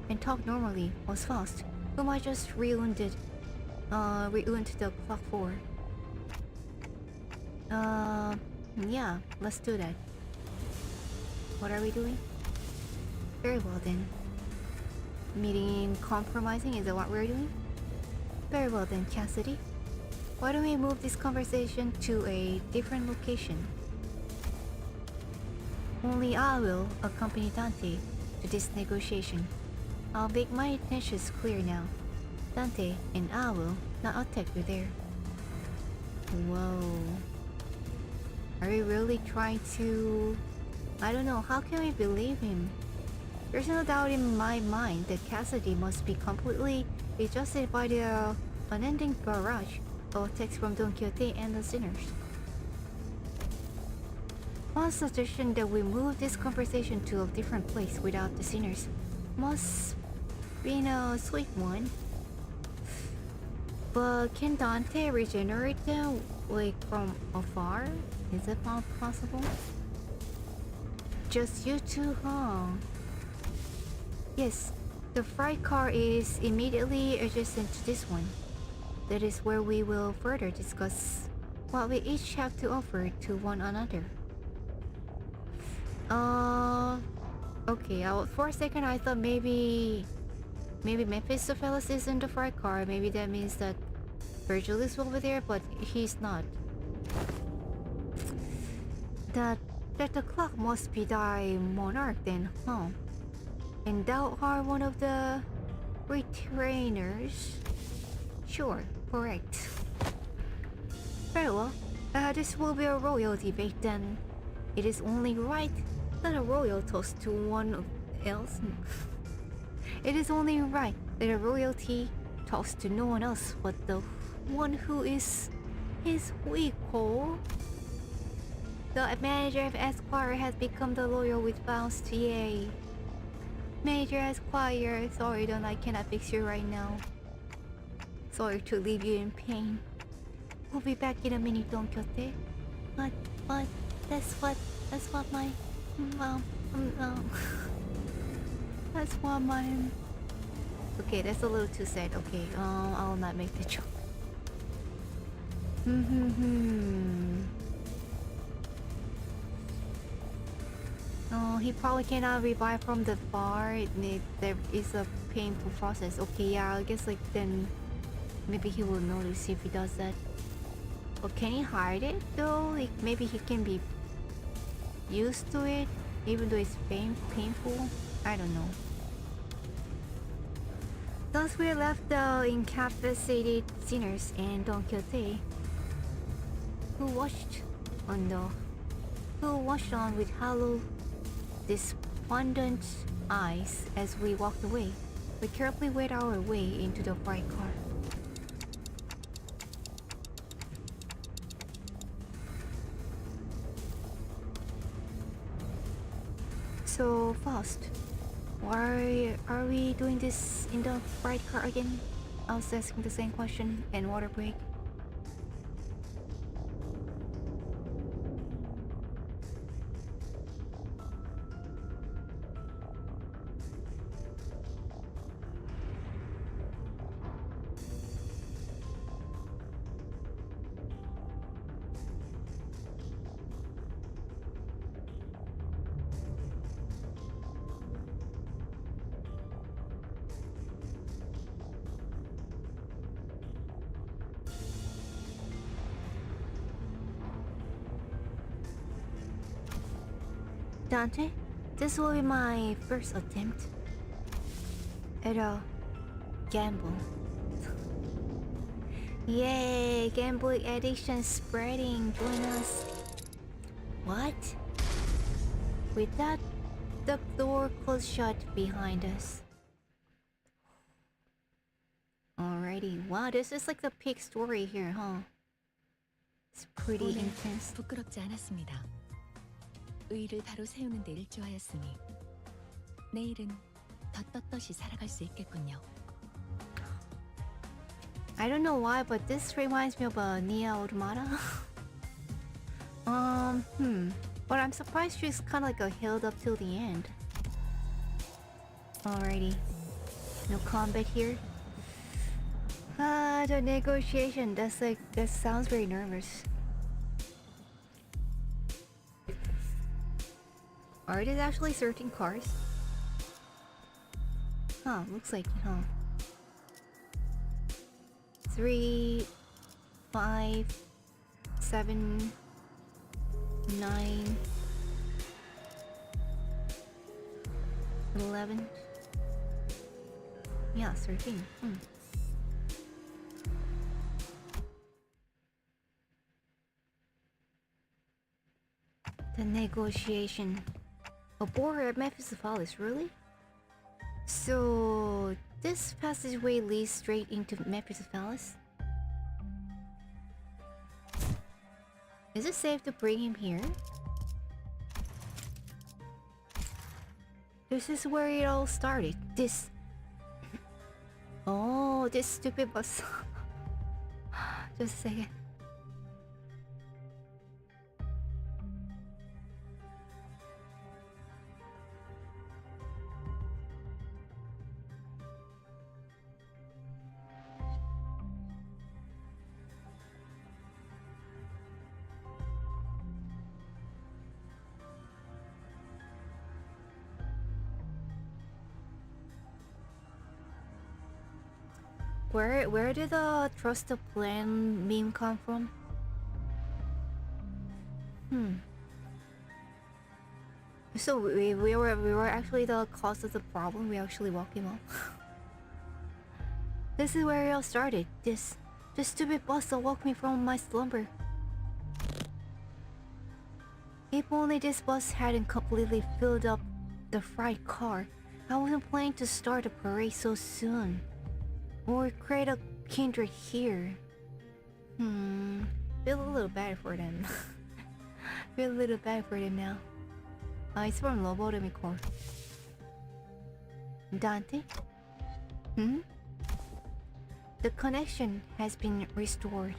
and talk normally was Faust, whom I just rewound the clock for. Yeah, let's do that. What are we doing? Very well then. Meeting compromising, is that what we're doing? Very well then, Cassidy. Why don't we move this conversation to a different location? Only I will accompany Dante to this negotiation. I'll make my intentions clear now. Dante and I will not attack you there. Whoa. Are we really trying to... I don't know, how can we believe him? There's no doubt in my mind that Cassidy must be completely adjusted by the unending barrage of attacks from Don Quixote and the sinners. One suggestion that we move this conversation to a different place without the sinners must be a sweet one. But can Dante regenerate them like from afar? Is it not possible? Just you two, huh? Yes, the freight car is immediately adjacent to this one. That is where we will further discuss what we each have to offer to one another. Okay, for a second I thought maybe Mephistopheles is in the freight car. Maybe that means that Virgil is over there, but he's not. That the clock must be thy monarch then, huh? And thou art one of the retainers? Sure, correct. Very well. This will be a royal debate then. It is only right that a royal toast to one else. It is only right that a royalty toast to no one else but the one who is his equal. The manager of Esquire has become the lawyer with Faust, yay. Major Esquire, sorry Don, I cannot fix you right now. Sorry to leave you in pain. We'll be back in a minute, Don Quixote. But that's what my that's what my okay, that's a little too sad. Okay, I'll not make the joke. Oh, he probably cannot revive from the bar. There is a painful process. Okay, yeah, I guess like then maybe he will notice if he does that. But can he hide it though? Like maybe he can be used to it even though it's painful. I don't know. Thus we are left the incapacitated sinners and Don Quixote, who watched on with hollow, despondent eyes as we walked away. We carefully made our way into the bright car. So, Faust, why are we doing this in the bright car again? I was asking the same question and water break. Dante, this will be my first attempt at a gamble. Yay, gambling addiction spreading, join us. What? With that, the door closed shut behind us. Alrighty, wow, this is like the peak story here, huh? It's pretty intense. 부끄럽지 않았습니다. 의를 바로 세우는 데 일조하였으니 내일은 더 떳떳이 살아갈 수 있겠군요. I don't know why, but this reminds me of a Nia Automata. But I'm surprised she's kind of like a held up till the end. Alrighty, no combat here. The negotiation. That sounds very nervous. Are these actually certain cars? Huh, looks like it, huh? 3, 5, 7, 9. 11. Yeah, 13. The negotiation. A border at Mephistopheles, really? So this passageway leads straight into Mephistopheles? Is it safe to bring him here? This is where it all started. This... Oh, this stupid bus. Just a second. Where did the trust the plan meme come from? So we were actually the cause of the problem. We actually woke him up. This is where it all started. This stupid bus that woke me from my slumber. If only this bus hadn't completely filled up the fright car, I wasn't planning to start a parade so soon. Or create a kindred here. Feel a little bad for them. Feel a little bad for them now. It's from Lobotomy Corp. Dante? The connection has been restored.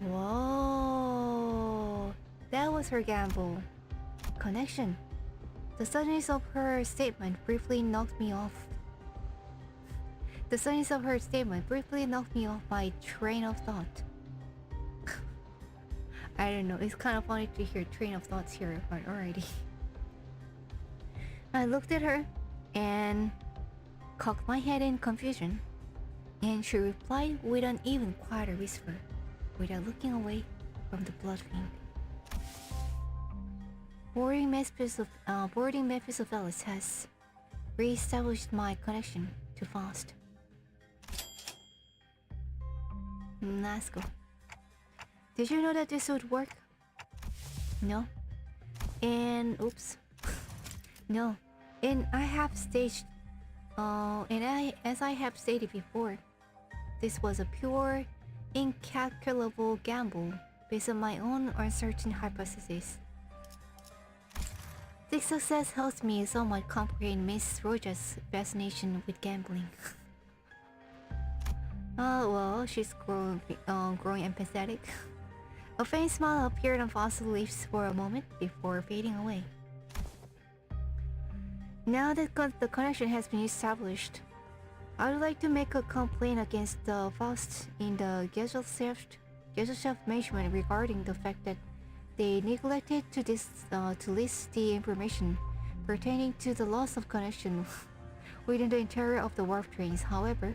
Whoa, that was her gamble. Connection. The suddenness of her statement briefly knocked me off. The suddenness of her statement briefly knocked me off my train of thought. I don't know, it's kind of funny to hear train of thoughts here already. I looked at her and cocked my head in confusion, and she replied with an even quieter whisper, without looking away from the Bloodfiend. Boarding Mephistopheles has re-established my connection to Faust. Let's go. Did you know that this would work? No. And oops. No. And I have staged as I have stated before, this was a pure, incalculable gamble based on my own uncertain hypothesis. This success helps me somewhat comprehend Miss Roja's fascination with gambling. Well, she's growing empathetic. A faint smile appeared on Faust's lips for a moment before fading away. Now that the connection has been established, I would like to make a complaint against Faust in the Gesellschaft measurement regarding the fact that they neglected to list the information pertaining to the loss of connection within the interior of the warp trains. However,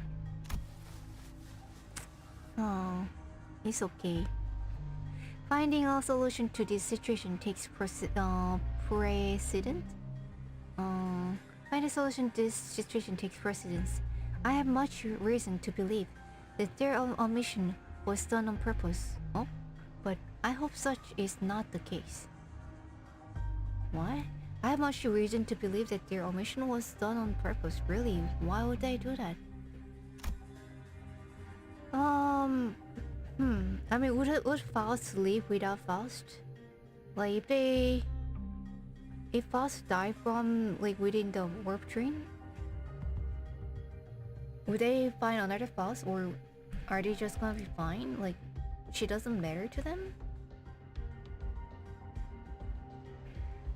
it's okay. Finding a solution to this situation takes precedence. Finding a solution to this situation takes precedence. I have much reason to believe that their omission was done on purpose. Oh, but I hope such is not the case. What? I have much reason to believe that their omission was done on purpose. Really? Why would they do that? I mean, would Faust leave without Faust? Like, if Faust died from, like, within the warp train? Would they find another Faust, or are they just gonna be fine? Like, she doesn't matter to them?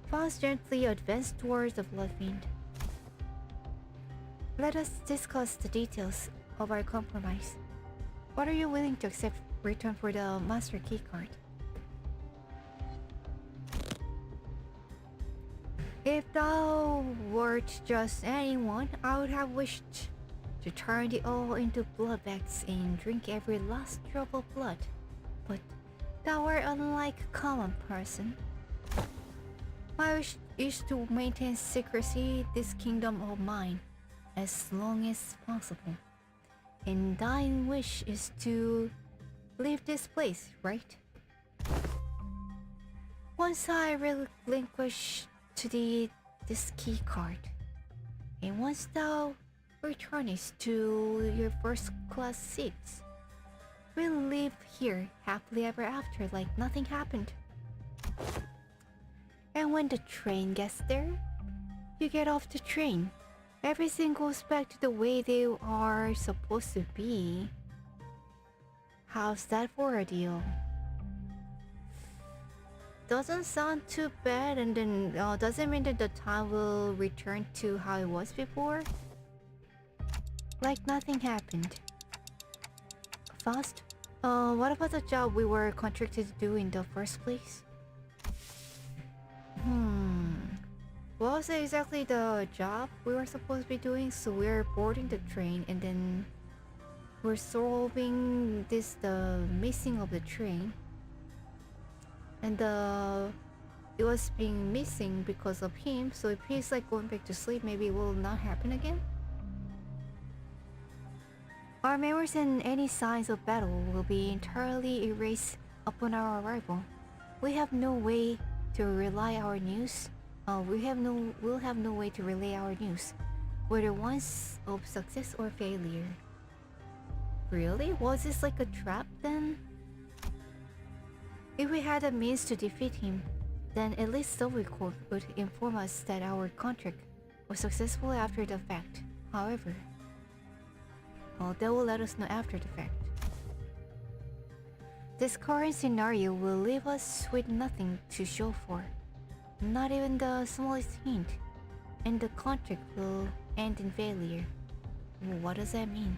Faust gently advanced towards the Bloodfiend. Let us discuss the details of our compromise. What are you willing to accept return for the master keycard? If thou wert just anyone, I would have wished to turn the all into blood bags and drink every last drop of blood. But thou art unlike a common person. My wish is to maintain secrecy this kingdom of mine as long as possible. And thine wish is to leave this place, right? Once I relinquish to thee this key card, and once thou returnest to your first class seats, we'll live here happily ever after like nothing happened. And when the train gets there, you get off the train. Everything goes back to the way they are supposed to be. How's that for a deal? Doesn't sound too bad, and then doesn't mean that the time will return to how it was before. Like nothing happened. Faust, what about the job we were contracted to do in the first place? What was exactly the job we were supposed to be doing? So we're boarding the train and then we're solving the missing of the train. And it was being missing because of him, so if he's like going back to sleep, maybe it will not happen again. Our memories and any signs of battle will be entirely erased upon our arrival. We have no way to relay our news. We'll have no way to relay our news, whether ones of success or failure. Really? Was this like a trap then? If we had a means to defeat him, then at least the Corp would inform us that our contract was successful after the fact. However, they will let us know after the fact. This current scenario will leave us with nothing to show for, not even the smallest hint, and the contract will end in failure. What does that mean?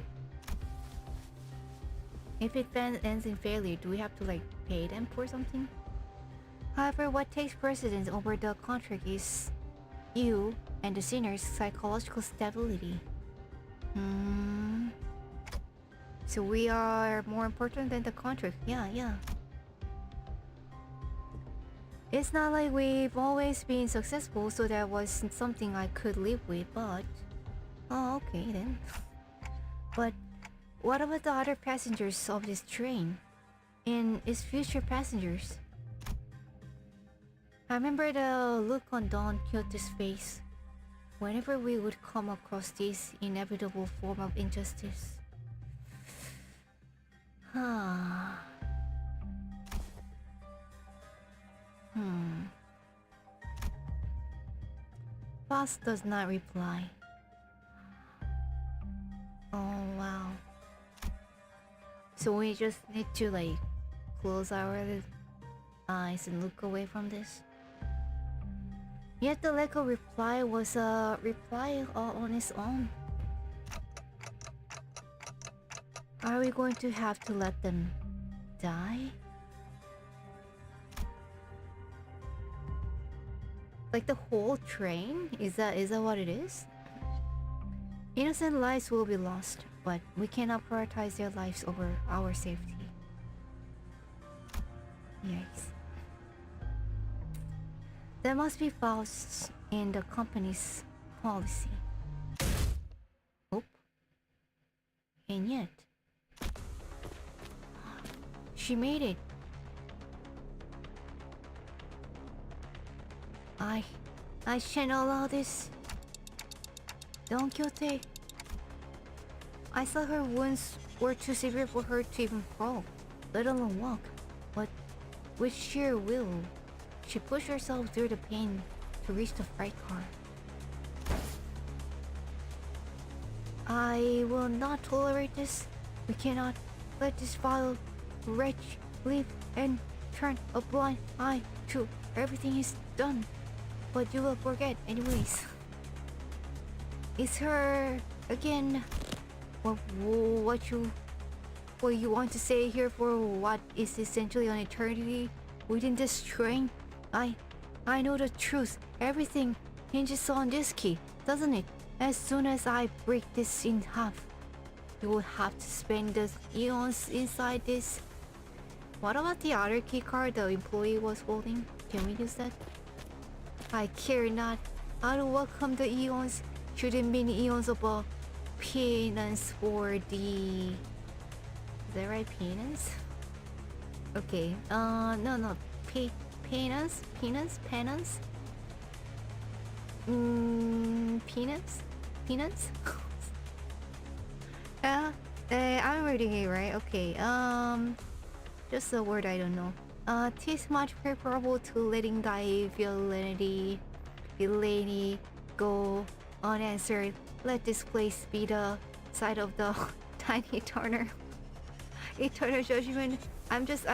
If it ends in failure, do we have to like pay them for something? However, what takes precedence over the contract is you and the sinner's psychological stability. So we are more important than the contract. Yeah. It's not like we've always been successful, so that was something I could live with, but... Oh, okay then. But what about the other passengers of this train? And its future passengers? I remember the look on Don Quixote's face whenever we would come across this inevitable form of injustice. Faust does not reply. Oh wow. So we just need to like close our eyes and look away from this. Yet the lack of reply was a reply all on its own. Are we going to have to let them die? Like the whole train? Is that what it is? Innocent lives will be lost, but we cannot prioritize their lives over our safety. Yikes. That must be Faust's in the company's policy. Oh. And yet... she made it. I shan't allow this. Don Quixote. I thought her wounds were too severe for her to even crawl, let alone walk. But with sheer will, she pushed herself through the pain to reach the freight car. I will not tolerate this. We cannot let this vile wretch live and turn a blind eye to everything he's done. But you will forget anyways. It's her again. What you want to say here for what is essentially an eternity within this train? I know the truth. Everything hinges on this key, doesn't it? As soon as I break this in half, you will have to spend the eons inside this. What about the other key card the employee was holding? Can we use that? I care not. I'll welcome the eons to the many eons of penance for the... Is that right? Penance? Okay. No. Penance? Penance? Penance? Penance? Penance? I'm reading it right. Okay. Just a word I don't know. 'Tis much preferable to letting thy villainy go unanswered. Let this place be the site of the tiny eternal judgment. I'm just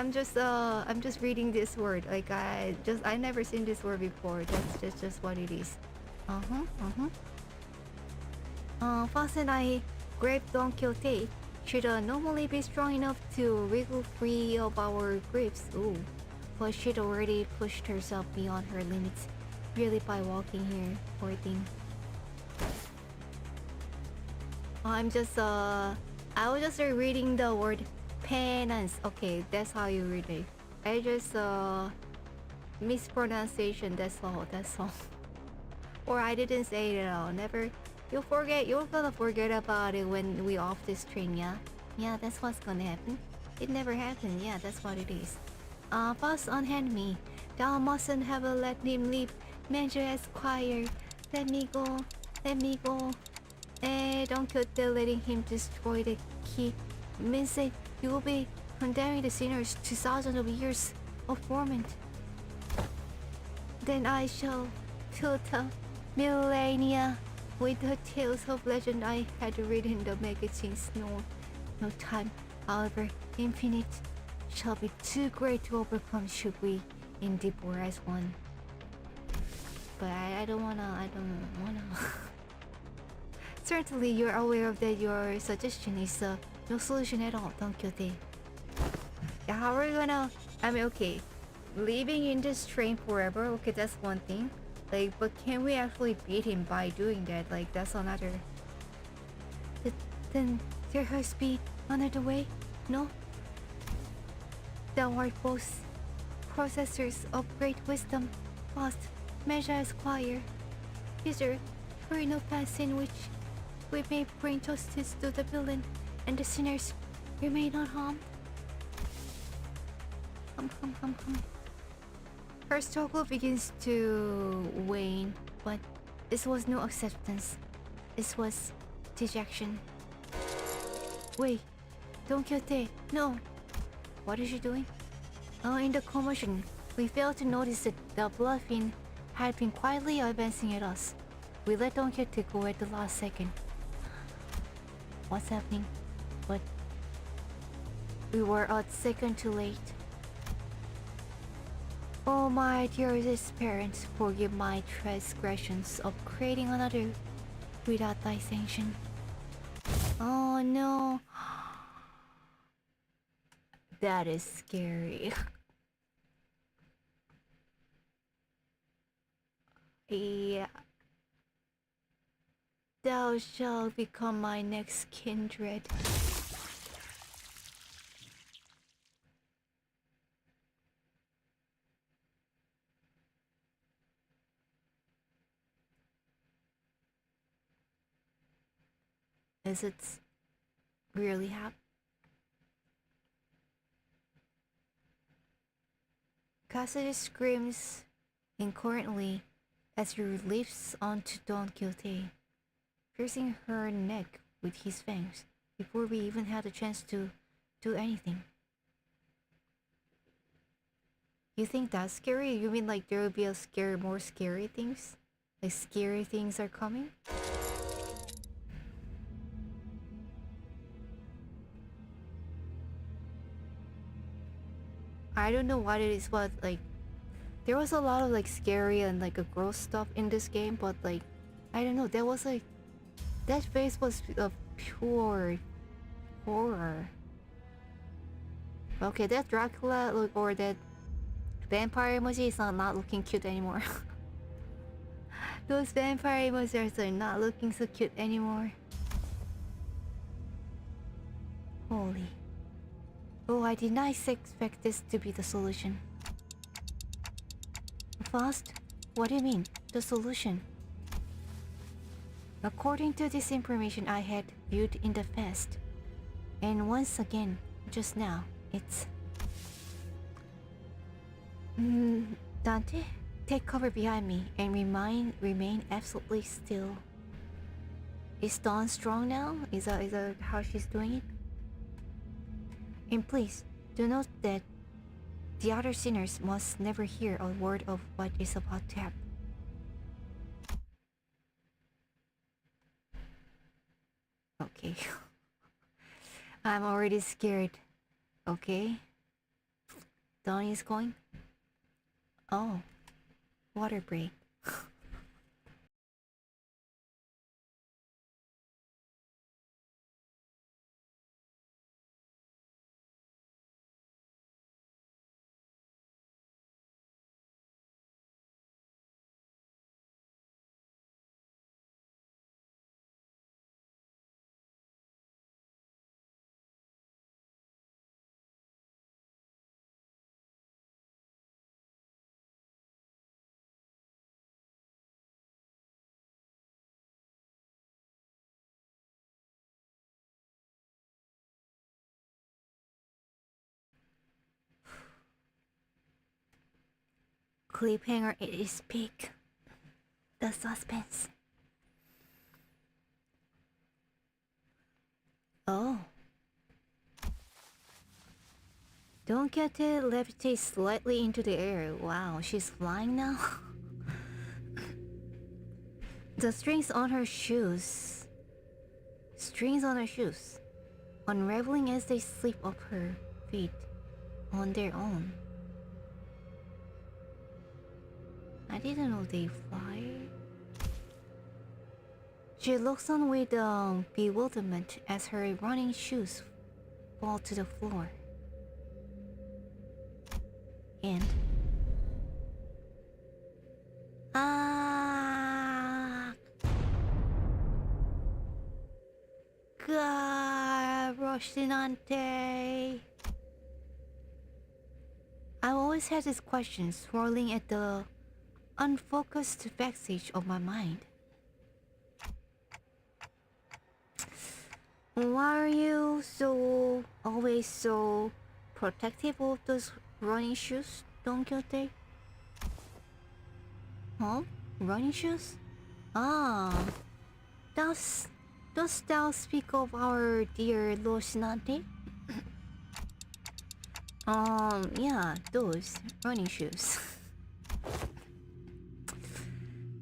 reading this word. Like I never seen this word before. That's just what it is. Faust and I grabbed Don Quixote. Should normally be strong enough to wriggle free of our grips. Ooh, but she'd already pushed herself beyond her limits, really by walking here. Poor thing. I was just reading the word penance. Okay, that's how you read it. I just mispronunciation. That's all. Or I didn't say it at all. Never. You're gonna forget about it when we off this train, yeah? Yeah, that's what's gonna happen. It never happened, yeah, that's what it is. Faust unhand me. Thou mustn't have let him leave. Major Esquire. Let me go. Don't Quixote letting him destroy the key means that you will be condemning the sinners to thousands of years of torment. Then I shall fill the millennia with the tales of legend I had read in the magazines. No time, however infinite, shall be too great to overcome should we indeed war as one. But I don't wanna. Certainly you're aware of that your suggestion is no solution at all, Don Quixote. Yeah, how are we gonna... I mean, okay, living in this train forever, okay, that's one thing. Like, but can we actually beat him by doing that? Like, that's another... Then there has to be another way, no? Thou art both possessors of great wisdom, Faust, Magi Esquire. Is there no path in which we may bring justice to the villain and the sinners remain unharmed? Hum. Her struggle begins to wane, but this was no acceptance. This was dejection. Wait, Don Quixote, no! What is she doing? In the commotion, we failed to notice that the Bloodfiend had been quietly advancing at us. We let Don Quixote go at the last second. What's happening? But we were a second too late. Oh my dearest parents, forgive my transgressions of creating another without thy sanction. Oh no. That is scary. Yeah. Thou shalt become my next kindred. Is it really happening? Cassidy screams incoherently as he leaps onto Don Quixote, piercing her neck with his fangs before we even had a chance to do anything. You think that's scary? You mean like there will be more scary things? Like scary things are coming? I don't know what it is, but like there was a lot of like scary and like a gross stuff in this game, but like I don't know, there was like that face was pure horror. Okay, that Dracula look or that vampire emoji is not looking cute anymore. Those vampire emojis are not looking so cute anymore. Holy. Oh, I did not expect this to be the solution. Faust, What do you mean? The solution? According to this information I had viewed in the past, and once again, just now, it's... Dante, take cover behind me and remain absolutely still. Is Dawn strong now? Is that how she's doing it? And please, do note that the other sinners must never hear a word of what is about to happen. Okay. I'm already scared. Okay. Dawn is going? Oh. Water break. Cliffhanger at its peak. The suspense. Oh. Don't get it levitate slightly into the air. Wow, she's flying now. The strings on her shoes. Unraveling as they slip up her feet on their own. I didn't know they fly. She looks on with bewilderment as her running shoes fall to the floor. And... God, Rocinante. I always had this question swirling at the unfocused backstage of my mind. Why are you always so protective of those running shoes, Don Quixote? Huh? Running shoes? Ah, does thou speak of our dear Rocinante? Yeah, those running shoes.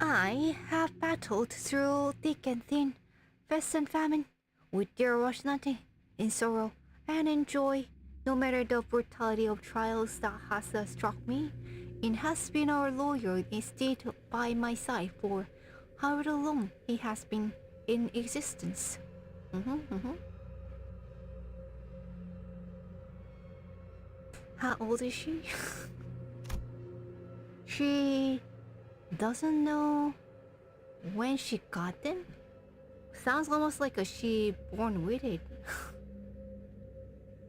I have battled through thick and thin, fast and famine, with dear Rocinante, in sorrow and in joy, no matter the brutality of trials that has struck me, and has been our lawyer instead by my side for however long he has been in existence. How old is she? She doesn't know when she got them? Sounds almost like she born with it.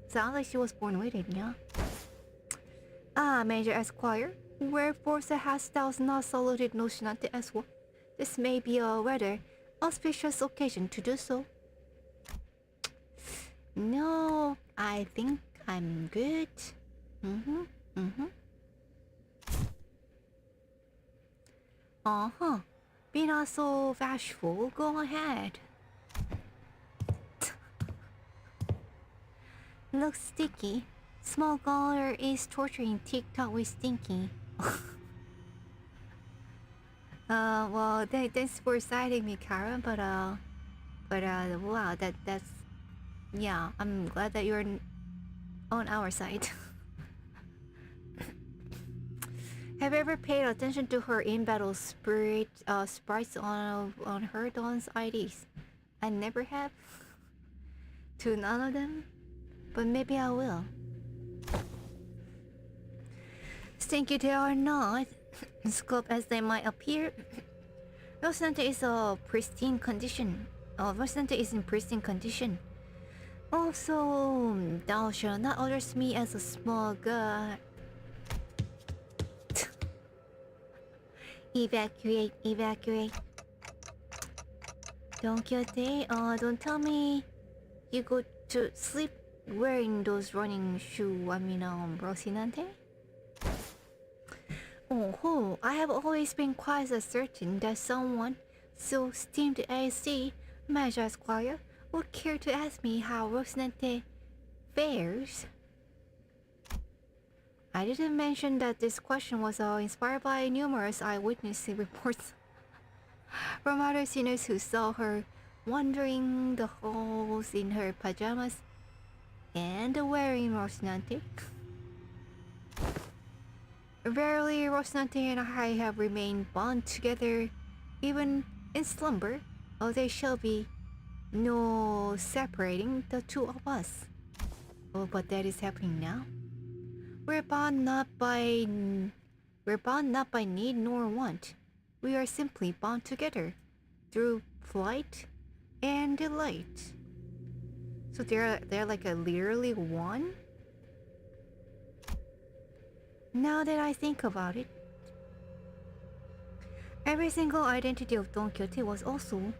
Sounds like she was born with it, yeah. Ah, Major Esquire, wherefore hast thou not saluted Rocinante as well? This may be a rather auspicious occasion to do so. No, I think I'm good. Be not so bashful, go ahead. Looks sticky. Small girl is torturing TikTok with Stinky. Well, thanks for citing me, Kara, but wow, that's... Yeah, I'm glad that you're on our side. Have you ever paid attention to her in-battle sprites on her Dawn's IDs? I never have. To none of them? But maybe I will. Stinky they are not, scope as they might appear. Rocinante is a pristine condition. Rocinante is in pristine condition. Also, thou shalt not address me as a small girl. Evacuate, evacuate. Don Quixote, don't tell me you go to sleep wearing those running shoe, Rocinante? Oh, I have always been quite as certain that someone so steamed AC, Major Squire, would care to ask me how Rocinante fares. I didn't mention that this question was inspired by numerous eyewitness reports from other sinners who saw her wandering the halls in her pajamas and wearing Rocinante. Verily, Rocinante and I have remained bound together even in slumber, or there shall be no separating the two of us. Oh, but that is happening now. We're bound not by need nor want. We are simply bound together through flight and delight. So they're like a literally one. Now that I think about it, every single identity of Don Quixote was also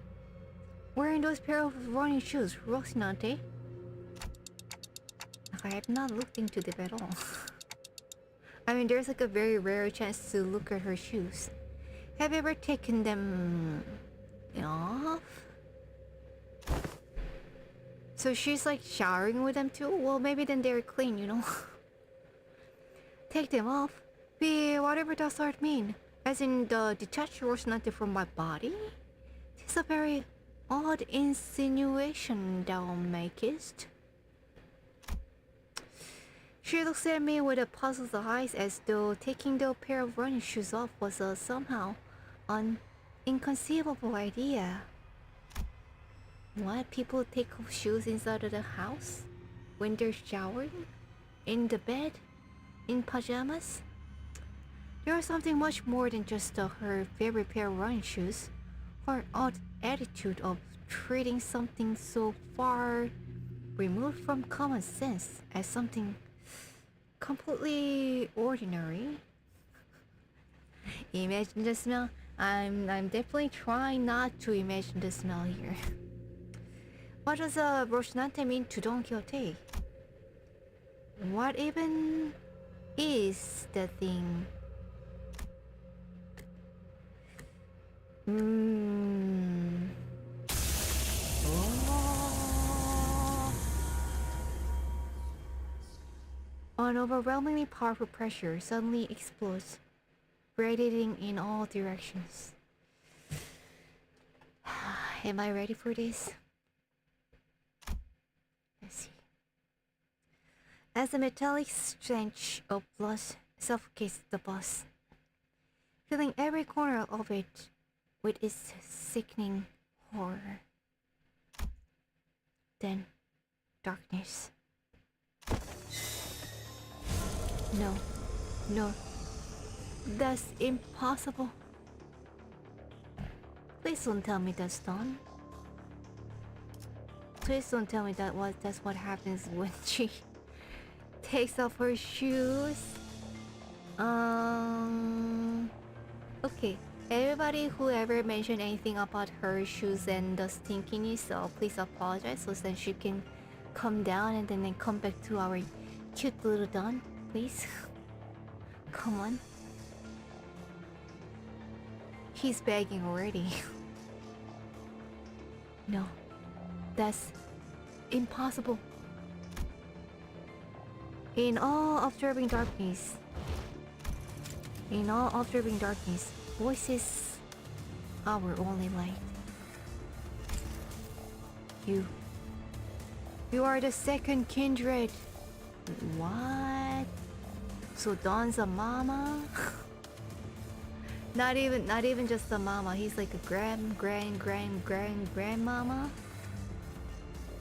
wearing those pair of running shoes, Rocinante. I have not looked into them at all. I mean, there's like a very rare chance to look at her shoes. Have you ever taken them off? So she's like showering with them too? Well, maybe then they're clean, you know? Take them off? Be whatever does that mean? As in the detached Rocinante from my body? It's a very odd insinuation thou makest. She looks at me with a puzzled eyes as though taking the pair of running shoes off was somehow an inconceivable idea. What? People take off shoes inside of the house? When they're showering? In the bed? In pajamas? There was something much more than just her favorite pair of running shoes. Her odd attitude of treating something so far removed from common sense as something completely ordinary. Imagine the smell. I'm definitely trying not to imagine the smell here. What does Rocinante mean to Don Quixote? What even is the thing? Oh. An overwhelmingly powerful pressure suddenly explodes, radiating in all directions. Am I ready for this? Let's see. As the metallic stench of blood suffocates the bus, filling every corner of it with its sickening horror. Then, darkness. No, that's impossible. Please don't tell me that's done. Please don't tell me that's what happens when she takes off her shoes. Okay. Everybody who ever mentioned anything about her shoes and the stinkiness, please apologize so that she can come down and then come back to our cute little Don, please. Come on. He's begging already. No, that's impossible. In all observing darkness, voices our only light. You are the second kindred. What? So Don's a mama? Not even just a mama. He's like a grandmama.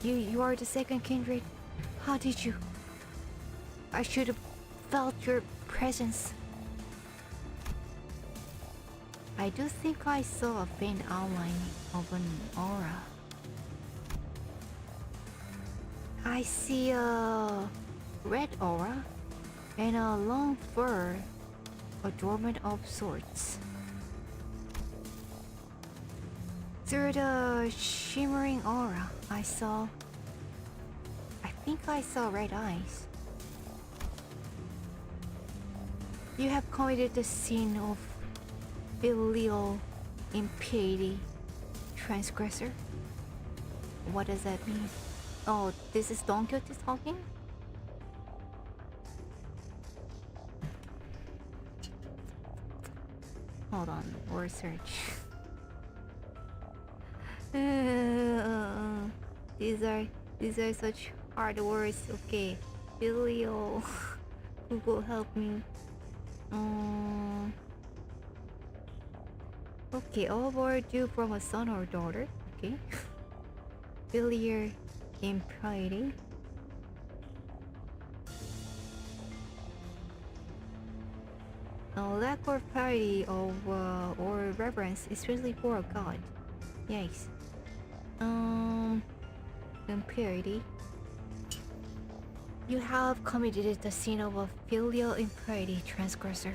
You are the second kindred. How did you? I should have felt your presence. I do think I saw a faint outline of an aura. I see a red aura and a long fur, adornment of sorts. Through the shimmering aura, I think I saw red eyes. You have committed the sin of filial impiety, transgressor. What does that mean? Oh, this is Don Quixote talking? Hold on, word search. These are such hard words. Okay, filial. Google help me. Okay, overdue from a son or daughter. Okay. Filial impiety. A lack of piety or reverence, especially for a god. Yikes. Impurity. You have committed the sin of a filial impiety, transgressor.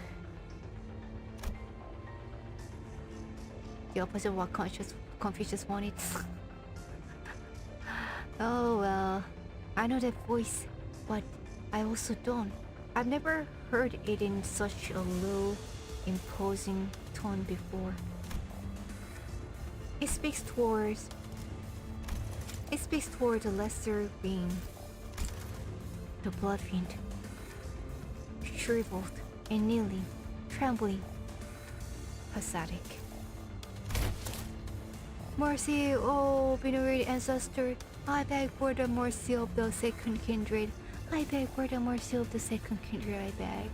The opposite of what Confucius wanted. Oh well, I know that voice, but I also don't. I've never heard it in such a low, imposing tone before. It speaks towards the lesser being, the Bloodfiend, shriveled and kneeling, trembling, pathetic. Mercy, oh venerated ancestor, I beg for the mercy of the second kindred. I beg for the mercy of the second kindred, I beg.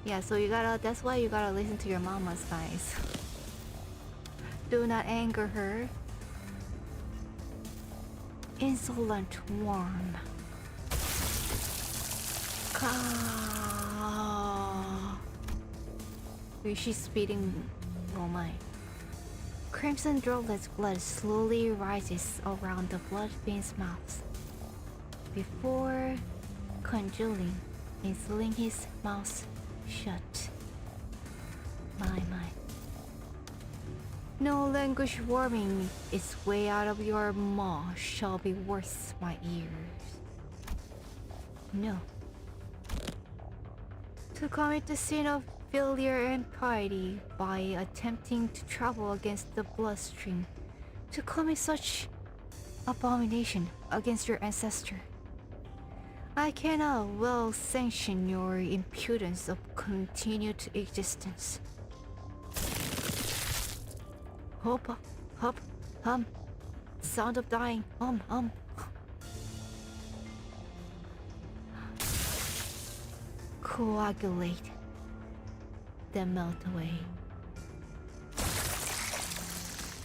Yeah, so that's why you gotta listen to your mamas, guys. Do not anger her. Insolent worm. She's speeding. Oh my. Crimson droplets blood slowly rises around the Bloodfiend's mouth before congealing and sealing his mouth shut. My. No language warming its way out of your maw shall be worth my ears. No. To commit the sin of failure and piety by attempting to travel against the bloodstream, to commit such abomination against your ancestor. I cannot well sanction your impudence of continued existence. Hop, hum. Sound of dying, hum. Coagulate. Then melt away.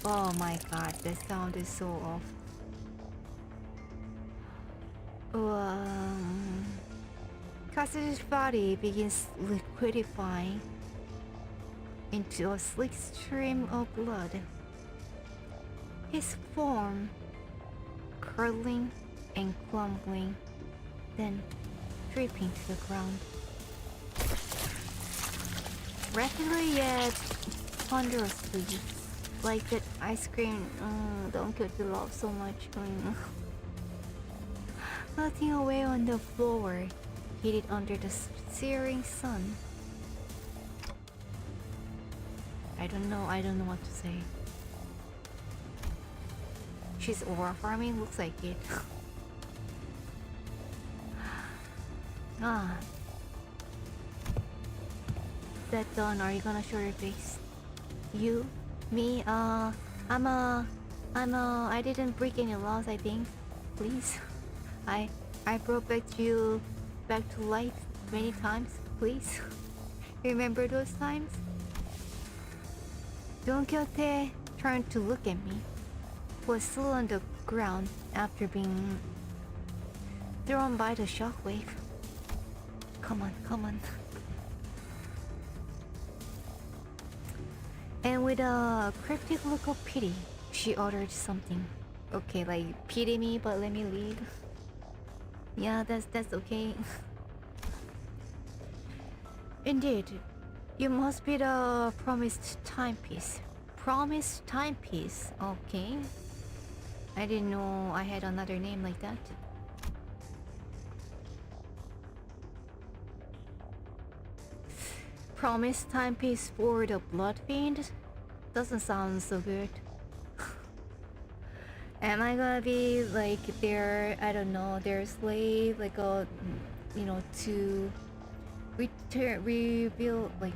Oh my god, that sound is so off. Cassidy's body begins liquidifying into a slick stream of blood. His form curling and crumbling, then dripping to the ground. Rapidly yet ponderously, like that ice cream Don Quixote loves so much. Melting away on the floor, heated under the searing sun. I don't know what to say. She's aura farming, looks like it. That done, are you gonna show your face? You? Me? I didn't break any laws, I think. Please? I brought back to life many times, please. Remember those times? Don Quixote turned to look at me, was still on the ground after being thrown by the shockwave. Come on. And with a cryptic look of pity, she uttered something. Okay, like, pity me, but let me lead. Yeah, that's okay. Indeed, you must be the promised timepiece. Promise Timepiece. Okay. I didn't know I had another name like that. Promise Timepiece for the Bloodfiend? Doesn't sound so good. Am I gonna be like their, I don't know, their slave, like a, you know, to rebuild, like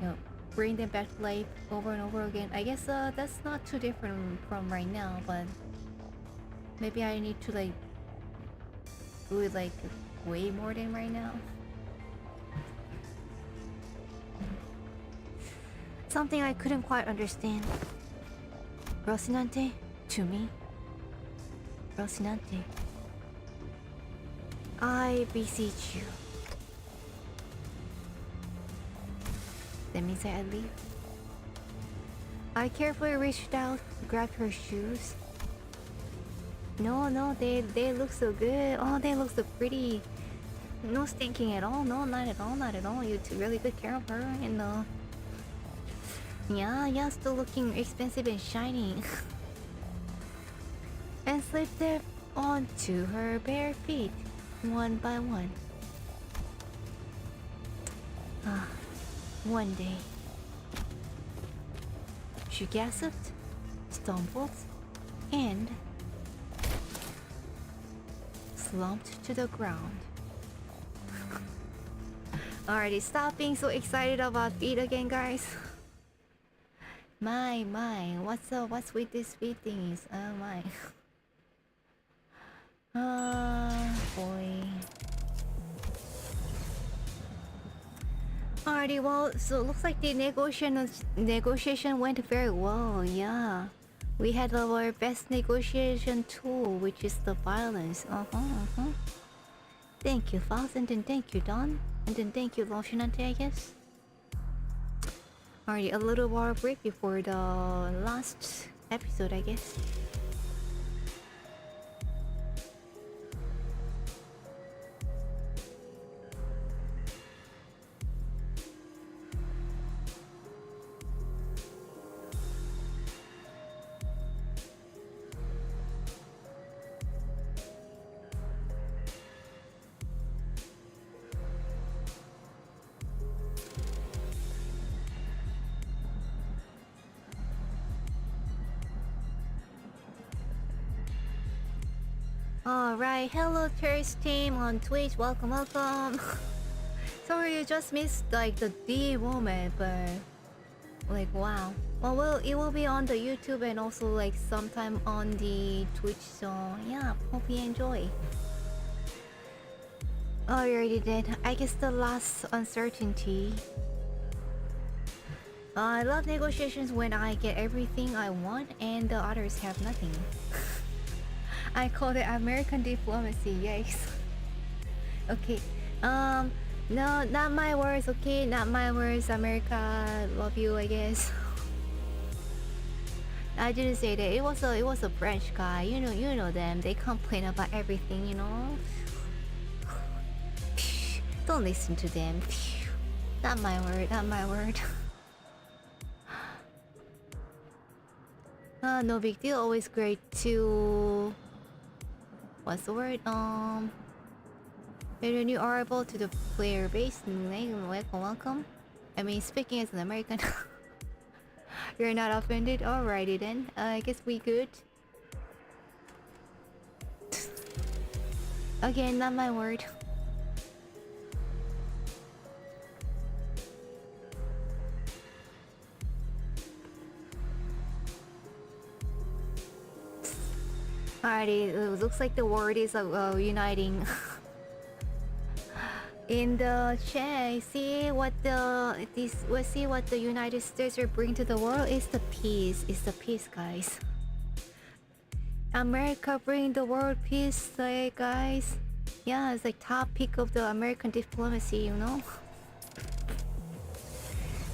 bring them back to life over and over again? I guess that's not too different from right now, but maybe I need to like do it like way more than right now. Something I couldn't quite understand. Rocinante, to me. Rocinante, I beseech you. That means I leave. I carefully reached out, grabbed her shoes. No, they look so good. Oh, they look so pretty. No stinking at all. No, not at all, not at all. You took really good care of her, and yeah, still looking expensive and shiny. And slipped them onto her bare feet, one by one. One day, she gasped, stumbled, and slumped to the ground. Alrighty, stop being so excited about feet again, guys. My, what's up? What's with these feet thingies? Oh my. Boy. Alrighty, well, so it looks like the negotiation went very well, yeah. We had our best negotiation tool, which is the violence. Thank you, Faust, and then thank you, Don. And then thank you, Lotionante, I guess. Alrighty, a little water break before the last episode, I guess. Alright, hello Thirst team on Twitch, welcome. Sorry you just missed like the D moment, but like wow. Well, it will be on the YouTube and also like sometime on the Twitch, so yeah, hope you enjoy. Oh, you already did. I guess the last uncertainty. I love negotiations when I get everything I want and the others have nothing. I call it American diplomacy, yikes. Okay, no, not my words, okay? Not my words, America, love you, I guess. I didn't say that. It was a French guy, you know them. They complain about everything, you know? Don't listen to them. Not my word, not my word. No big deal, always great to... What's the word? You're a new arrival to the player base. Welcome. I mean, speaking as an American. You're not offended? Alrighty then. I guess we good. Again, not my word. Alrighty, it looks like the world is uniting. In the chat, see what the United States are bringing to the world. It's the peace. It's the peace, guys. America bring the world peace, like guys. Yeah, it's like top pick of the American diplomacy, you know.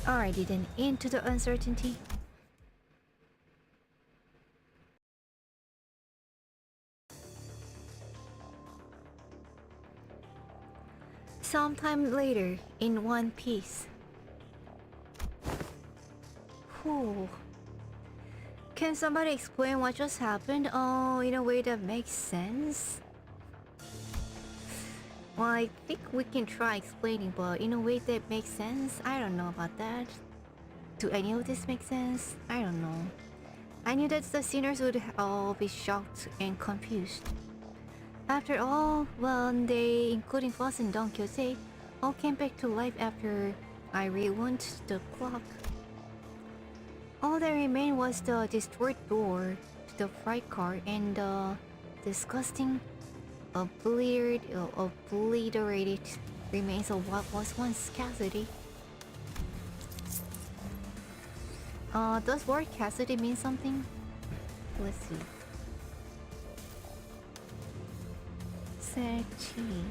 Alrighty then, into the uncertainty. Sometime later, in One Piece. Whew. Can somebody explain what just happened? Oh, in a way that makes sense? Well, I think we can try explaining, but in a way that makes sense? I don't know about that. Do any of this make sense? I don't know. I knew that the sinners would all be shocked and confused. After all, well, they, including Faust and Don Quixote, all came back to life after I rewound the clock. All that remained was the destroyed door to the fright car and the disgusting, obliterated remains of what was once Cassidy. Does word Cassidy mean something? Let's see. Cassidy.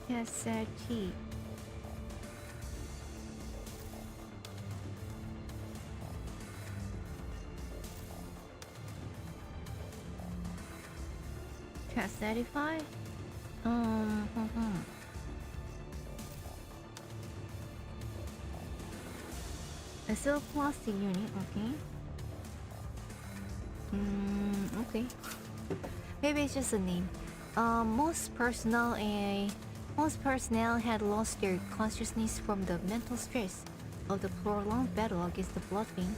Cassidy. Cassadify? A silk plastic unit, okay. Okay. Maybe it's just a name. Most personnel had lost their consciousness from the mental stress of the prolonged battle against the Bloodfiend.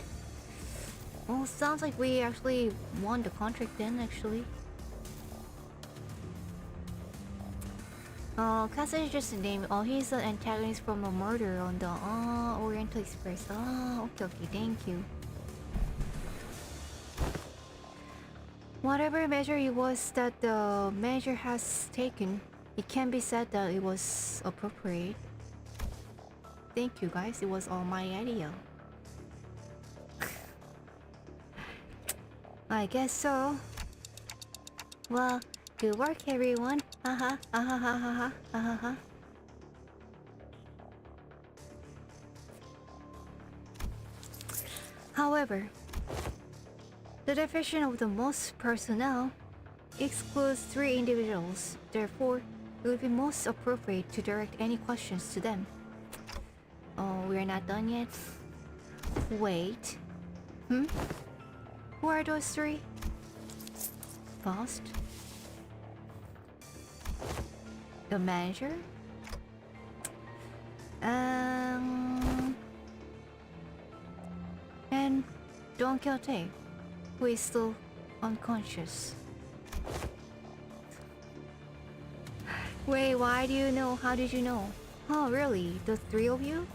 Well, sounds like we actually won the contract then, actually. Cassidy is just a name. Oh, he's an antagonist from a murder on the Oriental Express. Okay, thank you. Whatever measure it was that the manager has taken, it can be said that it was appropriate. Thank you guys, it was all my idea. I guess so. Well, good work everyone. However, the definition of the most personnel excludes 3 individuals. Therefore, it would be most appropriate to direct any questions to them. Oh, we're not done yet? Wait. Who are those 3? Faust? The manager? And Don Quixote, who is still unconscious. Wait, why do you know? How did you know? Oh, really? The 3 of you?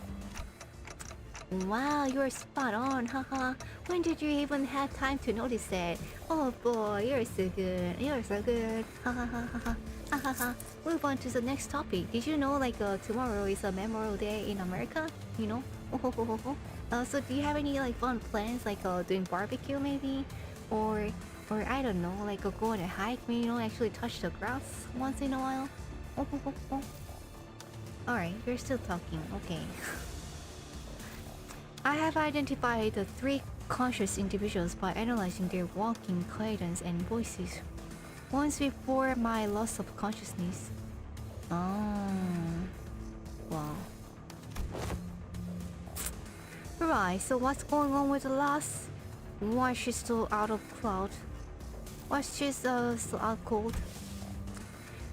Wow, you're spot on, haha. When did you even have time to notice that? Oh boy, you're so good. You're so good. Hahaha. Move on to the next topic. Did you know tomorrow is a Memorial Day in America? You know? So do you have any fun plans doing barbecue maybe? Or I don't know, go on a hike, maybe actually touch the grass once in a while? Alright, you're still talking, okay. I have identified the 3 conscious individuals by analyzing their walking cadence and voices. Once before my loss of consciousness. Oh. Wow. Right, so what's going on with the loss? Why is she still out of cloud? Why is she still out cold?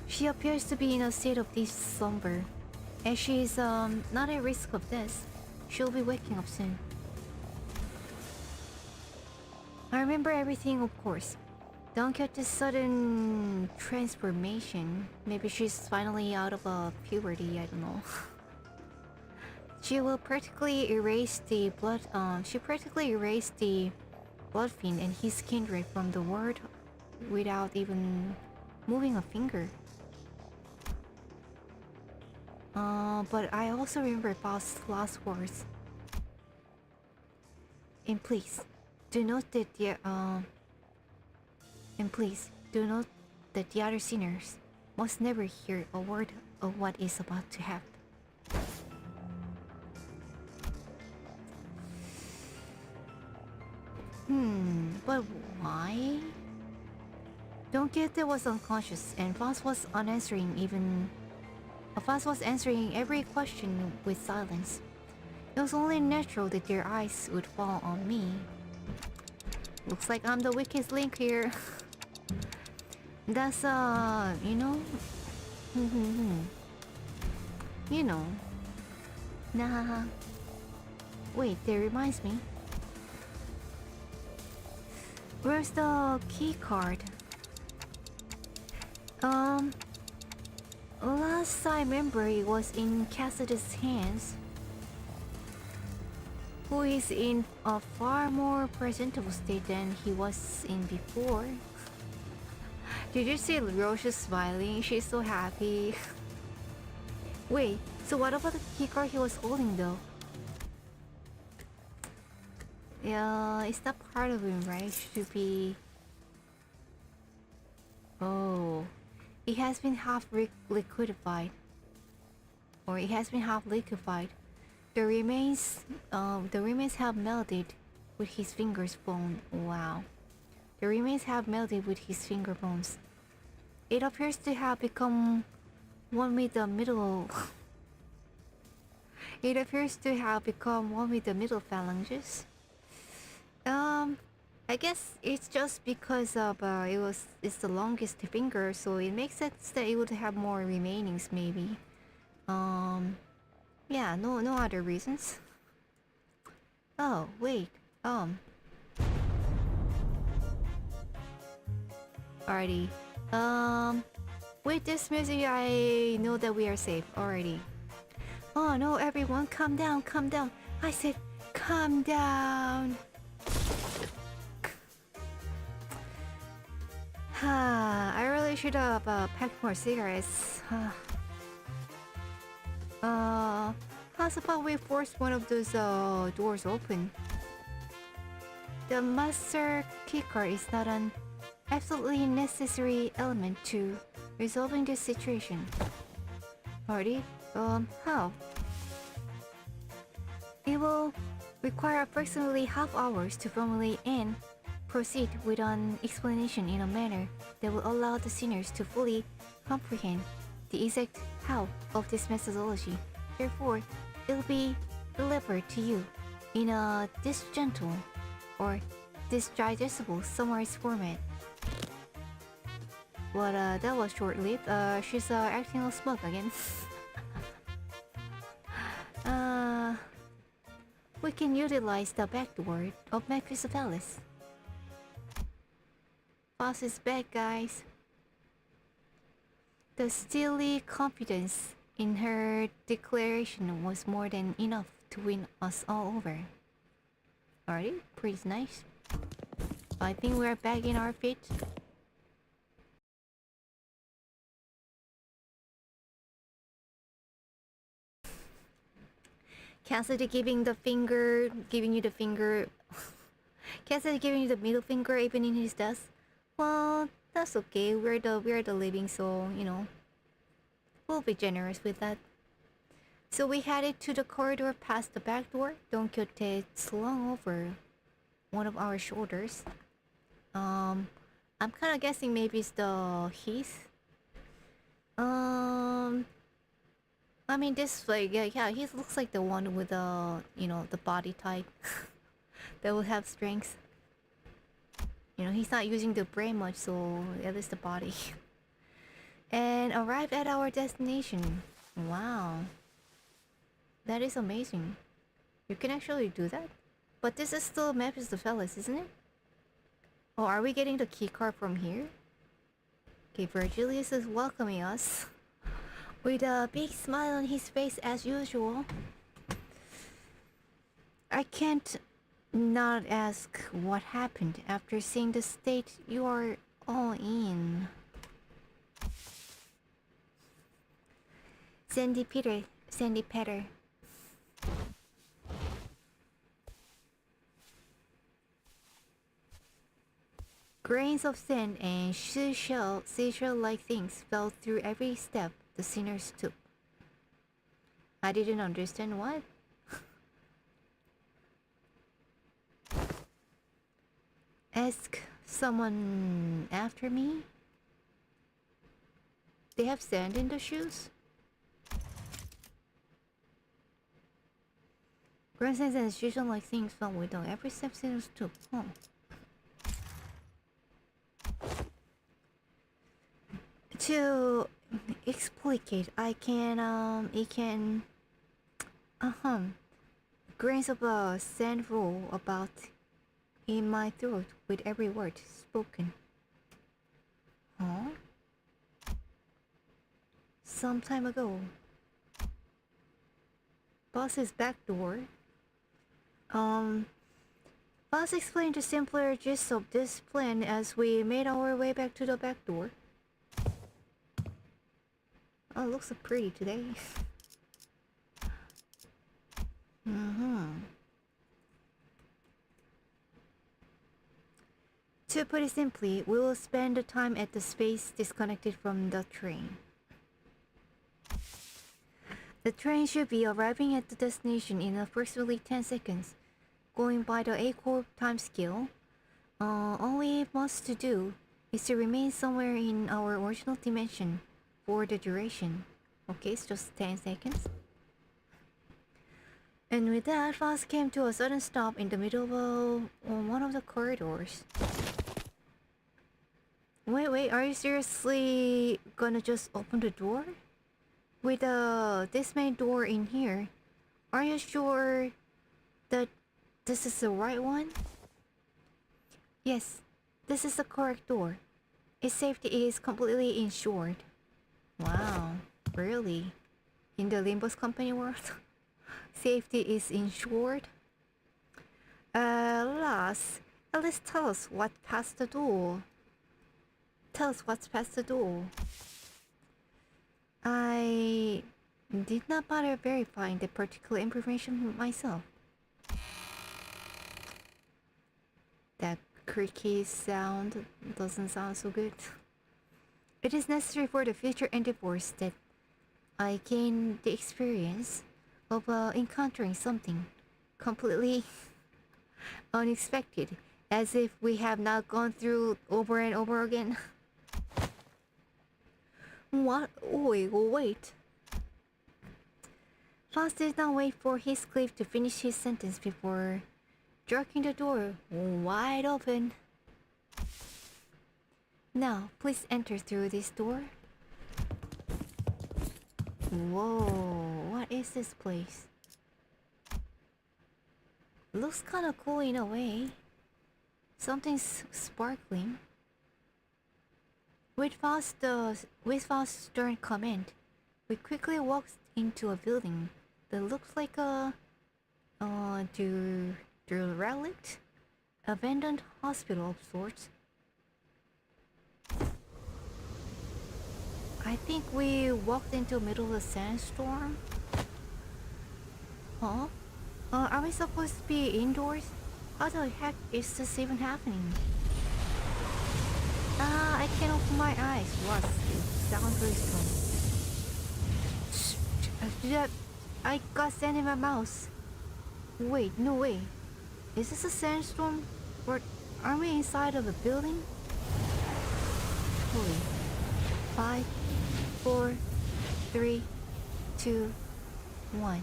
She appears to be in a state of deep slumber. And she is not at risk of death. She'll be waking up soon. I remember everything, of course. Don Quixote's sudden transformation. Maybe she's finally out of puberty, I don't know. She practically erased the Bloodfiend and his kindred from the world without even moving a finger. But I also remember Faust's last words. And please, do note that the other sinners must never hear a word of what is about to happen. But why? Don Quixote was unconscious and Faust was answering every question with silence. It was only natural that their eyes would fall on me. Looks like I'm the weakest link here. That's you know. You know. Nah. Wait, that reminds me. Where's the key card? Last I remember it was in Cassidy's hands, who is in a far more presentable state than he was in before. Did you see Roche smiling? She's so happy. Wait, so what about the keycard he was holding though? Yeah, it's not part of him, right? Should be... Oh... It has been half liquefied. Or it has been half liquefied. The remains have melted with his fingers bone. Wow. The remains have melted with his finger bones. It appears to have become one with the middle. It appears to have become one with the middle phalanges. I guess it's just because of it's the longest finger, so it makes sense that it would have more remainings maybe. Yeah, no other reasons. Oh, wait. Alrighty. With this music I know that we are safe already. Oh no, everyone calm down, calm down. I said calm down. I really should have packed more cigarettes. How's about we force one of those doors open? The master keycard is not an absolutely necessary element to resolving this situation. Already? How? It will require approximately half hours to formulate and proceed with an explanation in a manner that will allow the sinners to fully comprehend the exact how of this methodology. Therefore, it will be delivered to you in a disgentle or digestible summarized format. But that was short-lived. She's acting all smug again. We can utilize the back door of Mephistopheles. Boss is back, guys. The steely confidence in her declaration was more than enough to win us all over. Alright, pretty nice. I think we're back in our feet. Cassidy giving you the finger. Cassidy giving you the middle finger even in his death. Well, that's okay. We're the living, so you know, we'll be generous with that. So we headed to the corridor past the back door. Don Quixote slung over one of our shoulders. I'm kind of guessing maybe it's the Heath. I mean, this like yeah, he looks like the one with the the body type that will have strength. You know, he's not using the brain much, so at least the body. And arrived at our destination. Wow, that is amazing. You can actually do that. But this is still Mephistopheles, isn't it? Oh, are we getting the keycard from here? Okay, Virgilius is welcoming us with a big smile on his face as usual. I can't not ask what happened after seeing the state you are all in. Sandy Peter. Grains of sand and seashell-like things fell through every step the sinners took. I didn't understand what. Ask someone after me? They have sand in the shoes? Grains and seashell-like things fell with every step sinners took. Huh. To explicate, it can, grains of sand roll about in my throat with every word spoken. Huh? Some time ago. Boss's back door. Boss explained the simpler gist of this plan as we made our way back to the back door. Oh, it looks so pretty today. To put it simply, we will spend the time at the space disconnected from the train. The train should be arriving at the destination in approximately 10 seconds. Going by the A Corp timescale, all we must to do is to remain somewhere in our original dimension for the duration. Okay, it's just 10 seconds. And with that, Faust came to a sudden stop in the middle of one of the corridors. Wait, are you seriously gonna just open the door? With this main door in here, are you sure that this is the right one? Yes, this is the correct door. Its safety is completely insured. Wow, really? In the Limbus Company world? Safety is insured? Alas, at least tell us what past the door. Tell us what's past the door. I did not bother verifying the particular information myself. That creaky sound doesn't sound so good. It is necessary for the future endeavors that I gain the experience of encountering something completely unexpected, as if we have not gone through over and over again. What? Wait. Faust did not wait for Heathcliff to finish his sentence before jerking the door wide open. Now, please enter through this door. Whoa, what is this place? Looks kinda cool in a way. Something's sparkling. With Faust's stern command, we quickly walked into a building that looks like a derelict, abandoned hospital of sorts. I think we walked into the middle of a sandstorm. Huh? Are we supposed to be indoors? How the heck is this even happening? I can't open my eyes. What? Sound very strong. I got sand in my mouth. Wait, no way. Is this a sandstorm? Or are we inside of a building? Holy. 5, 4, 3, 2, 1.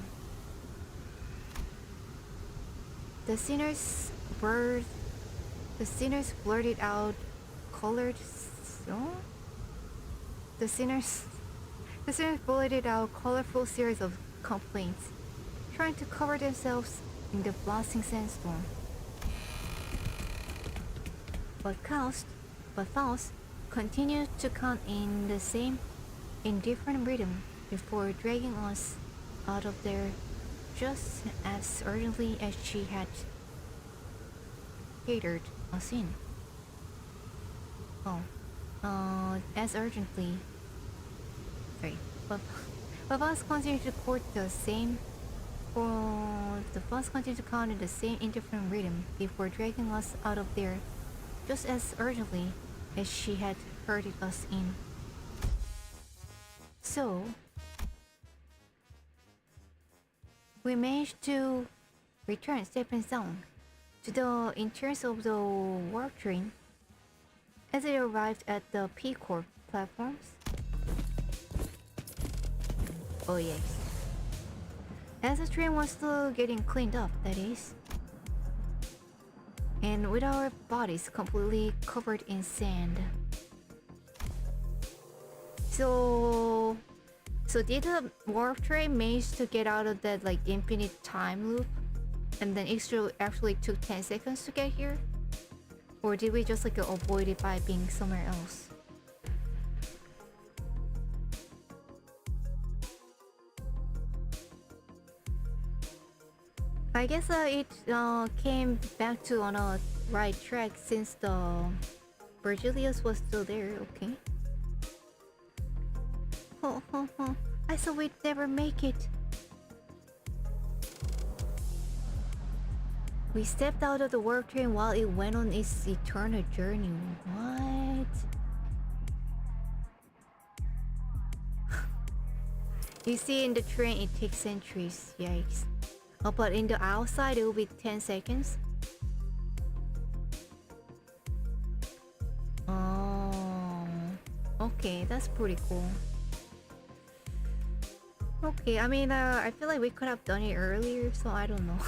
The sinners blurted out colored song? The sinners blurted out colorful series of complaints, trying to cover themselves in the blasting sandstorm. But Faust continued to count in the same indifferent rhythm before dragging us out of there just as urgently as she had catered us in. As urgently. Sorry. But Faust continued to court the same. The Faust continued to count in the same indifferent rhythm before dragging us out of there just as urgently as she had herded us in. So, we managed to return safe and sound to the interiors of the warp train as it arrived at the T Corp platforms. Oh yes. As the train was still getting cleaned up, that is. And with our bodies completely covered in sand. So did the warp train manage to get out of that like infinite time loop, and then actually took 10 seconds to get here, or did we just like avoid it by being somewhere else? I guess it came back to on a right track since the Virgilius was still there. Okay. I thought we'd never make it. We stepped out of the warp train while it went on its eternal journey. What? You see, in the train it takes centuries. Yikes. Oh, but in the outside it will be 10 seconds. Oh, okay, that's pretty cool. Okay, I mean, I feel like we could have done it earlier, so I don't know.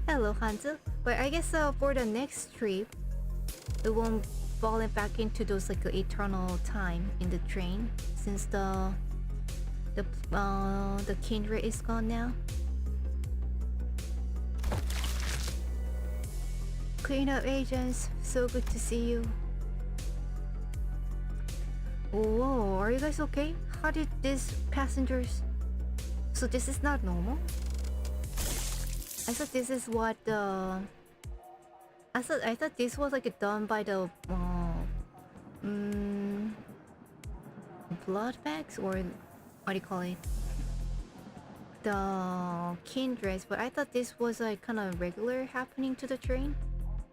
Hello, Hanzo. But I guess for the next trip, it won't fall back into those like eternal time in the train, since the kindred is gone now. Cleanup agents, so good to see you. Whoa, are you guys okay? How did these passengers... So this is not normal? I thought this is what the... I thought this was like done by the... blood bags, or what do you call it? The kindreds, but I thought this was like kind of regular happening to the train.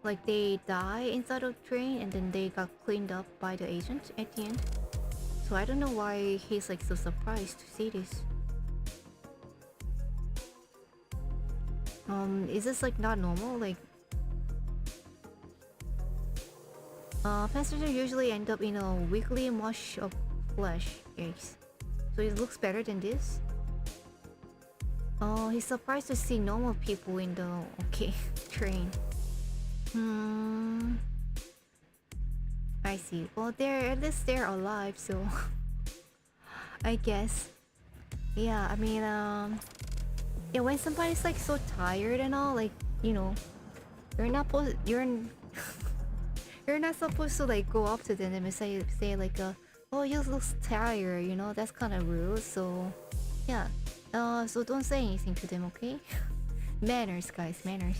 Like they die inside of the train and then they got cleaned up by the agent at the end. So I don't know why he's like so surprised to see this. Is this like not normal? Like passengers usually end up in a wiggly mush of flesh. Yikes. So it looks better than this. Oh, he's surprised to see normal people in the train. I see. Well, at least they're alive, so I guess. Yeah, I mean, yeah, when somebody's like so tired and all, like, you know, you're not supposed to like go up to them and say like, oh, you look tired, you know, that's kind of rude. So yeah, so don't say anything to them, okay? Manners, guys, manners.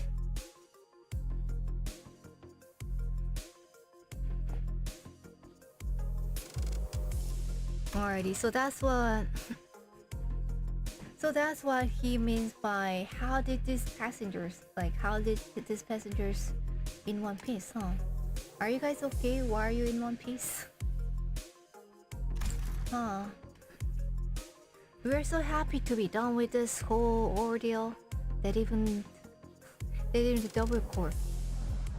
Alrighty, so that's what he means by how did these passengers in one piece, huh? Are you guys okay? Why are you in one piece? Huh. We're so happy to be done with this whole ordeal that even the double corp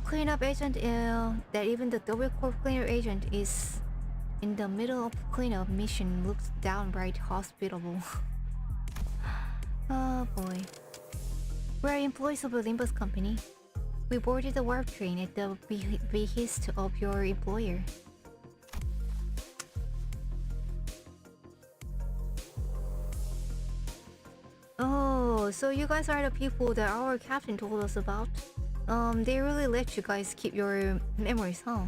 cleanup agent that even the double corp cleanup agent is in the middle of cleanup mission looks downright hospitable. Oh boy. We're employees of the Limbus Company. We boarded the warp train at the behest of your employer. Oh, so you guys are the people that our captain told us about. They really let you guys keep your memories, huh?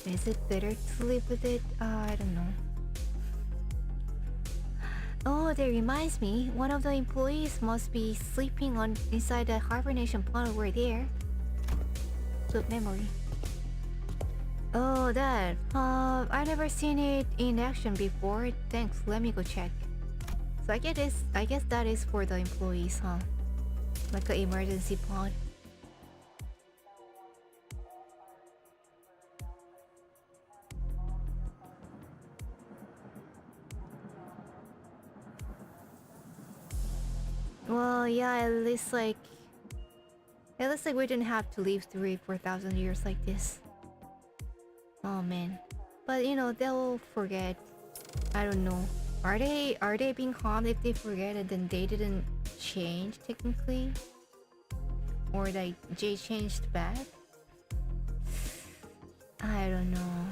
Is it better to live with it? I don't know. Oh, that reminds me. One of the employees must be sleeping inside the hibernation pod over there. Good memory. Oh, that. I never seen it in action before. Thanks. Let me go check. So I guess that is for the employees, huh? Like an emergency pod. Well, yeah, at least like we didn't have to live 3,000-4,000 years like this. Oh man. But you know, they'll forget. I don't know. Are they being harmed if they forget and then they didn't change technically? Or like they changed back? I don't know.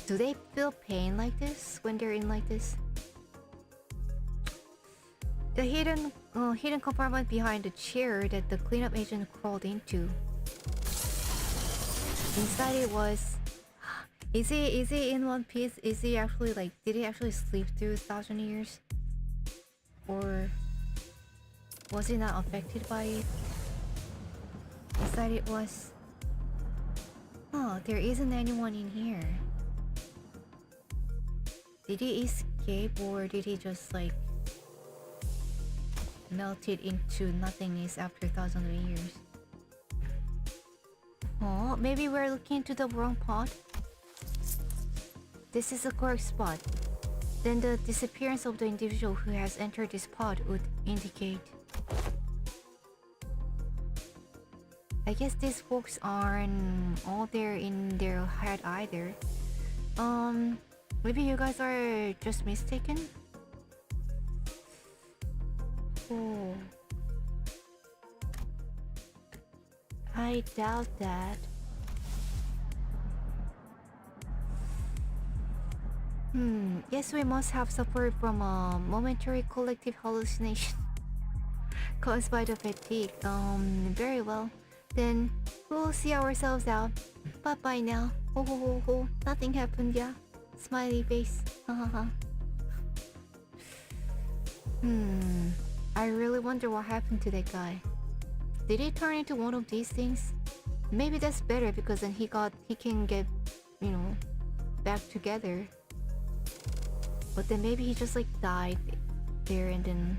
Do they feel pain like this when they're in like this? The hidden compartment behind the chair that the cleanup agent crawled into. Inside it was... Is he in one piece? Is he actually like... Did he actually sleep through 1,000 years? Or... Was he not affected by it? Inside it was... Oh, there isn't anyone in here. Did he escape or did he just like... melted into nothingness after 1,000 years? Oh, maybe we're looking into the wrong pod? This is the correct spot. Then the disappearance of the individual who has entered this pod would indicate. I guess these folks aren't all there in their head either. Maybe you guys are just mistaken? Oh. I doubt that. Yes, we must have suffered from a momentary collective hallucination caused by the fatigue. Very well. Then we'll see ourselves out. Bye-bye now. Ho ho ho ho. Nothing happened, yeah? Smiley face. Ha ha ha. I really wonder what happened to that guy. Did he turn into one of these things? Maybe that's better because then he can get, you know, back together. But then maybe he just like died there and then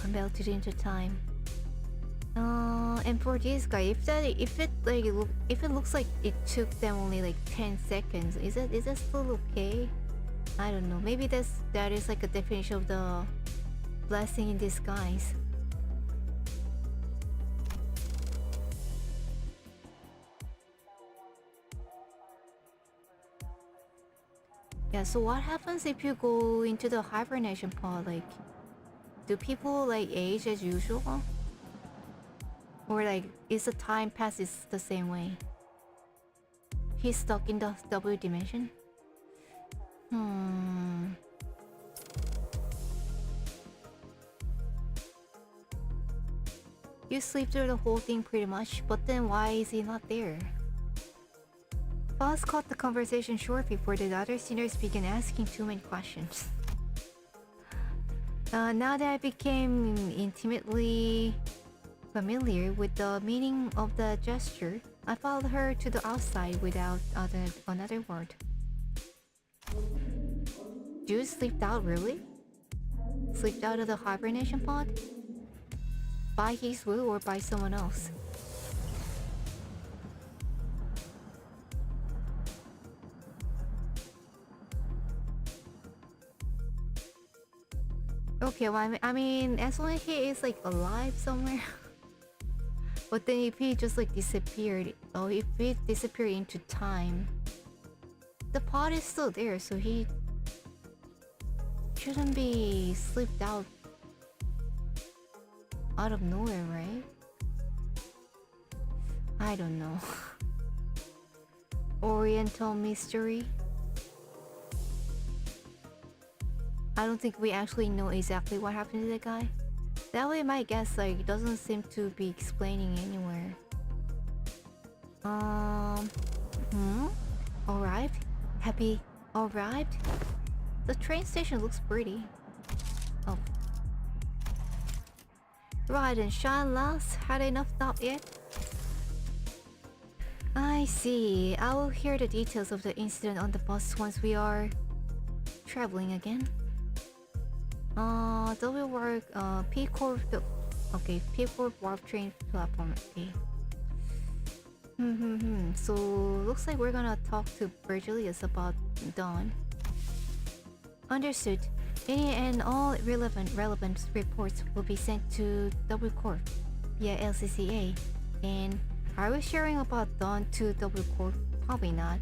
melted into time. And for this guy, if it looks like it took them only like 10 seconds, is that still okay? I don't know. Maybe that is like a definition of the blessing in disguise. Yeah, so what happens if you go into the hibernation pod? Like, do people like age as usual? Or like, is the time passes the same way? He's stuck in the W dimension? You sleep through the whole thing pretty much, but then why is he not there? Faust cut the conversation short before the other sinners began asking too many questions. Now that I became intimately familiar with the meaning of the gesture, I followed her to the outside without another word. You slept out, really? Slept out of the hibernation pod? By his will or by someone else? Okay, well, I mean, as long as he is like alive somewhere. But then if he just like disappeared, or if he disappeared into time, the pod is still there, so he shouldn't be slipped out of nowhere, right? I don't know. Oriental mystery. I don't think we actually know exactly what happened to the guy. That way my guess like doesn't seem to be explaining anywhere. Arrived? Happy arrived? The train station looks pretty. Oh. Ride and shine, lass. Had enough nap yet? I see. I will hear the details of the incident on the bus once we are traveling again. W work, P Corp, okay, P Corp warp train platform, okay. So, looks like we're gonna talk to Virgilius about Dawn. Understood. Any and all relevant reports will be sent to W Corp via LCCA. And are we sharing about Dawn to W Corp? Probably not.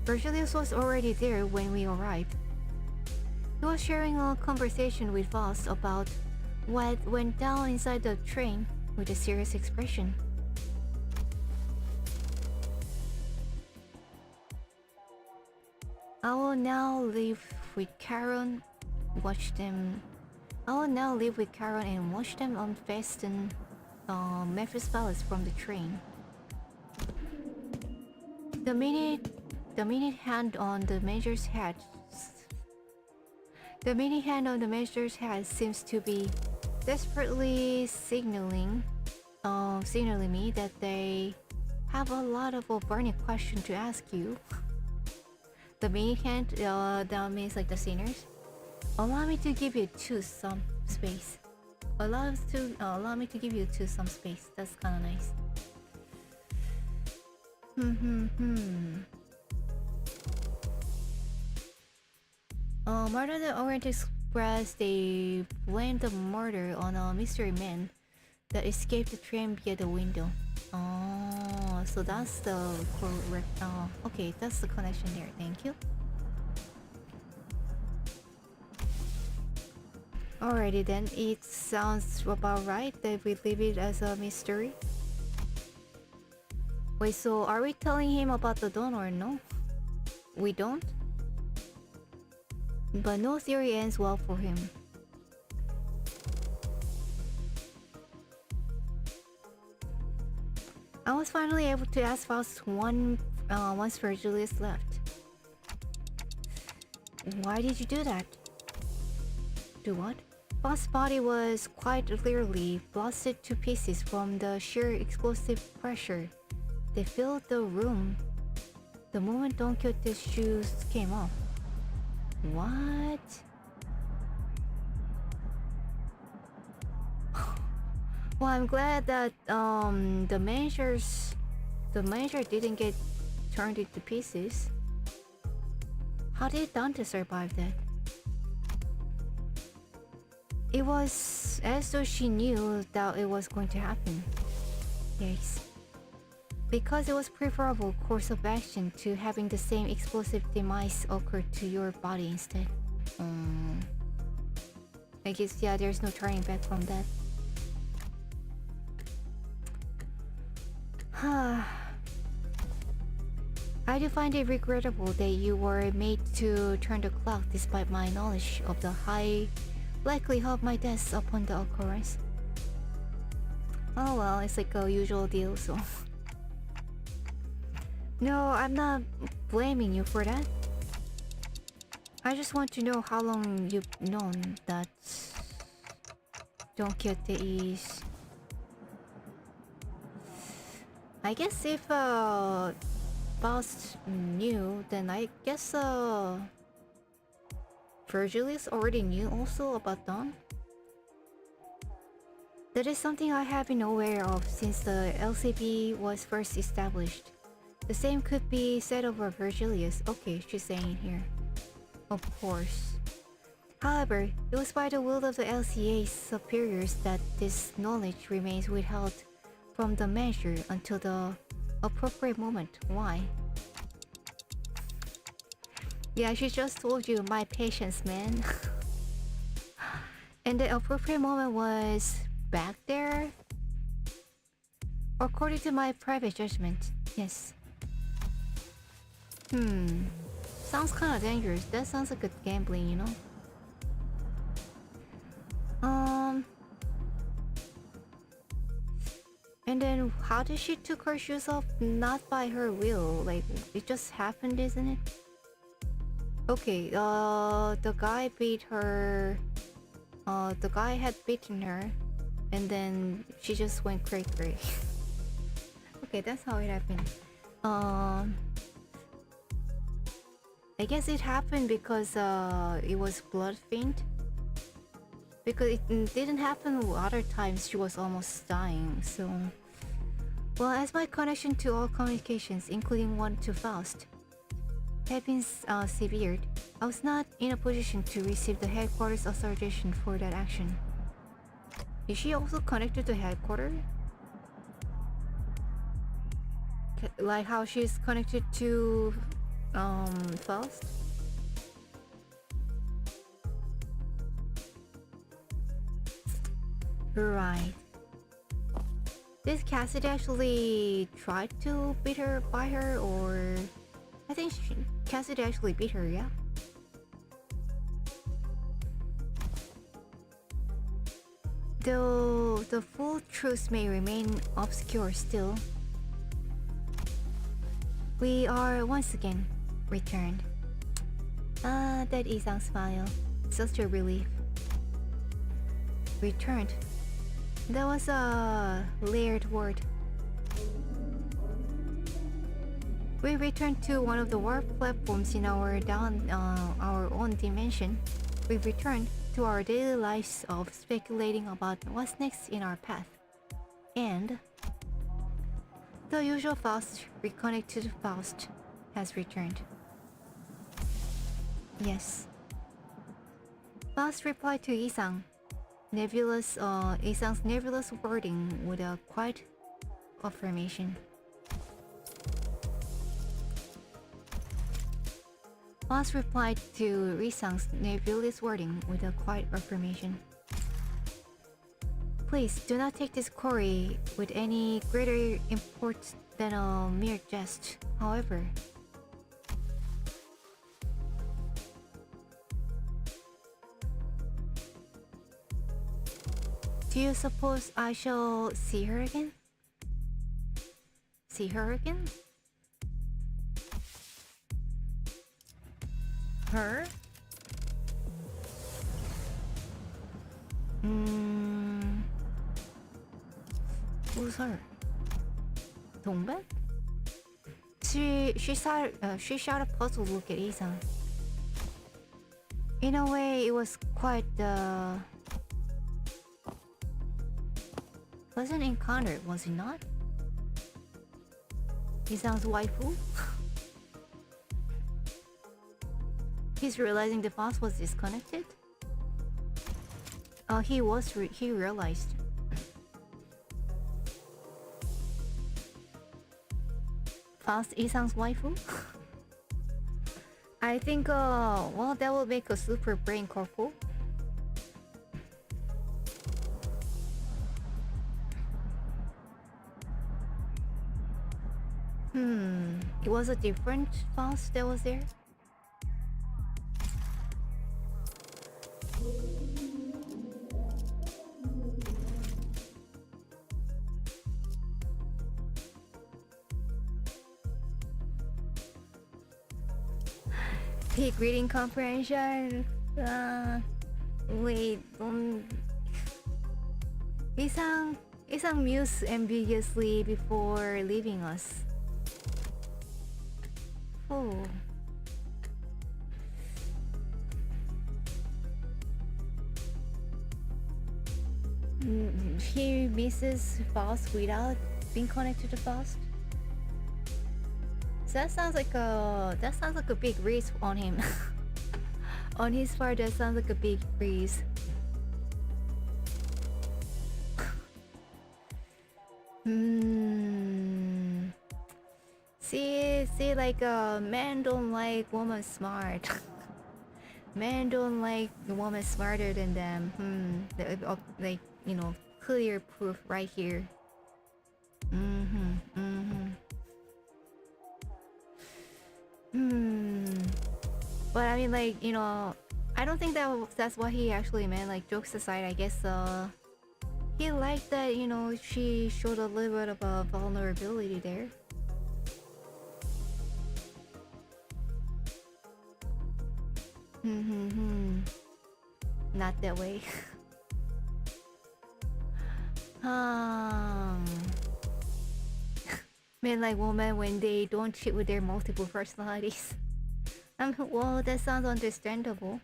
Virgilius was already there when we arrived. He was sharing a conversation with Faust about what went down inside the train with a serious expression. I will now live with Karen. Watch them. I will now live with Karen and watch them unfasten Memphis Palace from the train. The minute hand on the major's head. The minute hand on the major's head seems to be desperately signaling me that they have a lot of a burning question to ask you. The minute hand, that means like the sinners. Allow me to give you some space. Allow me to give you some space. That's kind of nice. Murder the Orient Express, they blame the murder on a mystery man that escaped the train via the window. Oh, so that's the correct. Okay, that's the connection there. Thank you. Alrighty then, it sounds about right that we leave it as a mystery. Wait, so are we telling him about the dawn or no? We don't? But no theory ends well for him. I was finally able to ask Faust once Virgilius left. Why did you do that? Do what? Faust's body was quite literally blasted to pieces from the sheer explosive pressure. They filled the room the moment Don Quixote's shoes came off. What? Well, I'm glad that the manager didn't get turned into pieces. How did Dante survive that? It was as though she knew that it was going to happen. Yes. Because it was preferable course of action to having the same explosive demise occur to your body instead. I guess, yeah, there's no turning back from that. I do find it regrettable that you were made to turn the clock despite my knowledge of the high likelihood of my death upon the occurrence. Oh well, it's like a usual deal, so... No, I'm not blaming you for that. I just want to know how long you've known that Don Quixote is... I guess if Faust knew, then I guess Virgilius already knew also about Don. That is something I have been aware of since the LCB was first established. The same could be said over Virgilius. Okay, she's saying here. Of course. However, it was by the will of the LCA's superiors that this knowledge remains withheld from the measure until the appropriate moment. Why? Yeah, she just told you my patience, man. And the appropriate moment was back there? According to my private judgment, yes. Sounds kind of dangerous. That sounds like a gambling, you know? And then how did she took her shoes off? Not by her will. Like, it just happened, isn't it? Okay, the guy beat her. The guy had beaten her. And then she just went cray-cray. Okay, that's how it happened. I guess it happened because it was Bloodfiend. Because it didn't happen other times she was almost dying, so... Well, as my connection to all communications, including one to Faust, had been severed, I was not in a position to receive the headquarters authorization for that action. Is she also connected to headquarters? Like how she's connected to Faust? Right. Did Cassidy actually try to beat her by her, or I think Cassidy actually beat her, yeah? Though the full truth may remain obscure still, we are once again returned. Ah, that Isang smile. Such a relief. Returned. That was a layered word. We returned to one of the warp platforms in our own dimension. We returned to our daily lives of speculating about what's next in our path. And the usual Faust, reconnected Faust, has returned. Yes. Faust replied to Isang's nebulous wording with a quiet affirmation. Faust replied to Isang's nebulous wording with a quiet affirmation. Please do not take this query with any greater import than a mere jest. However, do you suppose I shall see her again? See her again? Her? Who's her? 동백? She shot a puzzled look at Isang. In a way, it was quite pleasant encounter, was it not? Isang's waifu? He's realizing the Faust was disconnected? Oh, he realized. Faust Isang's waifu? I think, well, that will make a super brain couple. It was a different Faust that was there? Peak reading comprehension. Wait. Isang mused ambiguously before leaving us. Oh. He misses Faust without being connected to Faust. So that sounds like a big risk on him. On his part, that sounds like a big breeze. See, like men don't like women smart. Men don't like women smarter than them. Like, you know, clear proof right here. But I mean, like, you know, I don't think that's what he actually meant. Like, jokes aside, I guess he liked that, you know, she showed a little bit of a vulnerability there. Not that way. Men like women when they don't cheat with their multiple personalities. Well, that sounds understandable.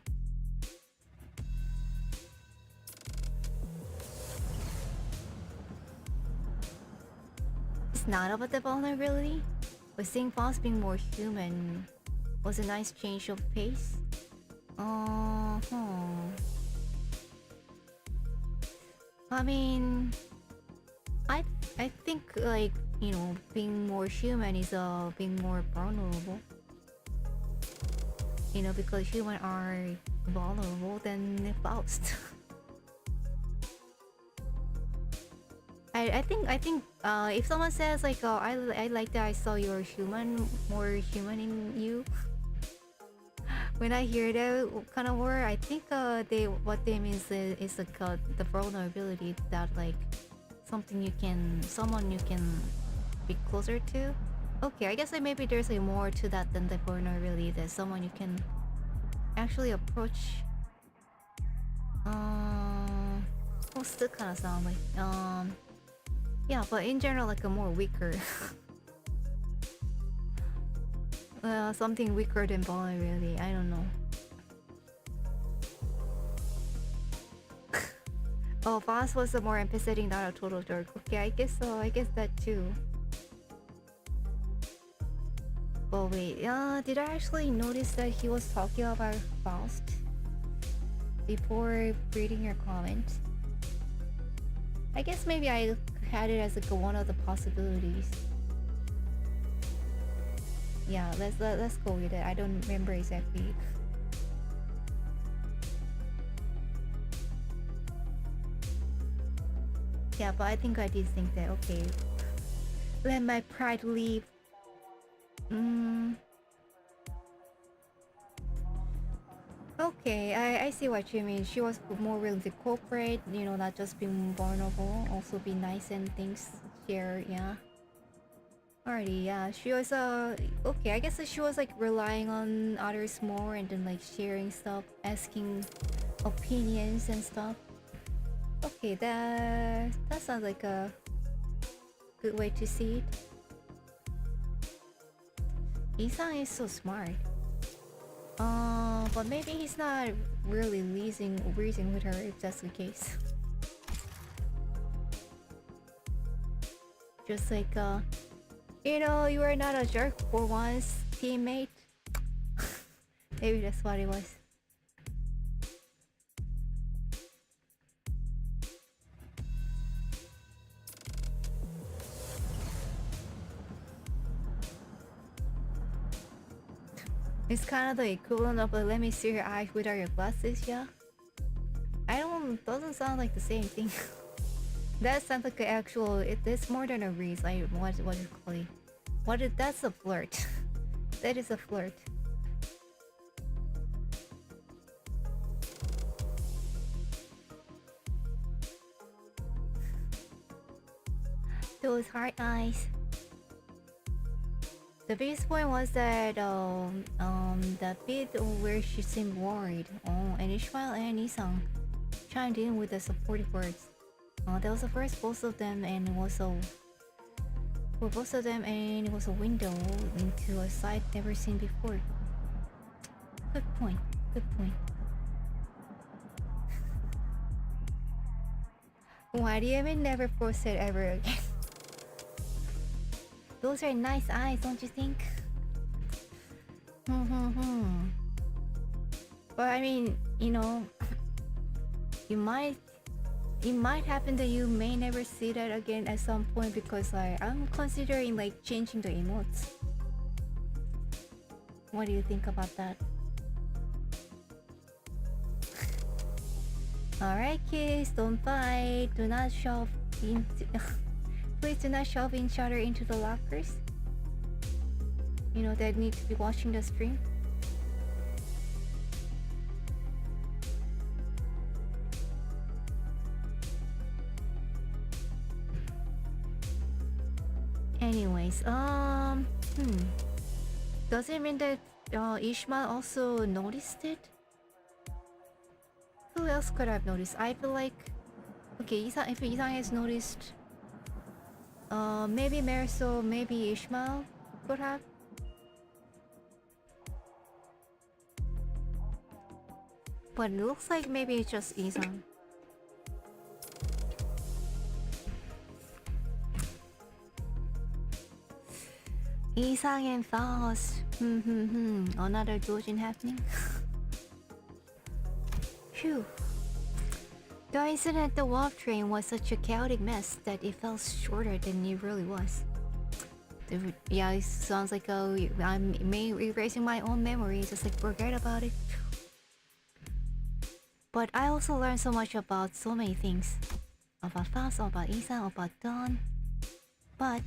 It's not about the vulnerability, but seeing Faust being more human was a nice change of pace. I mean, I think, like, you know, being more human is being more vulnerable. You know, because humans are vulnerable than Faust. I think if someone says like, oh, I like that I saw your human, more human in you. When I hear that kind of word, I think what they mean is like the vulnerability that like someone you can be closer to. Okay, I guess like maybe there's like more to that than the vulnerability. That someone you can actually approach. Well, still kind of sound like yeah, but in general like a more weaker. Something weaker than vulnerability. I don't know. Oh, Faust was a more empathetic, not a total jerk. Okay, I guess so. I guess that too. Oh wait, did I actually notice that he was talking about Faust before reading your comment? I guess maybe I had it as like one of the possibilities. Yeah, let's go with it. I don't remember exactly. Yeah, but I think I did think that. Okay, let my pride leave. Okay, I see what you mean. She was more willing to cooperate, you know, not just being vulnerable, also be nice and things share, yeah. Alrighty, yeah, she was okay, I guess that she was like relying on others more and then like sharing stuff, asking opinions and stuff. Okay, that sounds like a good way to see it. Isang is so smart. But maybe he's not really reasoning with her if that's the case. Just like, you know, you are not a jerk for once, teammate. Maybe that's what it was. It's kind of the equivalent of a let me see your eyes without your glasses, yeah? Doesn't sound like the same thing. That sounds like an actual, it's more than a reason, like, what do you call it? That's a flirt. That is a flirt. Those heart eyes. The biggest point was that that bit where she seemed worried. Oh, and Ishmael and Isang chimed in with the supportive words. That was the first both of them, and it was a window into a sight never seen before. Good point. Good point. Why do you even never post it ever again? Those are nice eyes, don't you think? But I mean, you know, it might happen that you may never see that again at some point because like I'm considering like changing the emotes. What do you think about that? Alright kids, don't fight. Do not shove into please do not shove each other into the lockers. You know that need to be watching the stream. Anyways, does it mean that Ishmael also noticed it? Who else could have noticed? I feel like, okay, if Isang has noticed, maybe Marisol, maybe Ishmael could have. But it looks like maybe it's just Isang. Isang and Faust. Another doujin happening. Phew. The incident at the warp train was such a chaotic mess that it felt shorter than it really was. Yeah, it sounds like I'm erasing my own memory, just like forget about it. But I also learned so much about so many things. about Faust, about Isa, about Dawn. But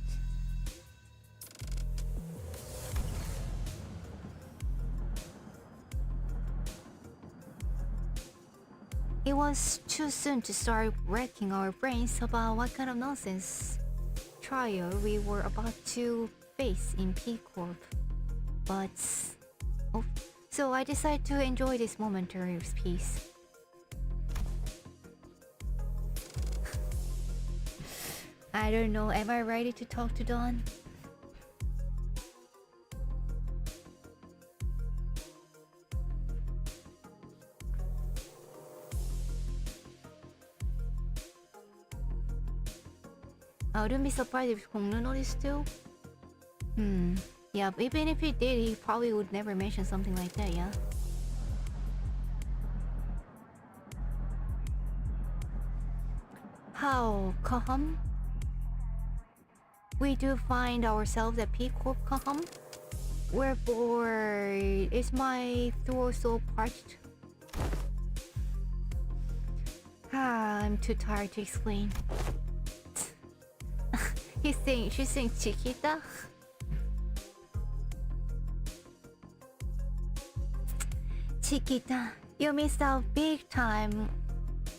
it was too soon to start wrecking our brains about what kind of nonsense trial we were about to face in T Corp. But oh, so I decided to enjoy this momentary peace. I don't know, am I ready to talk to Dawn? I wouldn't be surprised if Hongnu noticed too. Yeah, even if he did, he probably would never mention something like that, yeah? How come? We do find ourselves at P Corp come? Wherefore is my throat so parched? I'm too tired to explain. She's saying Chiquita? Chiquita, you missed out big time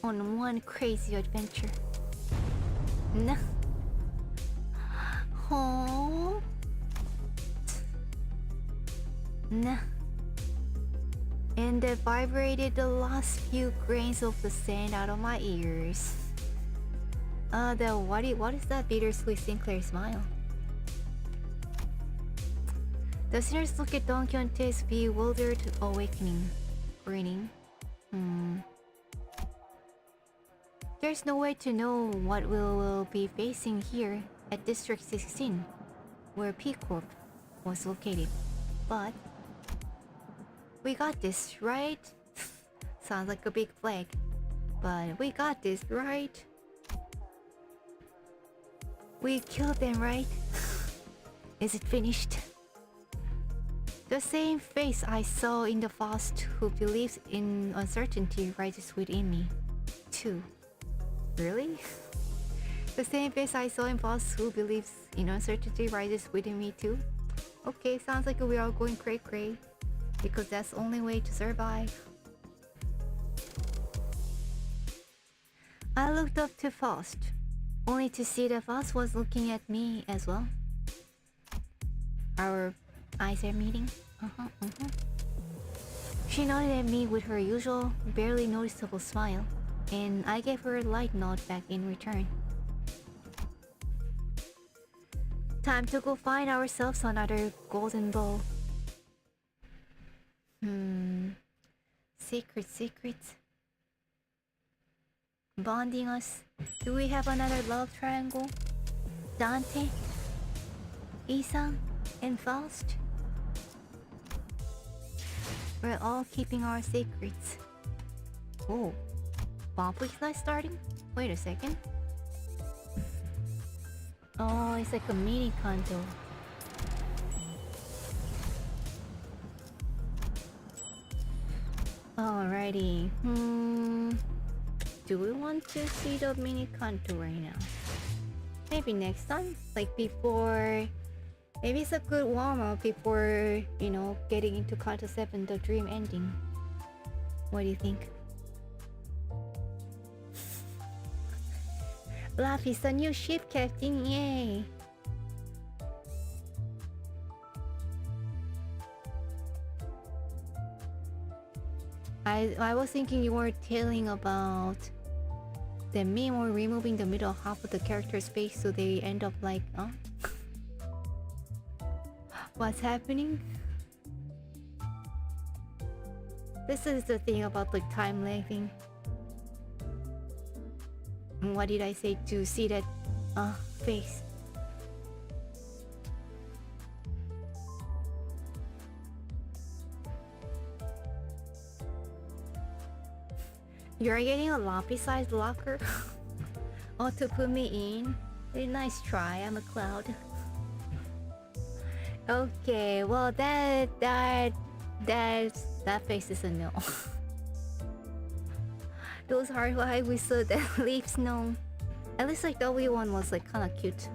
on one crazy adventure. Nah. Oh. Nah. And it vibrated the last few grains of the sand out of my ears. What is that bittersweet Sinclair smile? The sinners look at Don Quixote's bewildered awakening, grinning. There's no way to know what we'll be facing here at District 16, where P Corp was located. But we got this, right? Sounds like a big flag. But we got this, right? We killed them, right? Is it finished? The same face I saw in the Faust who believes in uncertainty rises within me, too. Really? The same face I saw in Faust who believes in uncertainty rises within me, too? Okay, sounds like we are going cray-cray, because that's the only way to survive. I looked up to Faust, only to see that Faust was looking at me as well. Our eyes are meeting. She nodded at me with her usual, barely noticeable smile, and I gave her a light nod back in return. Time to go find ourselves another golden bowl. Secrets. Bonding us. Do we have another love triangle? Dante, Isa, and Faust? We're all keeping our secrets. Oh, conflict's not starting? Wait a second. Oh, it's like a mini Canto. Alrighty. Do we want to see the mini Canto right now? Maybe next time? Like before... Maybe it's a good warm-up before, you know, getting into Canto VII, the dream ending. What do you think? Lapis, a new ship captain, yay! I was thinking you were telling about the meme or removing the middle half of the character's face so they end up like, huh? What's happening? This is the thing about the time lagging. What did I say to see that face? You're getting a Lapis-sized locker? Oh, to put me in? Very nice try, I'm a cloud. Okay, well that face is a no. Those hard high whistle that leaves no. At least like W1 was like kind of cute.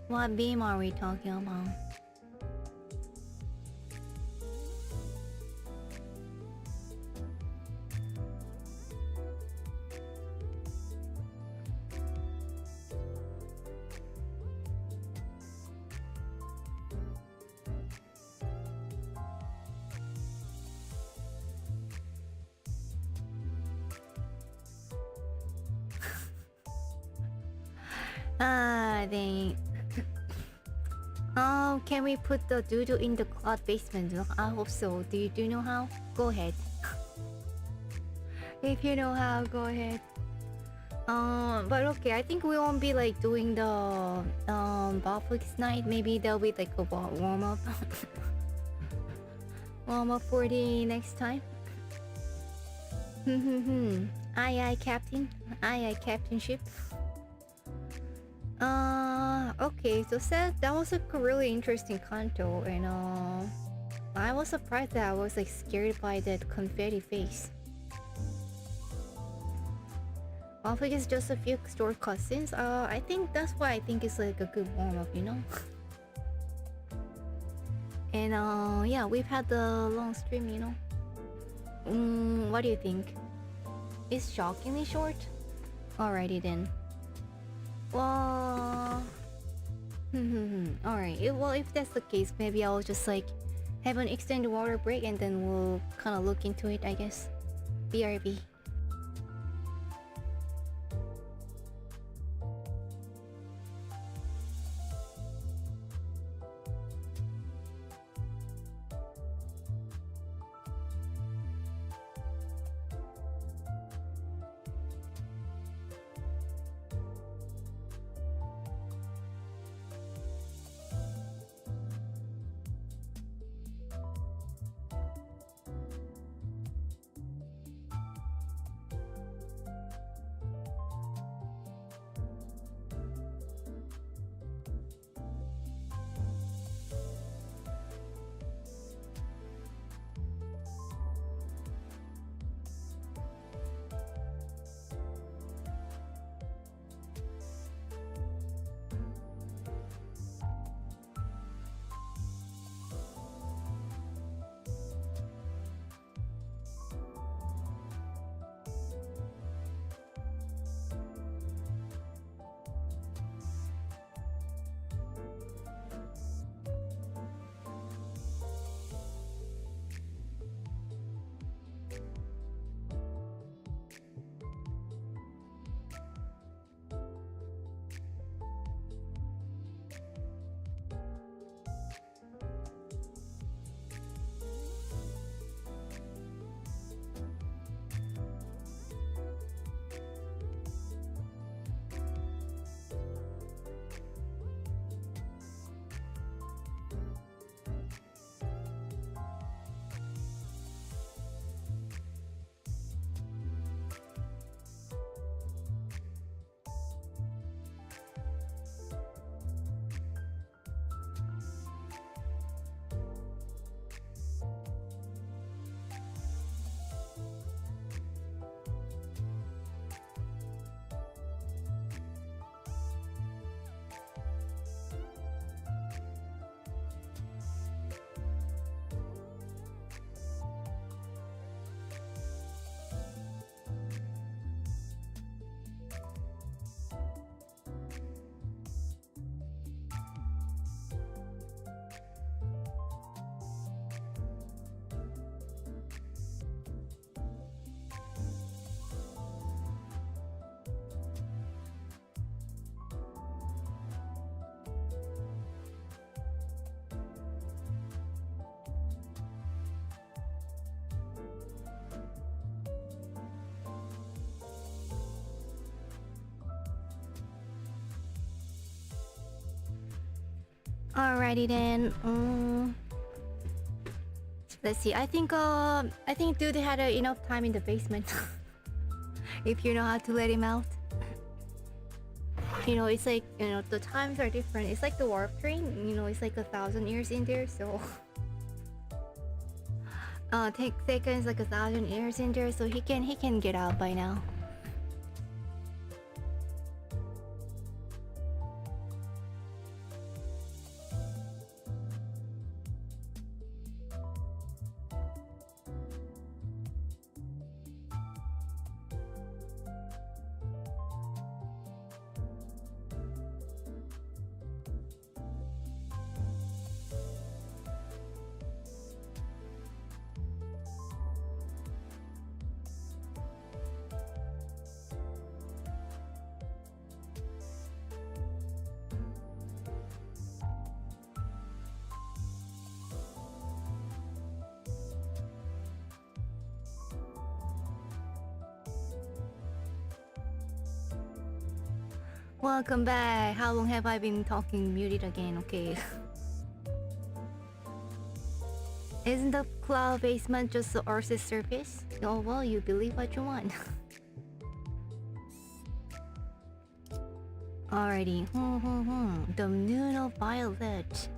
What beam are we talking about? Dang. Can we put the doodoo in the cloud basement? I hope so. Do you know how? Go ahead. If you know how, go ahead. But okay, I think we won't be like doing the Puffknights night. Maybe there'll be like a warm up, warm up for the next time. Aye, Captain. Aye, Captain Ship. Okay, so that was a really interesting canto, and I was surprised that I was like scared by that confetti face. I think it's just a few short cutscenes. I think that's why I think it's like a good warm up, you know. And yeah, we've had the long stream, you know. What do you think? It's shockingly short. Alrighty then. Well, alright. Well, if that's the case, maybe I'll just like have an extended water break and then we'll kind of look into it, I guess. BRB. Alrighty then. Let's see. I think dude had enough time in the basement. If you know how to let him out. You know, it's like, you know, the times are different. It's like the warp train, you know, it's like 1,000 years in there, so take seconds like 1,000 years in there, so he can get out by now. Welcome back. How long have I been talking muted again? Okay. Isn't the cloud basement just the Earth's surface? Oh well, you believe what you want. Alrighty. The noon of violet.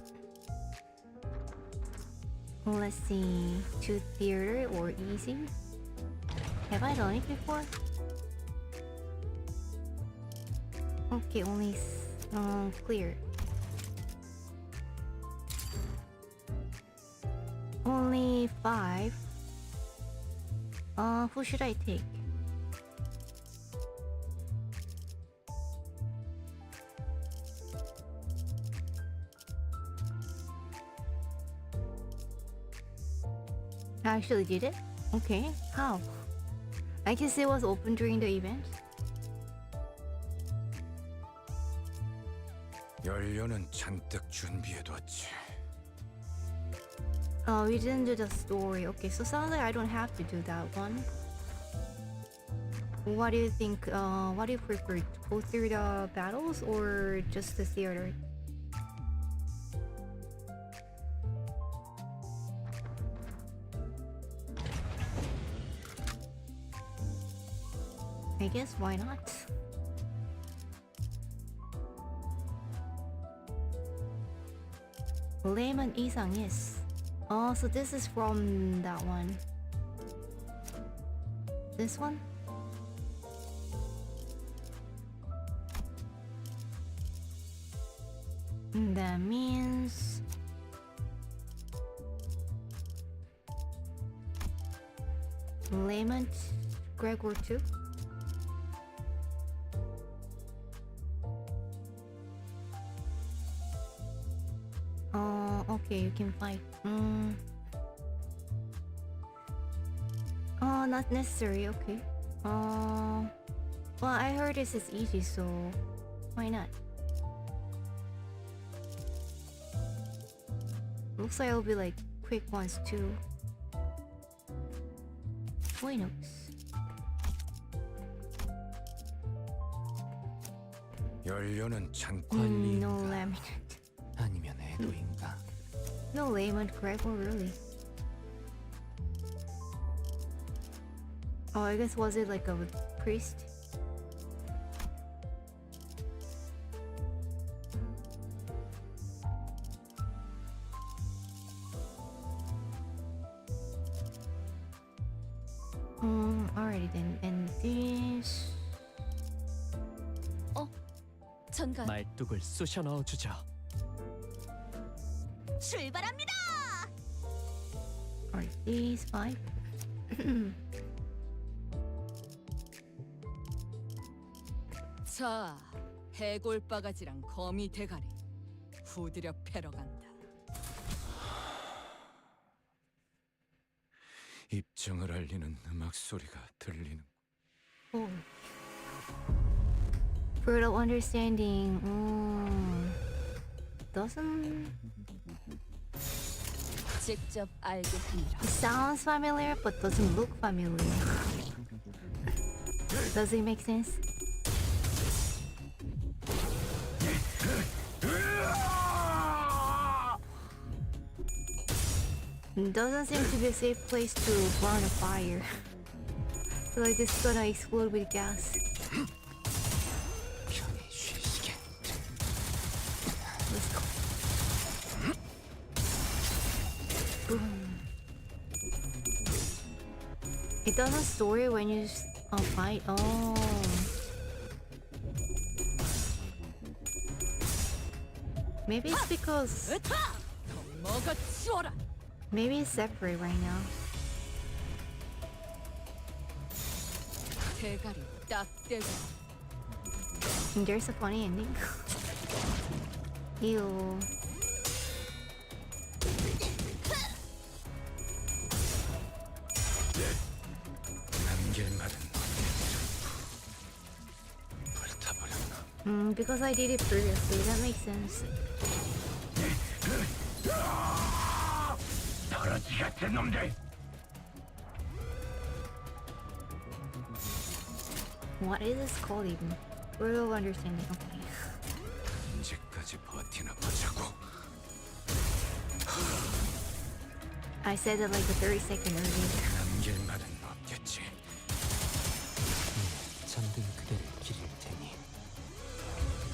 Let's see. To theater or easy? Have I done it before? Okay, only clear. Only 5. Who should I take? I actually did it? Okay, how? I guess it was open during the event. 연료는 잔뜩 준비해뒀지. Oh, we didn't do the story. Okay, so sounds like I don't have to do that one. What do you think? What do you prefer? Go through the battles or just the theater? I guess why not? Lemon 이상, yes. Oh, so this is from that one. This one? That means Lemon Gregor 2. Okay, you can fight. Oh, not necessary. Okay. Well, I heard this is easy, so why not? Looks like it'll be like quick ones too. Why not? 연료는 잔뜩 No 관리인가? laminate. 아니면 애도인가? No layman Gregor, really. Oh, I guess was it like a priest? Alrighty then. And this. 전가 말뚝을 쑤셔 넣어주죠. 출발합니다. Alright, these 5. 자, 해골 바가지랑 거미 대가리 후드려 패러 간다. 입정을 알리는 음악 소리가 들리는. Oh. Fruit of understanding. Doesn't. 직접 알겠습니다. It sounds familiar, but doesn't look familiar. Does it make sense? It doesn't seem to be a safe place to burn a fire. So like this is gonna explode with gas. 편히 쉬소. It doesn't store it when you fight. Oh. Maybe it's because... Maybe it's separate right now. And there's a funny ending. Ew. Because I did it previously, that makes sense. What is this called even? Word of understanding, okay. I said it like a 30-second earlier.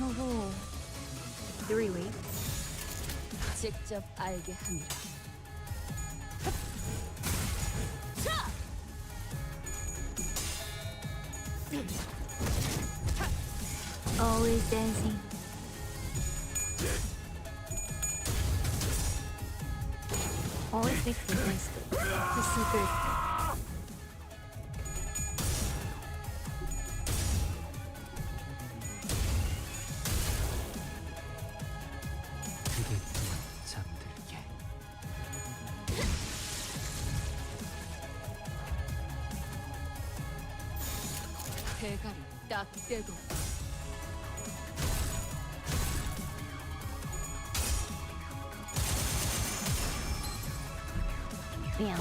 Oh, 3 weeks. 직접 알게 합니다. Always dancing. Always makes me dance. It's so good. 대가리 딱 떼도 Yeah.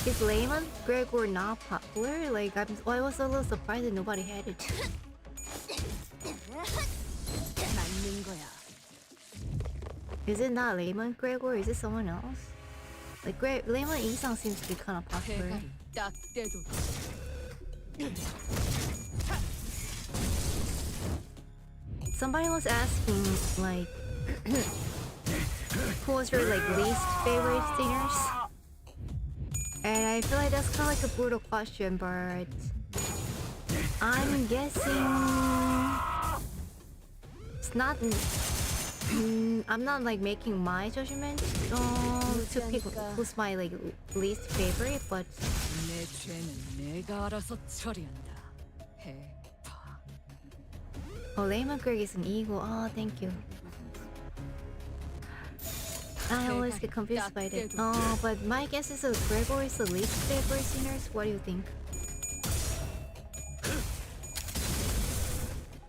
Is Layman Gregor not popular? Like, I was a little surprised that nobody had it. 맞는 거야. Is it not Layman Gregor? Is it someone else? Like, Layman Isang seems to be kind of popular. 대가리 딱 떼도 Somebody was asking, like, who was your, like, least favorite singers? And I feel like that's kind of like a brutal question, but I'm guessing it's not. I'm not like making my judgment to pick who's my like least favorite, but 내 죄는 내가 알아서 처리한다. 해봐. oh, Layman Greg is an eagle. Oh, thank you. I always get confused by that. Oh, but my guess is that Gregor is the least favorite singers. What do you think?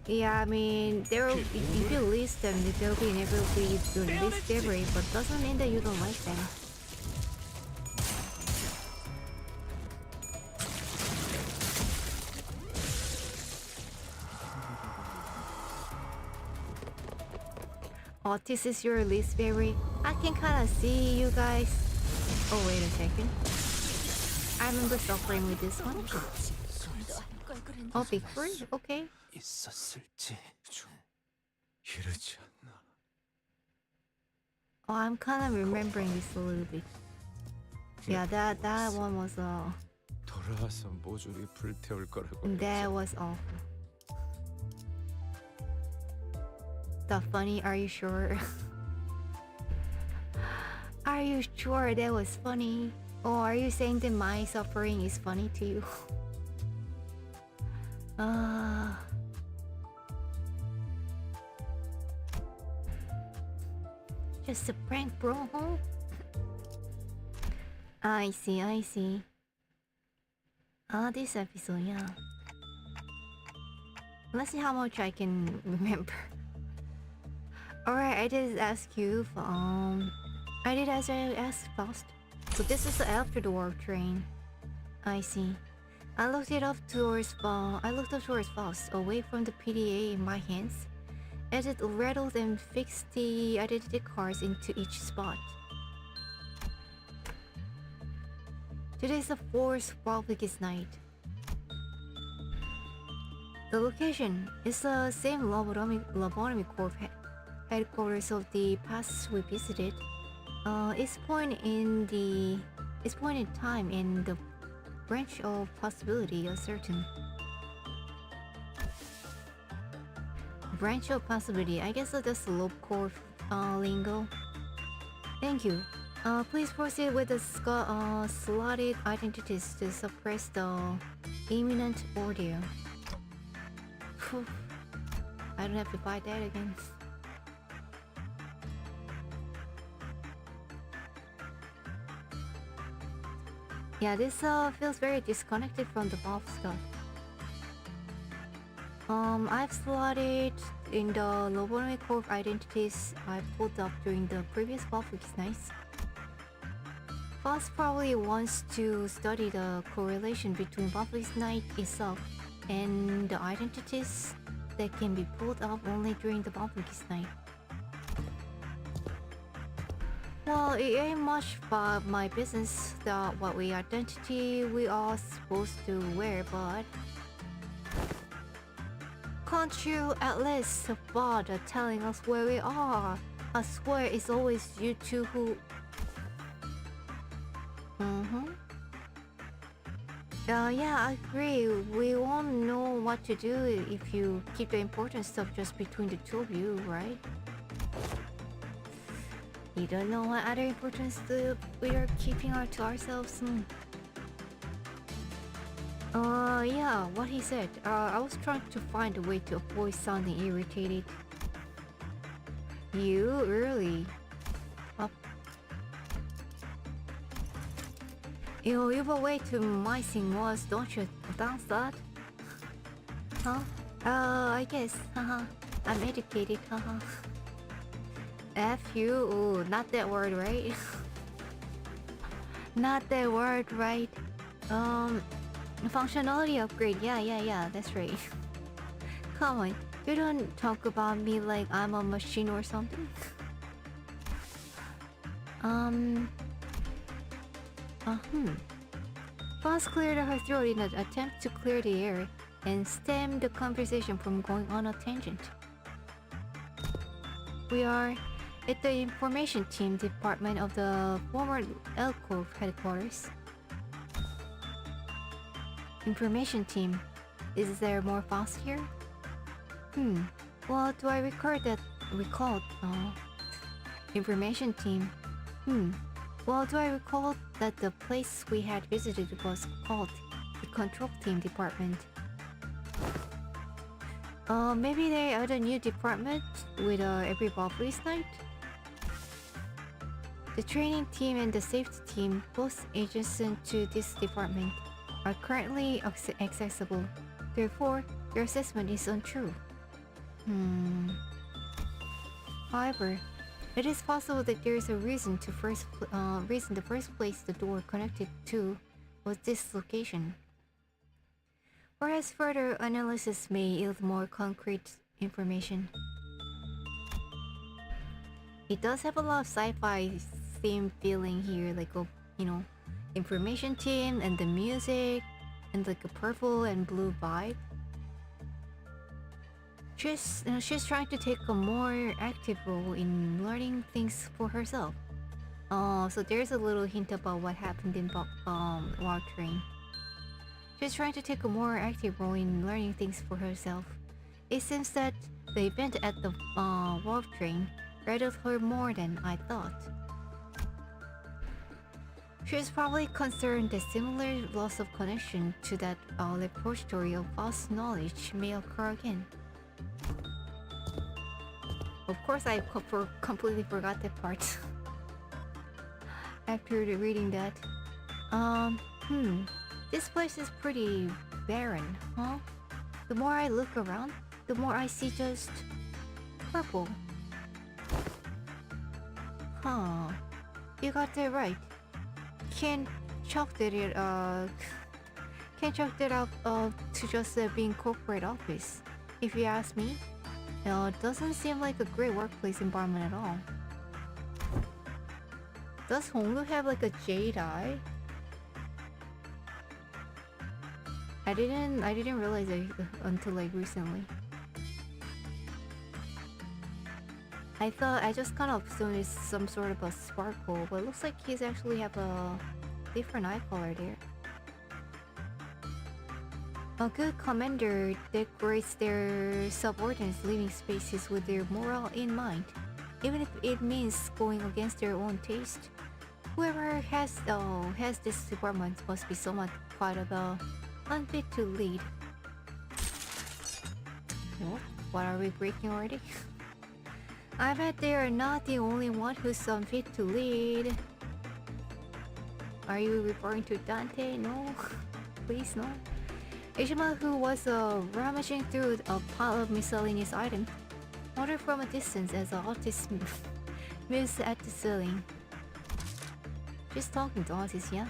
Yeah, I mean, if you list them, they'll be inevitably your least favorite, but doesn't mean that you don't like them. Otis is your least favorite. I can kind of see you guys. Oh, wait a second. I remember suffering with this one. Oh, Victory? Okay. 있었을지 이러지 않나. Oh, I'm kind of remembering this a little bit. Yeah, that one was 돌아와서 모조리 불태울 거라고. that was awful. The funny, are you sure? Are you sure that was funny? Or are you saying that my suffering is funny to you? Just a prank, bro. I see, I see. This episode, yeah. Let's see how much I can remember. Alright, I did ask you, I did ask Faust. So this is the after the warp train. I see. I looked up towards Faust, away from the PDA in my hands, as it rattled and fixed the identity cards into each spot. Today's the fourth Wild night. The location is the same Lobotomy Corp headquarters of the past we visited. Its point in time in the branch of possibility uncertain. Branch of possibility. I guess that's the local lingo. Thank you. Please proceed with the slotted identities to suppress the imminent ordeal. Phew. I don't have to fight that again. Yeah, this feels very disconnected from the buff stuff. I've slotted in the lobotomy core identities I pulled up during the previous Puffknights. Faust probably wants to study the correlation between Puffknight itself and the identities that can be pulled up only during the Puffknight. Well, it ain't much about my business that what identity we are supposed to wear, but can't you at least bother telling us where we are? I swear it's always you two who... Yeah, I agree. We won't know what to do if you keep the important stuff just between the two of you, right? You don't know what other important stuff we are keeping to ourselves. Yeah, what he said. I was trying to find a way to avoid sounding irritated. You really? You have a way to my thing was, don't you? Dance that? Huh? I guess. Haha. I'm educated. Haha. F you. Ooh, not that word, right? Not that word, right? Functionality upgrade. Yeah. That's right. Come on. You don't talk about me like I'm a machine or something. Faust cleared her throat in an attempt to clear the air and stem the conversation from going on a tangent. We are at the information team department of the former L Corp headquarters. Information team. Is there more Faust here? Well, do I recall information team? Well, do I recall that the place we had visited was called the control team department? Maybe they are the new department with every police night? The training team and the safety team, both adjacent to this department, are currently accessible. Therefore, your assessment is untrue. However, it is possible that there is a reason the first place the door connected to was this location. Whereas further analysis may yield more concrete information. It does have a lot of sci-fi theme feeling here, like a, information team and the music and like a purple and blue vibe. She's trying to take a more active role in learning things for herself. So there's a little hint about what happened in Wild Train. She's trying to take a more active role in learning things for herself. It seems that the event at the Wild Train rattled her more than I thought. She's probably concerned that similar loss of connection to that repository of false knowledge may occur again. Of course, I completely forgot that part after reading that. This place is pretty barren, huh? The more I look around, the more I see just purple. Huh? You got that right. Can't chalk that out to just being corporate office. If you ask me, it doesn't seem like a great workplace environment at all. Does Honglu have like a jade eye? I didn't realize it until like recently. I just kind of assumed it's some sort of a sparkle, but it looks like he's actually have a different eye color there. A good commander decorates their subordinates' living spaces with their morale in mind, even if it means going against their own taste. Whoever has this department must be somewhat quite unfit to lead. What are we breaking already? I bet they are not the only one who's unfit to lead. Are you referring to Dante? No. Please no. Ishima, who was rummaging through a pile of miscellaneous items, noted from a distance as the artist mused at the ceiling. She's talking to artists, yeah?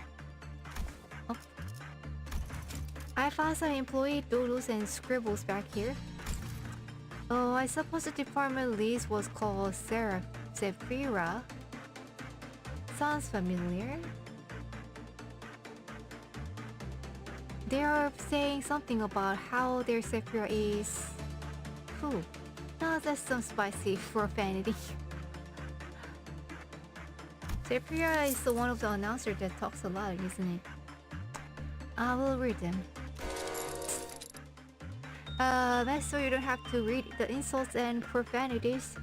Oh. I found some employee doodles and scribbles back here. Oh, I suppose the department lead was called Sephira. Sounds familiar. They are saying something about how their Sephira is... Whew. Now that's some spicy profanity. Sephira is one of the announcers that talks a lot, isn't it? I will read them. So you don't have to read the insults and profanities.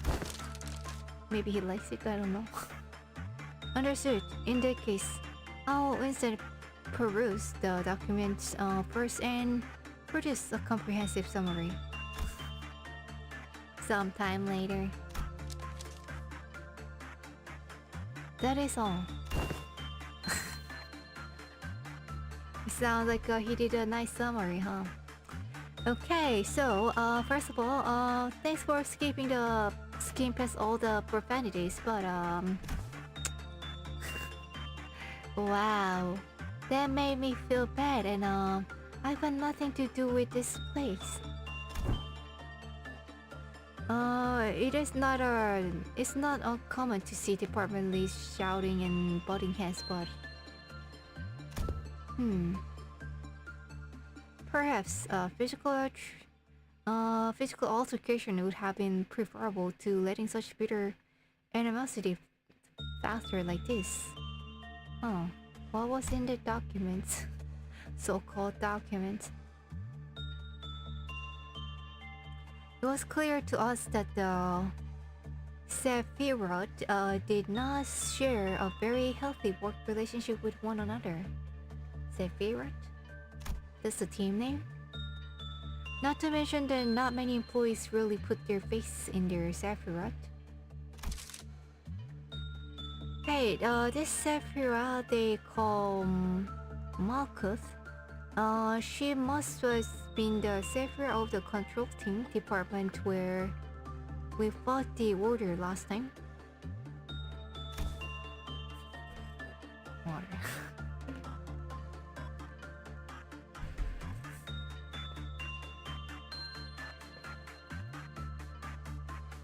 Maybe he likes it, I don't know. Understood. In that case, I'll instead peruse the documents first and produce a comprehensive summary. Sometime later. That is all. It sounds like he did a nice summary, huh? Okay, so first of all, thanks for skipping past all the profanities, but wow, that made me feel bad, and I've got nothing to do with this place. It's not uncommon to see department leads shouting and butting heads, but perhaps physical altercation would have been preferable to letting such bitter animosity fester like this. Oh, what was in the documents? So-called documents. It was clear to us that the Sephiroth did not share a very healthy work relationship with one another. Sephiroth? That's the team name? Not to mention that not many employees really put their face in their Sephiroth. Hey, this Sephiroth they call Malkuth. She must have been the Sephiroth of the control team department where we fought the Order last time. Water.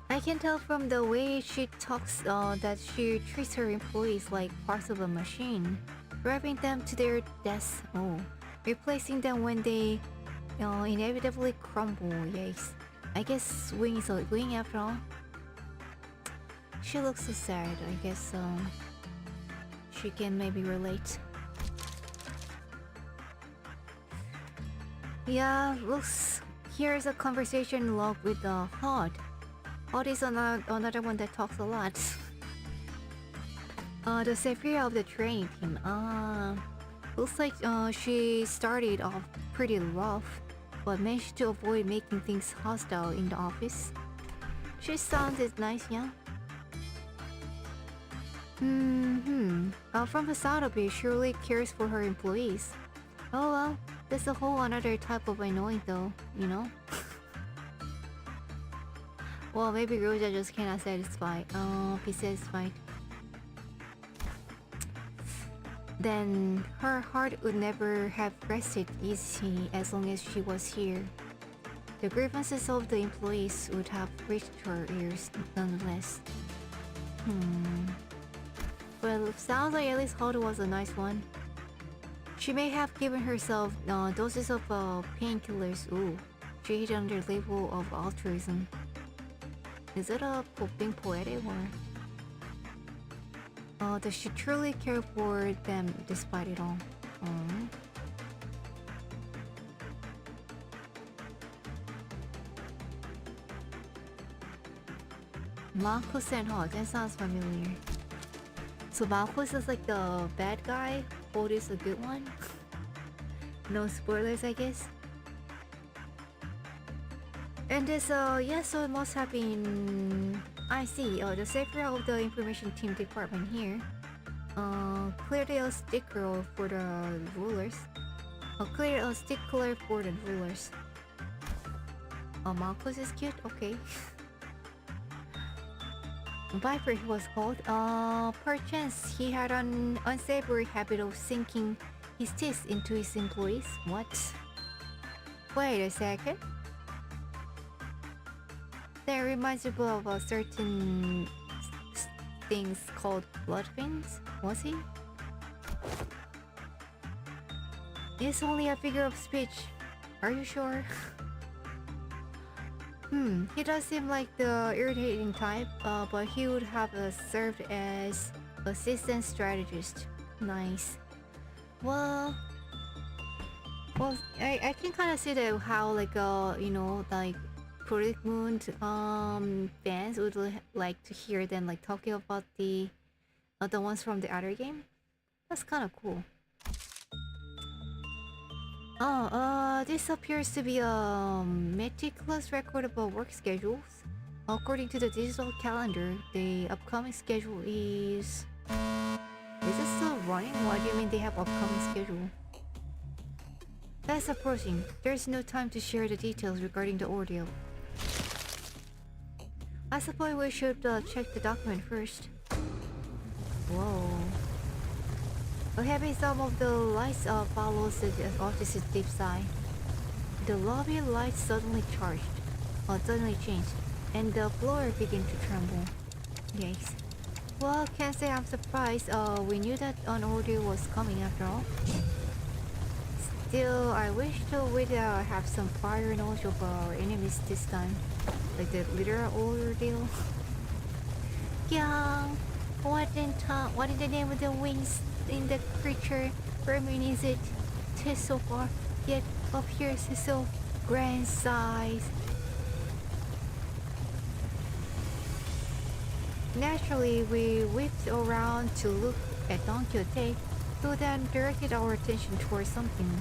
I can tell from the way she talks that she treats her employees like parts of a machine, driving them to their deaths, replacing them when they inevitably crumble. Yes, I guess Wing is a Wing after all. She looks so sad. I guess she can maybe relate. Yeah, looks here's a conversation log with Hod. Hod is another one that talks a lot. The Sephira of the training team. Looks like she started off pretty rough, but managed to avoid making things hostile in the office. She sounded nice, yeah? From the sound of it, she really cares for her employees. Oh well, that's a whole another type of annoying though, you know? Well, maybe Roja just cannot be satisfied. Then her heart would never have rested easy as long as she was here. The grievances of the employees would have reached her ears nonetheless. Well, sounds like at least Hodo was a nice one. She may have given herself doses of painkillers. Ooh, treated under the label of altruism. Is it a being poetic or does she truly care for them despite it all? Marcus and Hawk, that sounds familiar. So Marcus is like the bad guy, Hawk is the good one? No spoilers, I guess. And this, yeah, so it must have been... I see, the savior of the information team department here. Clearly a sticker for the rulers. Clear a stickler for the rulers. Marcus is cute? Okay. Viper he was called. Perchance he had an unsavory habit of sinking his teeth into his employees. What? Wait a second. That reminds me of a certain things called Bloodfiends. Was he? It's only a figure of speech. Are you sure? He does seem like the irritating type, but he would have served as assistant strategist. Nice. Well, I can kind of see that how like you know, like Project Moon fans would like to hear them like talking about the ones from the other game. That's kind of cool. This appears to be a meticulous record of work schedules. According to the digital calendar, the upcoming schedule is... Is it still running? What do you mean they have upcoming schedule? That's approaching. There's no time to share the details regarding the ordeal. I suppose we should check the document first. Whoa. A heavy thumb of the lights follows the office's deep sigh. The lobby lights suddenly changed, and the floor began to tremble. Yikes. Well, can't say I'm surprised. We knew that an ordeal was coming after all. Still, I wish we'd have some prior knowledge of our enemies this time. Like the literal ordeal. Yeah. What in the name of the wings in the creature vermin is it? 'Tis so far, yet appears so grand size. Naturally, we whipped around to look at Don Quixote, who then directed our attention towards something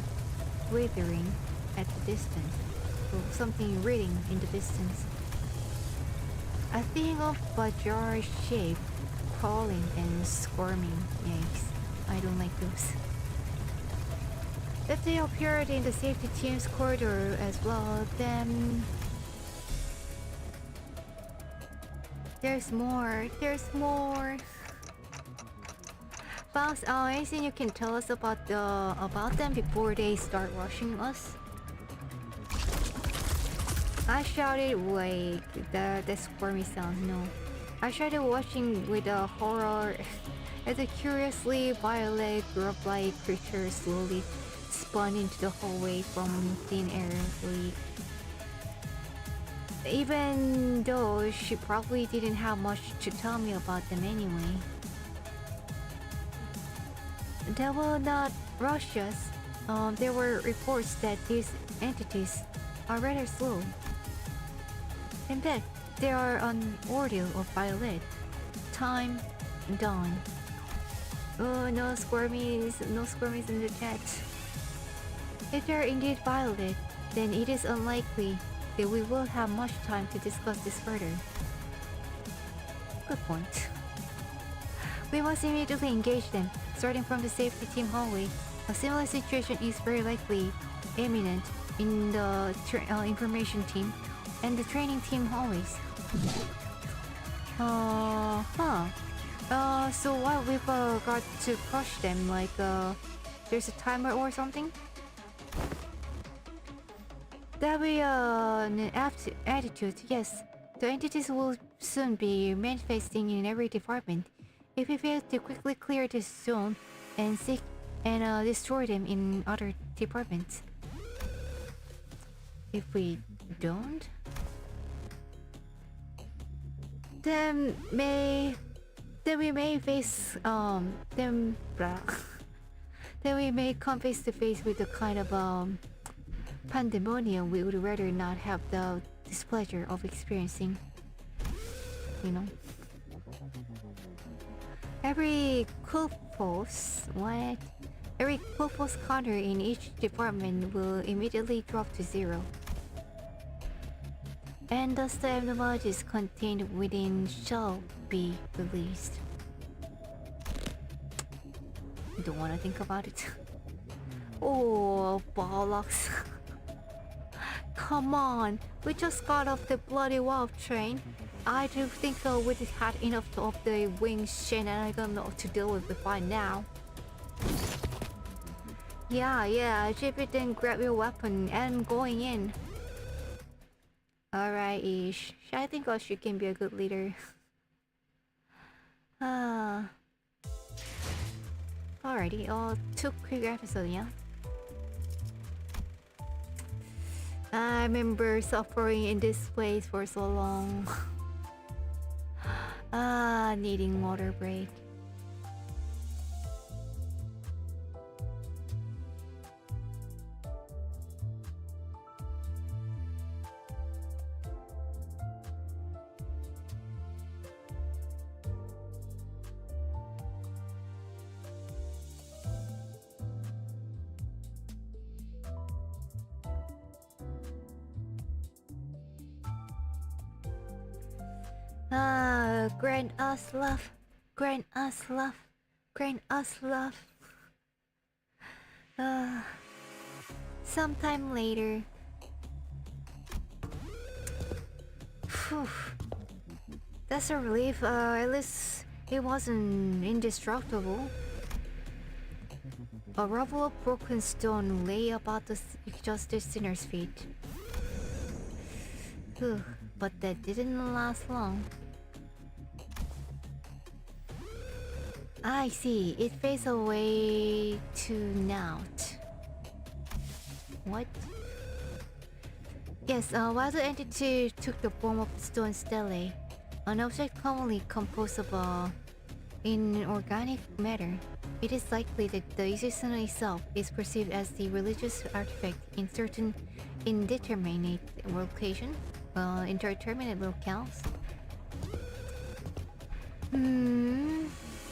withering at the distance, or something reading in the distance. A thing of a jar shape, crawling and squirming. Yikes. I don't like those. If they appeared in the safety team's corridor as well, then... There's more. Faust, anything you can tell us about them before they start rushing us? I shouted, wait, the squirmy sound, no. I started watching with a horror as a curiously violet grub-like creature slowly spun into the hallway from thin air. Even though she probably didn't have much to tell me about them anyway. They will not rush us. There were reports that these entities are rather slow. In fact, they are an ordeal of violet. Time, dawn. Oh, no squirmies in the chat. If they are indeed violet, then it is unlikely that we will have much time to discuss this further. Good point. We must immediately engage them, starting from the safety team hallway. A similar situation is very likely imminent in the information team and the training team hallways. So what, we've got to crush them, like, there's a timer or something? That'll be an attitude, yes. The entities will soon be manifesting in every department. If we fail to quickly clear this zone and destroy them in other departments. If we don't? then we may face then blah. Then we may come face to face with the kind of pandemonium we would rather not have the displeasure of experiencing. You know. Every Kulfos counter in each department will immediately drop to 0. And thus the abnormalities contained within shall be released. Don't wanna think about it. Oh, bollocks. Come on, we just got off the bloody WoW train. I do think we had enough of the wings chain and I don't know what to deal with it by now. Yeah, chip it and grab your weapon and going in. Alright, Ish. I think she can be a good leader. Alrighty, 2 quick episodes, yeah? I remember suffering in this place for so long. Needing water break. Grant us love, grant us love, grant us love. Sometime later. Phew. That's a relief. At least it wasn't indestructible. A rubble of broken stone lay about just the sinner's feet. Whew. But that didn't last long. I see. It fades away to naught. What? Yes, while the entity took the form of stone stele, an object commonly composed of inorganic matter, it is likely that the existence itself is perceived as the religious artifact in certain indeterminate locales.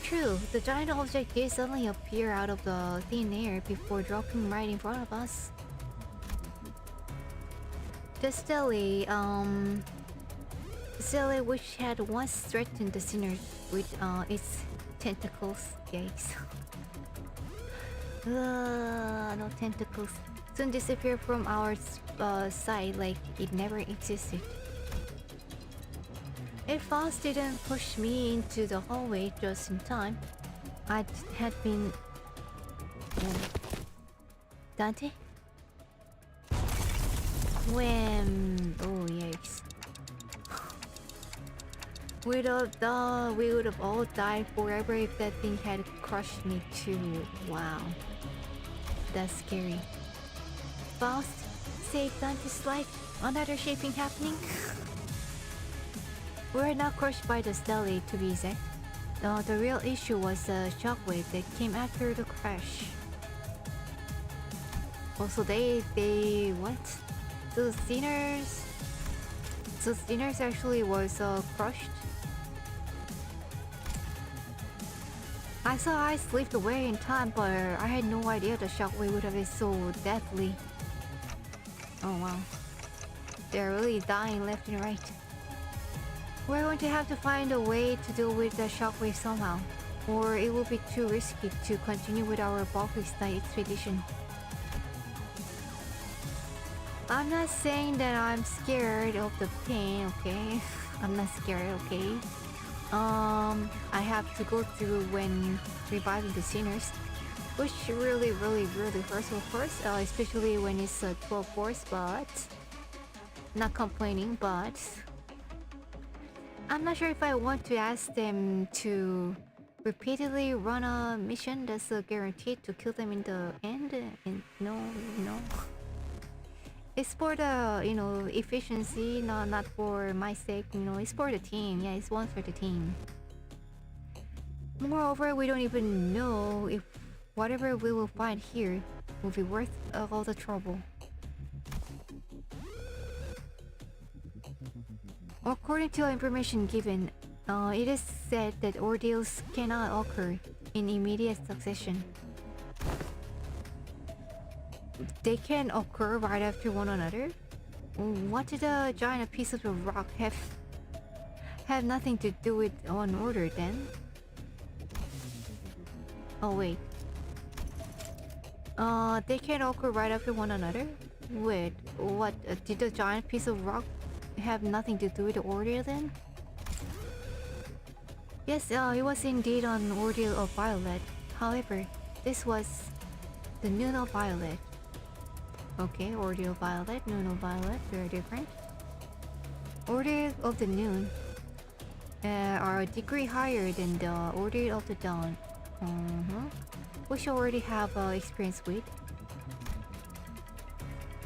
True, the giant object did suddenly appear out of the thin air before dropping right in front of us. The stele, which had once threatened the sinners with its tentacles, yikes. No tentacles. Soon disappeared from our sight like it never existed. If Faust didn't push me into the hallway just in time, I had been... Dante? Wham! Oh, yikes. We would have all died forever if that thing had crushed me too. Wow. That's scary. Faust, save Dante's life. Another shaping happening. We were not crushed by the stele, to be exact. The real issue was the shockwave that came after the crash. Also, they what? The sinners actually was crushed. I saw I slipped away in time, but I had no idea the shockwave would have been so deadly. Oh wow. They're really dying left and right. We're going to have to find a way to deal with the shockwave somehow, or it will be too risky to continue with our Balkistan expedition. I'm not saying that I'm scared of the pain, okay? I'm not scared, okay? I have to go through when reviving the sinners, which really hurts, of course, especially when it's 12 force, but... Not complaining, but... I'm not sure if I want to ask them to repeatedly run a mission that's guaranteed to kill them in the end. And no. It's for the, efficiency, not for my sake, it's for the team. Yeah, it's one for the team. Moreover, we don't even know if whatever we will find here will be worth all the trouble. According to information given, it is said that ordeals cannot occur in immediate succession. They can occur right after one another? What did a giant piece of rock have nothing to do with an order then? Oh wait. They can occur right after one another? Wait, what? Did the giant piece of rock have nothing to do with the order then? Yes, it was indeed an ordeal of violet. However, this was the noon of violet. Okay, ordeal violet, noon of violet, very different. Ordeal of the noon are a degree higher than the ordeal of the dawn. Which I already have experience with.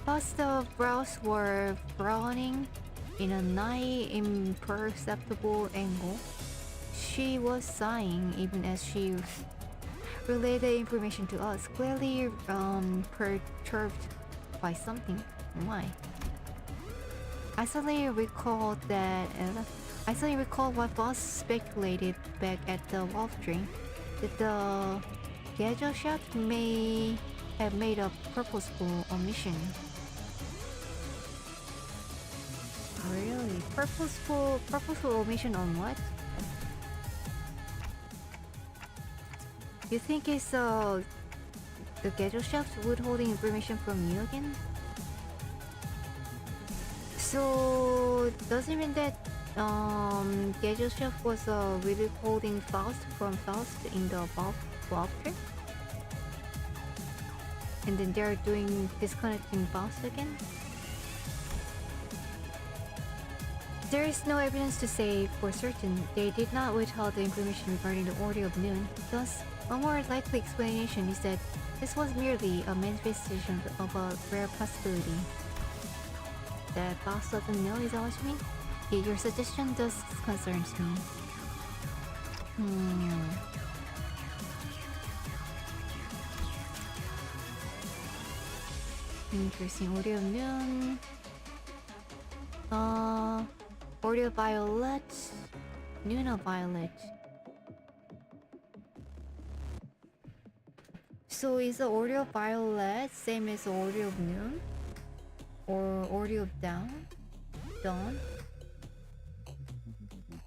Plus the brows were frowning in a nigh imperceptible angle. She was sighing even as she relayed the information to us, clearly perturbed by something. Why? I suddenly recalled what Boss speculated back at the Wolf Drink, that the Gadget Shop may have made a purposeful omission. Really? Purposeful omission on what? You think it's the Gadget Shop's withholding information from you again? So does it mean that Gadget Shop was withholding Faust from Faust in the Wolf trip? And then they're doing disconnecting Faust again? There is no evidence to say for certain they did not withhold the information regarding the Order of Noon. Thus, a more likely explanation is that this was merely a manifestation of a rare possibility. That Faust doesn't know, is that what you mean? Yeah, your suggestion does concerns me. Interesting. Order of Noon. Order of Violet. Noon of Violet. So is the Order of Violet same as the Order of Noon? Or Order of Dawn?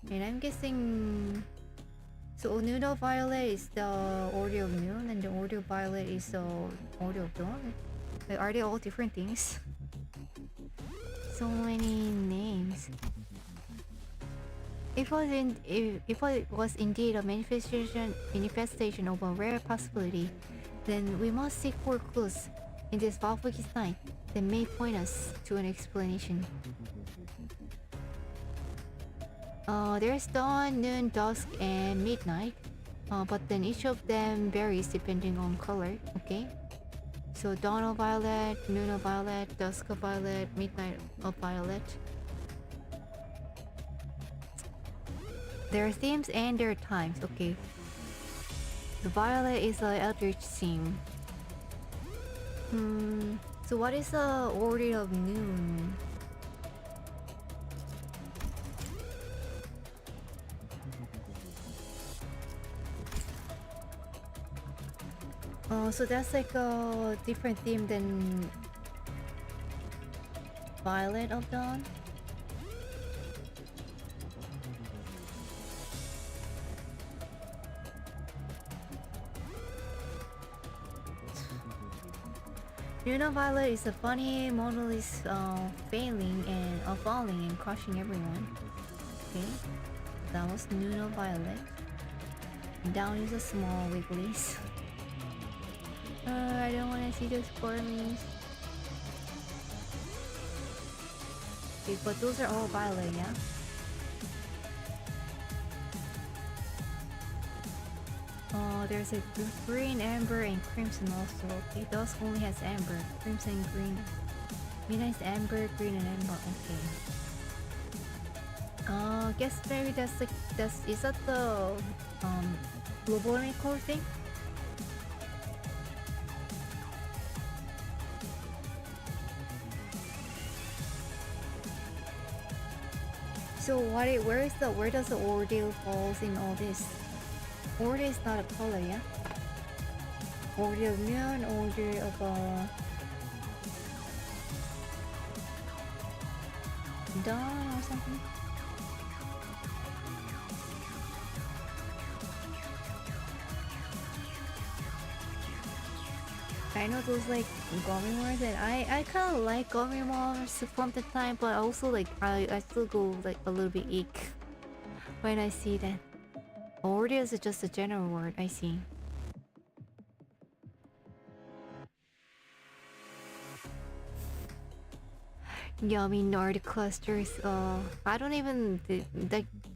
And I'm guessing... So Noon of Violet is the Order of Noon and the Order of Violet is the Order of Dawn? Are they all different things? So many names. If it was indeed a manifestation of a rare possibility, then we must seek for clues in this Valkyrie's night that may point us to an explanation. There's dawn, noon, dusk, and midnight. But then each of them varies depending on color, okay? So dawn of violet, noon of violet, dusk of violet, midnight of violet. There are themes and there are times, okay. The violet is the eldritch theme. So what is the Order of Noon? So that's like a different theme than Violet of Dawn? Luna Violet is a funny monolith falling and crushing everyone. Okay, that was Luna Violet. Down is a small wigglies. I don't want to see those squirmies. Okay, but those are all violet, yeah? There's a green, amber, and crimson also. Okay, those only has amber. Crimson, green, Midnight's amber, green and amber. Okay. Guess maybe that's like is that the lobotomy core thing? So where does the ordeal falls in all this? Ordeal is not a color, yeah? Ordeal moon, ordeal of dawn or something? I know those like gummy worms, and I kind of like gummy worms from the time, but also like I still go like a little bit ick when I see that. Ordeal is just a general word. I see. Yummy nerd clusters. I don't even the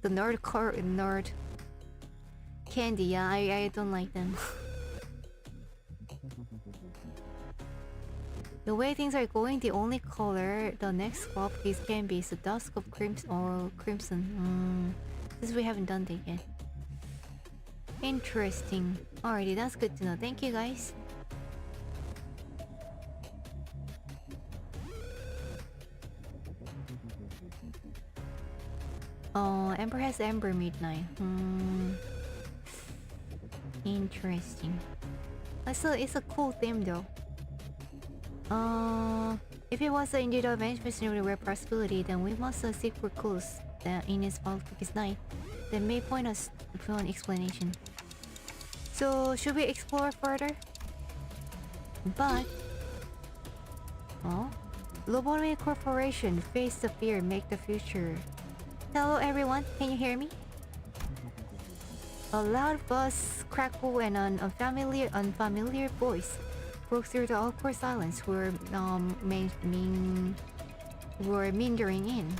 nerd candy. Yeah, I don't like them. The way things are going, the only color the next swap is can be the dusk of crimson or crimson. This we haven't done that yet. Interesting. Alrighty, that's good to know. Thank you guys. Oh, Ember has Ember Midnight. Interesting. It's a cool theme though. If it was indeed a management rare possibility, then we must seek for clues that in its Valkyrie's night that may point us to an explanation. So, should we explore further? But... Oh? Lobotomy Corporation, face the fear, make the future. Hello everyone, can you hear me? A loud buzz, crackle, and an unfamiliar voice broke through the awkward silence we're meandering in.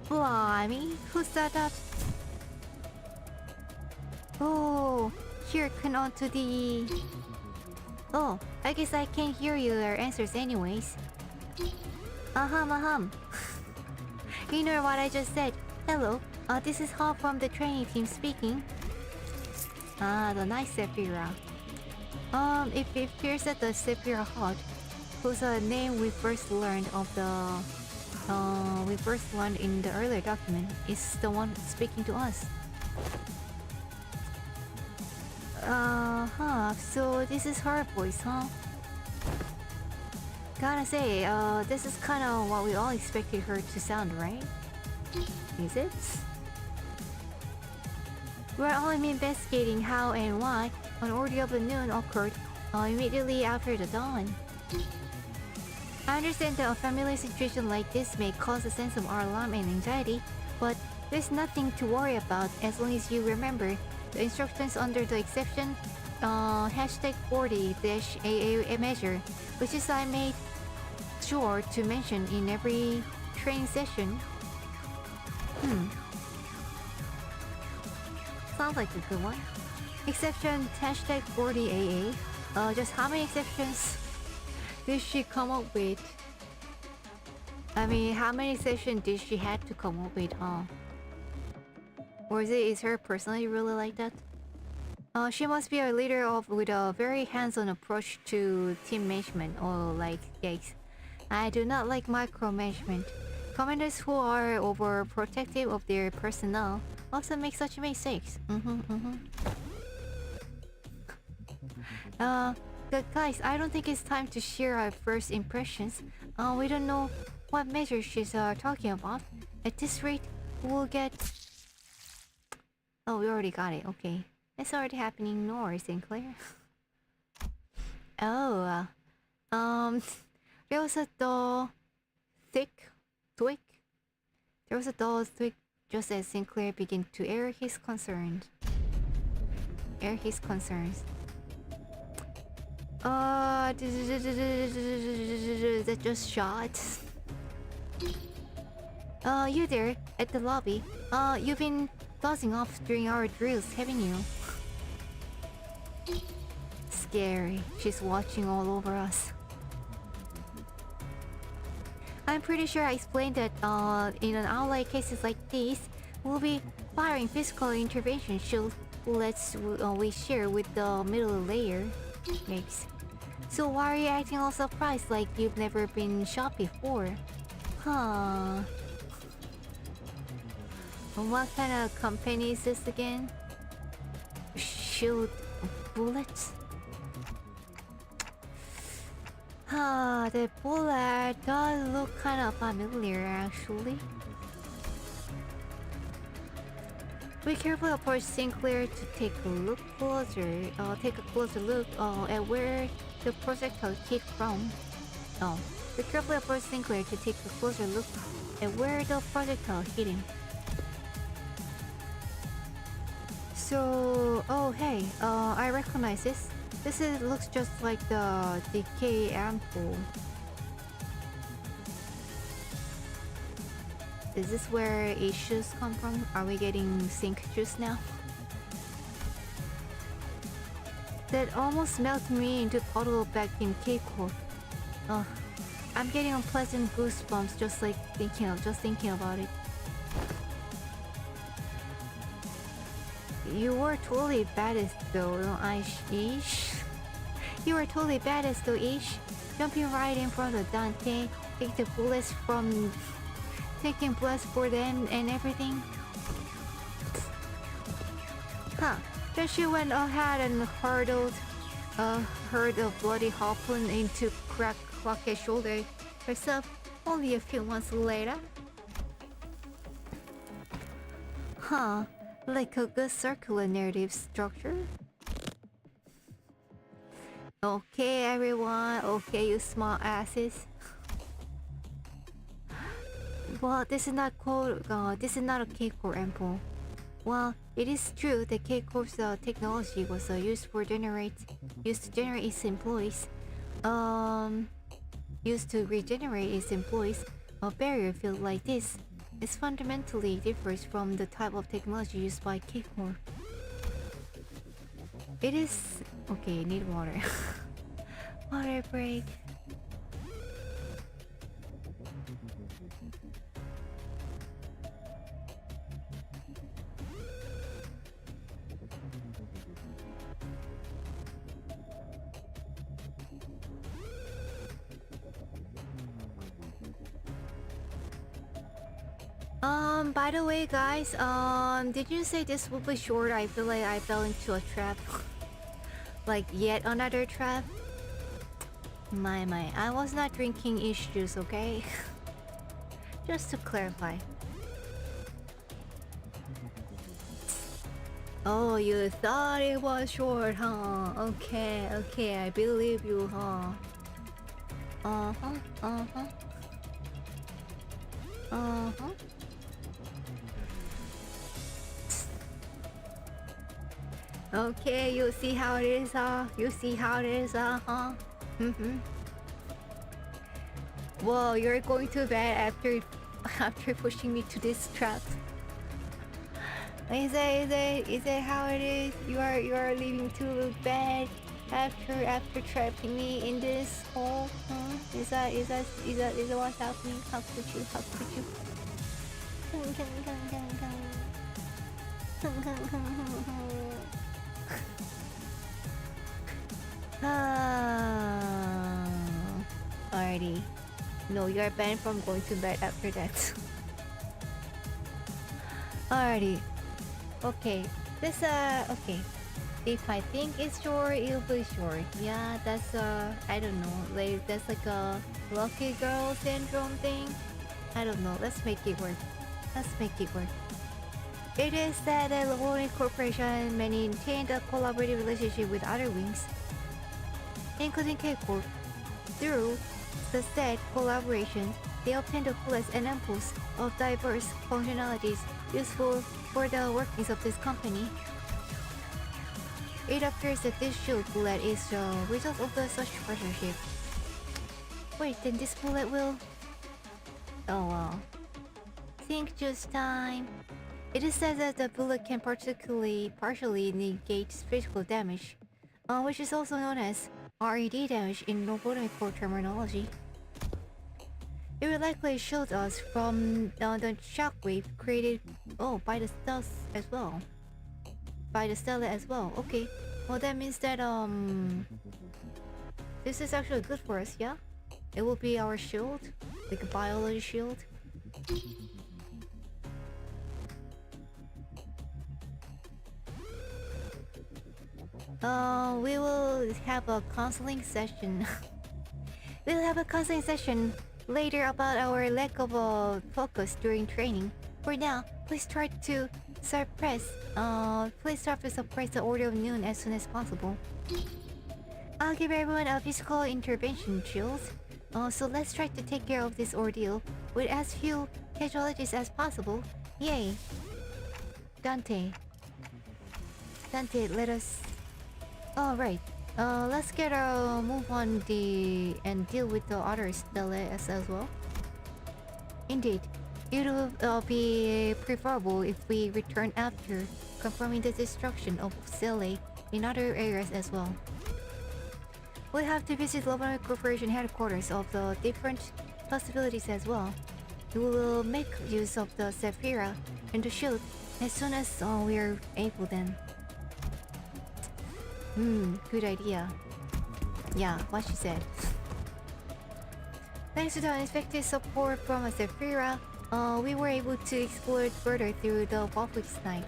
Blimey, who said that? Oh, here can on to the... Oh, I guess I can't hear your answers anyways. Aham. You know what I just said. Hello, this is Hall from the training team speaking. Ah, the nice Sephira. It appears that the Sephira Hut, whose name we first learned in the earlier document, is the one speaking to us. So this is her voice, huh? Gotta say, this is kinda what we all expected her to sound, right? Is it? We're all investigating how and why an ordeal of the noon occurred immediately after the dawn. I understand that a familiar situation like this may cause a sense of alarm and anxiety, but there's nothing to worry about as long as you remember the instructions under the exception #40-AA measure, which is I made sure to mention in every training session. Sounds like a good one. Exception #40AA. Just how many exceptions did she come up with? I mean, how many exceptions did she had to come up with, huh? Or is her personality really like that? She must be a leader with a very hands-on approach to team management. Oh, like, yikes. I do not like micromanagement. Commanders who are overprotective of their personnel also make such mistakes. Guys, I don't think it's time to share our first impressions. We don't know what measures she's talking about. At this rate, we'll get... Oh, we already got it. Okay. It's already happening. No worries, Sinclair. Oh, there was a dull, thick twig. There was a dull twig just as Sinclair began to air his concerns. That just shot. You there at the lobby? You've been dozing off during our drills, haven't you? Scary. She's watching all over us. I'm pretty sure I explained that in an outlier cases like these, we'll be firing physical intervention shield bullets we share with the middle layer. Makes. So why are you acting all surprised like you've never been shot before? Huh. What kind of company is this again? Shield bullets? The bullet does look kind of familiar actually. We carefully approach Sinclair to take a closer look at where the projectile hit from. We carefully approach Sinclair to take a closer look at where the projectile hit him. So, oh hey, I recognize this. Looks just like the decay ampoule. Is this where issues come from? Are we getting sink juice now? That almost melted me into puddle back in T Corp. I'm getting unpleasant goosebumps just thinking about it. You were totally badass though, Ish. You were totally badass though, Ish. Jumping right in front of Dante, taking bullets for them and everything. Huh. Then she went ahead and hurled a bloody harpoon into Crocket's shoulder herself only a few months later. Huh. Like a good circular narrative structure. Okay, everyone. Okay, you smart asses. Well, this is not a K Corp ampoule. Well, it is true that K Corp's technology was used to generate its employees. Used to regenerate its employees. A barrier field like this is fundamentally differs from the type of technology used by K Corp. It is okay. Need water. Water break. By the way, guys, did you say this will be short? I feel like I fell into a trap. Like yet another trap. My, I was not drinking ish juice, okay? Just to clarify. Oh, you thought it was short, huh? Okay, I believe you, huh? Okay, you see how it is, huh? You see how it is, huh? Whoa, you're going to bed after pushing me to this trap. Is that how it is? You are leaving to bed after trapping me in this hole? Huh? Is that what's happening? How could you? Alrighty. No, you're banned from going to bed after that. Alrighty. Okay. This okay. If I think it's short, it'll be short. Yeah, that's I don't know. Like that's like a lucky girl syndrome thing. I don't know. Let's make it work. It is that the Lowering Corporation maintained a collaborative relationship with other wings, including K Corp. Through the said collaboration, they obtained the bullets and ampoules of diverse functionalities useful for the workings of this company. It appears that this shield bullet is the result of such partnership. Wait, then this bullet will... Oh wow. Think juice time. It is said that the bullet can partially negate physical damage, which is also known as RED damage in lobotomical terminology. it will likely shield us from the shockwave created by the stealth as well. By the Stella as well. Okay. Well, that means that this is actually good for us, yeah? It will be our shield, like a biology shield. We will have a counseling session. We'll have a counseling session later about our lack of focus during training. For now, please try to suppress the Order of Noon as soon as possible. I'll give everyone a physical intervention, Jules. So let's try to take care of this ordeal with as few casualties as possible. Yay! Dante, let us... Alright, let's get a move on and deal with the other stellae as well. Indeed, it will be preferable if we return after confirming the destruction of stellae in other areas as well. We'll have to visit Lukrembo Corporation headquarters of the different possibilities as well. We will make use of the Sephira and the shield as soon as we are able then. Good idea. Yeah, what she said. Thanks to the unexpected support from Sephira, we were able to explore further through the Puffknights night.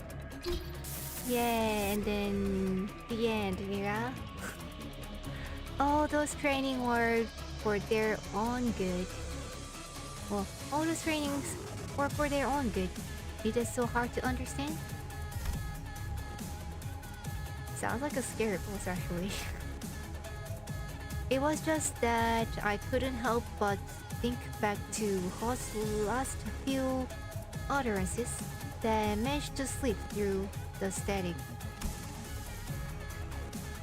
Yeah, and then the end, yeah. All those training were for their own good. Well, all those trainings were for their own good. It is so hard to understand. Sounds like a scary post actually. It was just that I couldn't help but think back to Host's last few utterances that managed to slip through the static.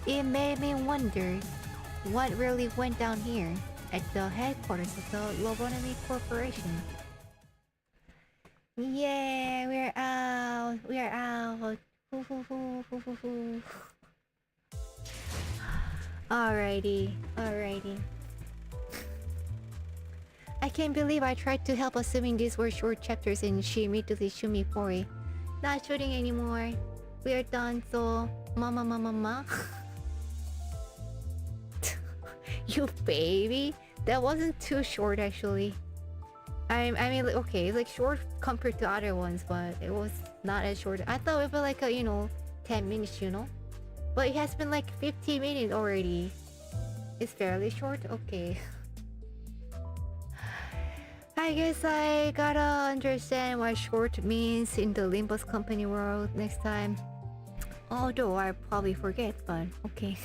It made me wonder what really went down here at the headquarters of the Lukrembo Corporation. Yeah, we're out. We are out. Alrighty. I can't believe I tried to help assuming these were short chapters and she immediately shooed me for it. Not shooting anymore. We are done, so... Ma. You baby? That wasn't too short actually. I mean, okay, it's like short compared to other ones, but it was not as short. I thought it would be like a, 10 minutes, But it has been like 15 minutes already. It's fairly short? Okay. I guess I gotta understand what short means in the Limbus Company world next time. Although I'll probably forget, but okay.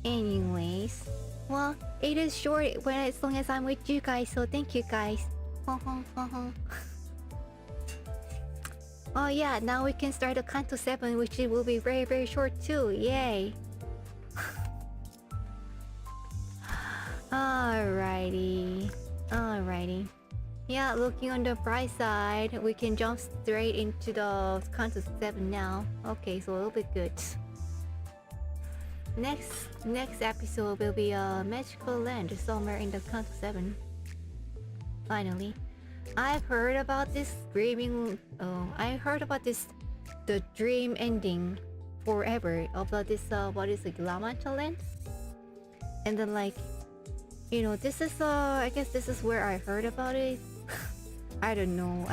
Anyways, well, it is short as long as I'm with you guys, so thank you guys. Oh yeah, now we can start the Canto VII, which will be very, very short too. Yay! Alrighty. Yeah, looking on the bright side, we can jump straight into the Canto VII now. Okay, so it'll be good. Next episode will be a magical land somewhere in the Canto VII. Finally. I've heard about this the dream ending forever about this what is it, La Mancha land? And then like, this is I guess this is where I heard about it. I don't know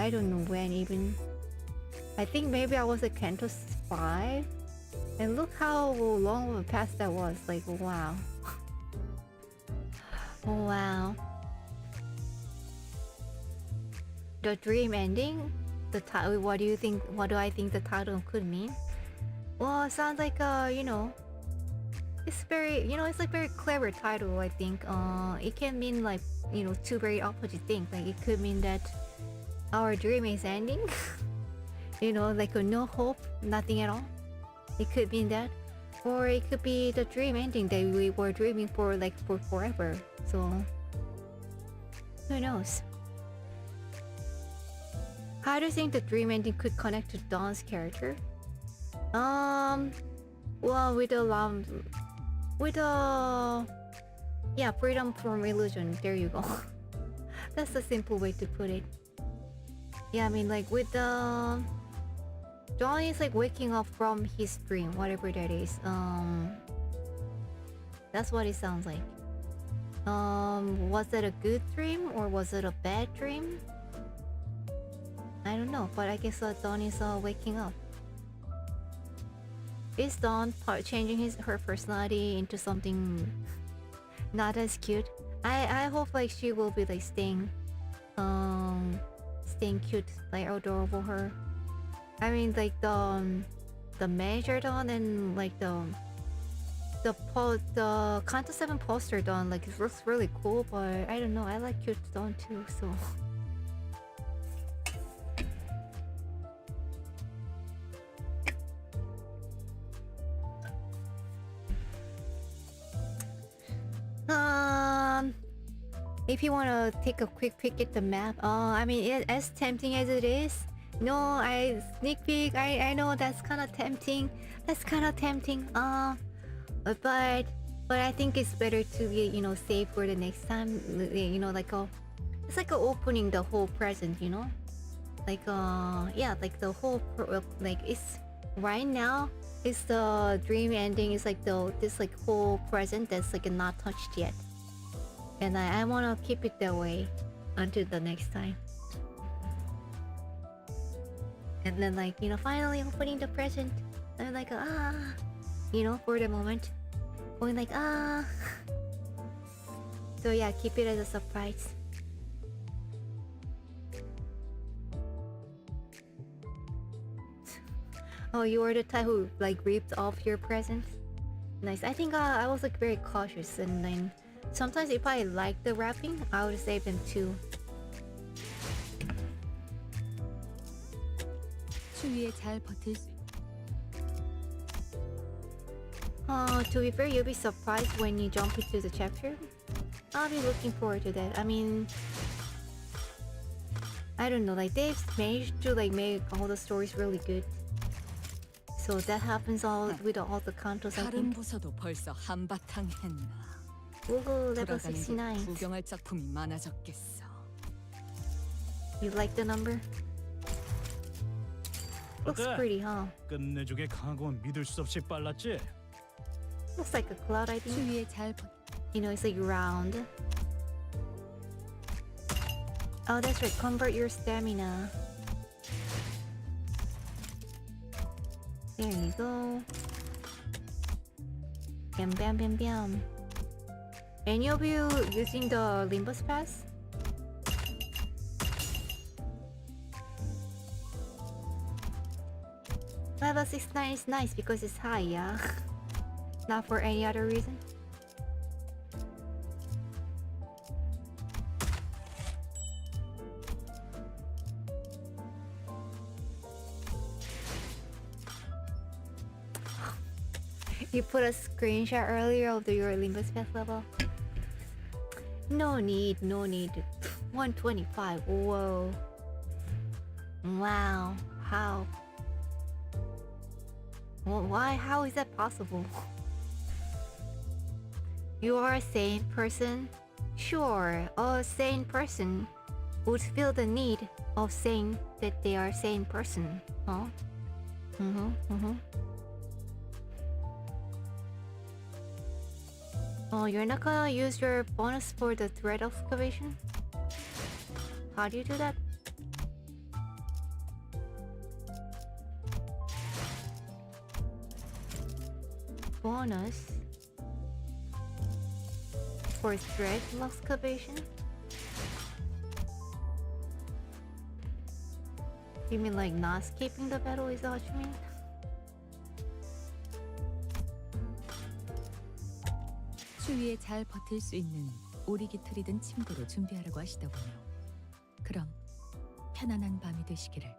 when even. I think maybe I was at Canto 5. And look how long of a past that was. Like, wow. Wow. The dream ending? The title. What do you think? What do I think the title could mean? Well, it sounds like it's very, it's like very clever title. I think it can mean like, two very opposite things. Like it could mean that our dream is ending. Like no hope, nothing at all. It could mean that, or it could be the dream ending that we were dreaming for like for forever. So who knows? How do you think the dream ending could connect to Dawn's character? Well, freedom from illusion. There you go. That's a simple way to put it. Yeah, I mean, like with the Johnny is like waking up from his dream, whatever that is. That's what it sounds like. Was it a good dream or was it a bad dream? I don't know, but I guess Dawn is waking up. Is Dawn changing her personality into something not as cute? I hope like she will be like staying cute, like adorable her. I mean like the manager Dawn and like the Canto VII poster Dawn, like it looks really cool, but I don't know, I like cute Dawn too, so if you want to take a quick peek at the map, I mean, as tempting as it is, no, I sneak peek. I know that's kind of tempting. But I think it's better to be, you know, save for the next time. You know, like it's like opening the whole present. You know, like yeah, like the whole like it's right now. It's the dream ending. It's like this like whole present that's like not touched yet. And I want to keep it that way until the next time. And then like, you know, finally opening the present. I'm like, you know, for the moment. Going like, So yeah, keep it as a surprise. Oh, you were the type who like ripped off your presents? Nice. I think I was like very cautious, and then sometimes if I like the wrapping, I would save them too. 추위에 잘 버틸 수. To be fair, you'll be surprised when you jump into the chapter. I'll be looking forward to that. I mean, I don't know, like they've managed to like make all the stories really good. So that happens all with all the Cantos, I 다른 think. 부서도 벌써 한바탕 했나. Woohoo, level 돌아가는 길 69. 구경할 작품이 많아졌겠어. You like the number? Looks 어때? pretty, huh? 끝내주게 강하고 믿을 수 없이 빨랐지? Looks like a cloud, I think. 추위에 잘 버. You know, it's like round. Oh, that's right. Convert your stamina. There you go. Bam, bam, bam, bam. Any of you using the Limbus pass? Level 69 is nice because it's high, yeah? Not for any other reason. You put a screenshot earlier of your Limbus pass level? No need, no need. 125, whoa. Wow, how? Well, why? How is that possible? You are a sane person? Sure, a sane person would feel the need of saying that they are a sane person, huh? Oh, you're not gonna use your bonus for the thread excavation? How do you do that? Bonus for thread excavation? You mean like not skipping the battle, is that what you mean? 추위에 잘 버틸 수 있는 오리기틀이든 침구로 준비하라고 하시더군요. 그럼 편안한 밤이 되시기를.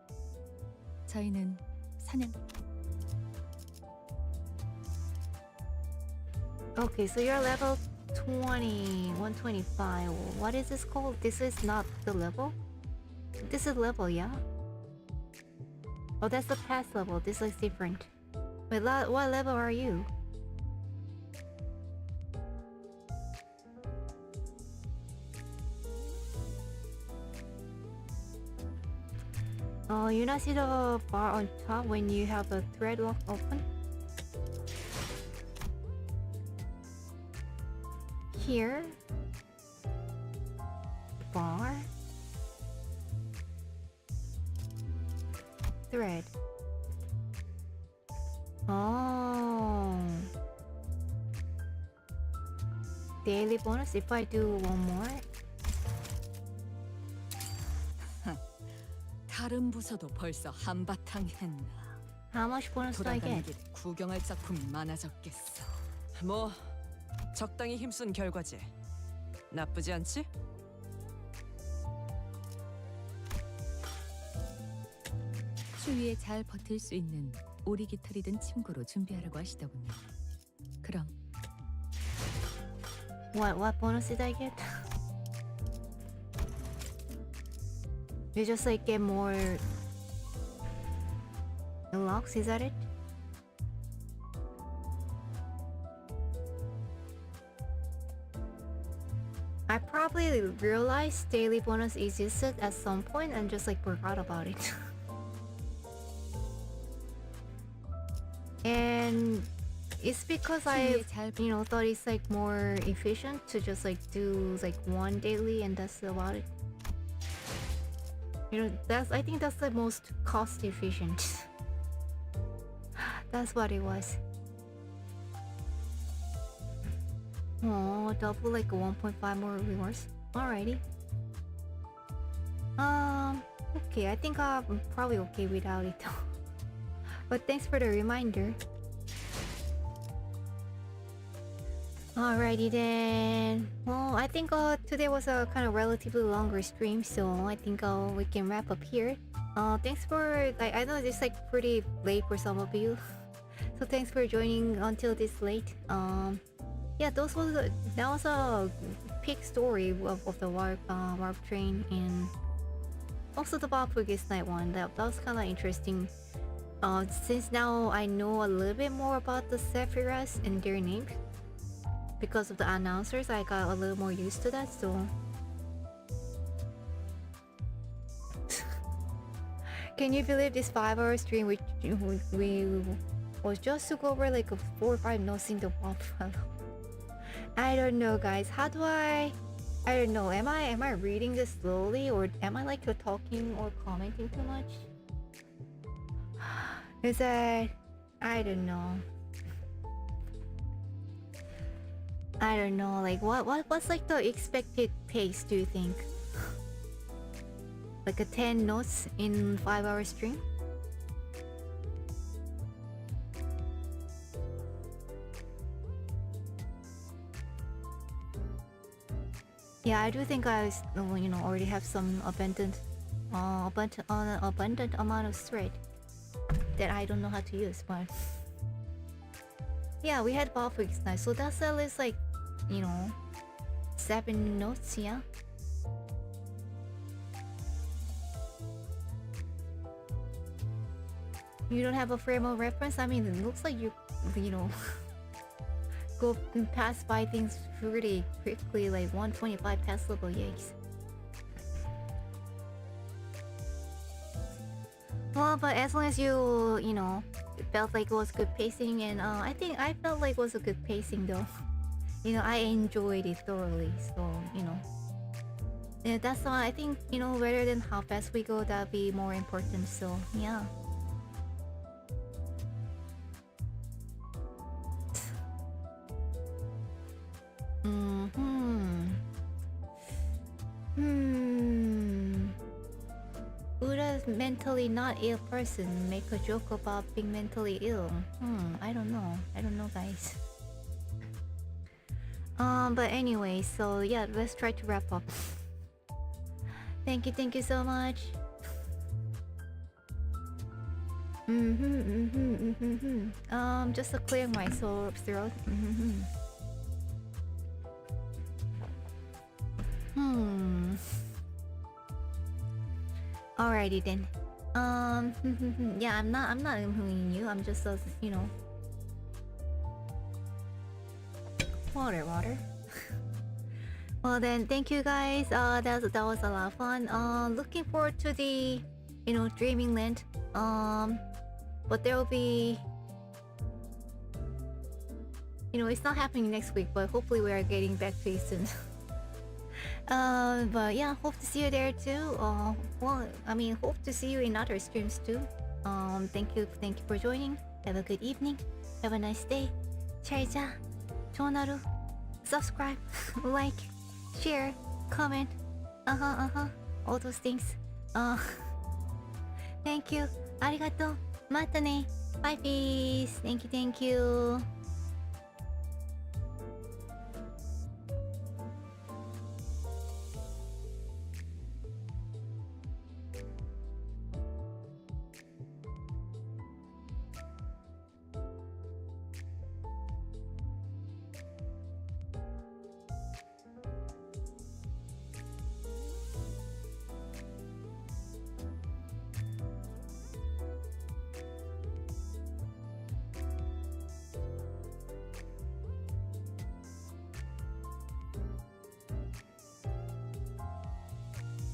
저희는 사냥. Okay, so you're level 20, 125. What is this called? This is not the level? This is level, yeah? Oh, that's the past level. This looks different. Wait, what level are you? Oh, you not see the bar on top when you have the thread lock open? Here? Bar? Thread. Oh. Daily bonus if I do one more? 다른 부서도 벌써 한바탕 했나. How much bonus do I 돌아가는 get? 길에 구경할 작품이 많아졌겠어. 뭐 적당히 힘쓴 결과지. 나쁘지 않지? 추위에 잘 버틸 수 있는 오리 깃털이 든 침구로 준비하라고 하시더군요. 그럼 What bonus did I get? You just like get more locks, is that it? I probably realized daily bonus existed at some point and just like forgot about it. And it's because I, you know, thought it's like more efficient to just like do like one daily and that's about it. You know, I think that's the most cost efficient. That's what it was. Oh, double like 1.5 more rewards. Alrighty. Okay, I think I'm probably okay without it though. But thanks for the reminder. Alrighty then. Well, I think today was a kind of relatively longer stream, so I think we can wrap up here. Thanks for I know it's like pretty late for some of you, so thanks for joining until this late. Yeah, that was a peak story of the warp train and also the Puffknights night one. That was kind of interesting. Since now I know a little bit more about the Sephiroths and their names. Because of the announcers, I got a little more used to that, so... Can you believe this 5-hour stream which we was just to go over like 4 or 5 notes in the WAP file? I don't know, guys. How do I don't know. Am I reading this slowly or am I like talking or commenting too much? Is that... I don't know. I don't know, like what's like the expected pace, do you think? Like a 10 notes in 5-hour stream? Yeah, I do think I, you know, already have some abundant amount of thread that I don't know how to use, but yeah, we had Puffknights night, so that's at least like, you know, 7 notes, yeah. You don't have a frame of reference? I mean, it looks like you know, go pass by things pretty quickly, like 125 test level, yikes. Well, but as long as you know, it felt like it was good pacing, and I think I felt like it was a good pacing though. You know, I enjoyed it thoroughly, so, you know. Yeah, that's why I think, you know, rather than how fast we go, that'd be more important, so, yeah. Buddha's mentally not ill person make a joke about being mentally ill. I don't know. I don't know, guys. But anyway, so yeah, let's try to wrap up. Thank you so much. Just to clear my throat. Alrighty then. Yeah, I'm not you. I'm just you know. Water. Well then, thank you guys. That was a lot of fun. Looking forward to the Dreaming Land. But there will be, it's not happening next week, but hopefully we are getting back to it soon. But yeah, hope to see you there too. Hope to see you in other streams too. Thank you for joining. Have a good evening. Have a nice day. 잘 자. 좋은 하루. Subscribe, like, share, comment. All those things. Thank you. arigato. Mata ne. Bye peace. Thank you.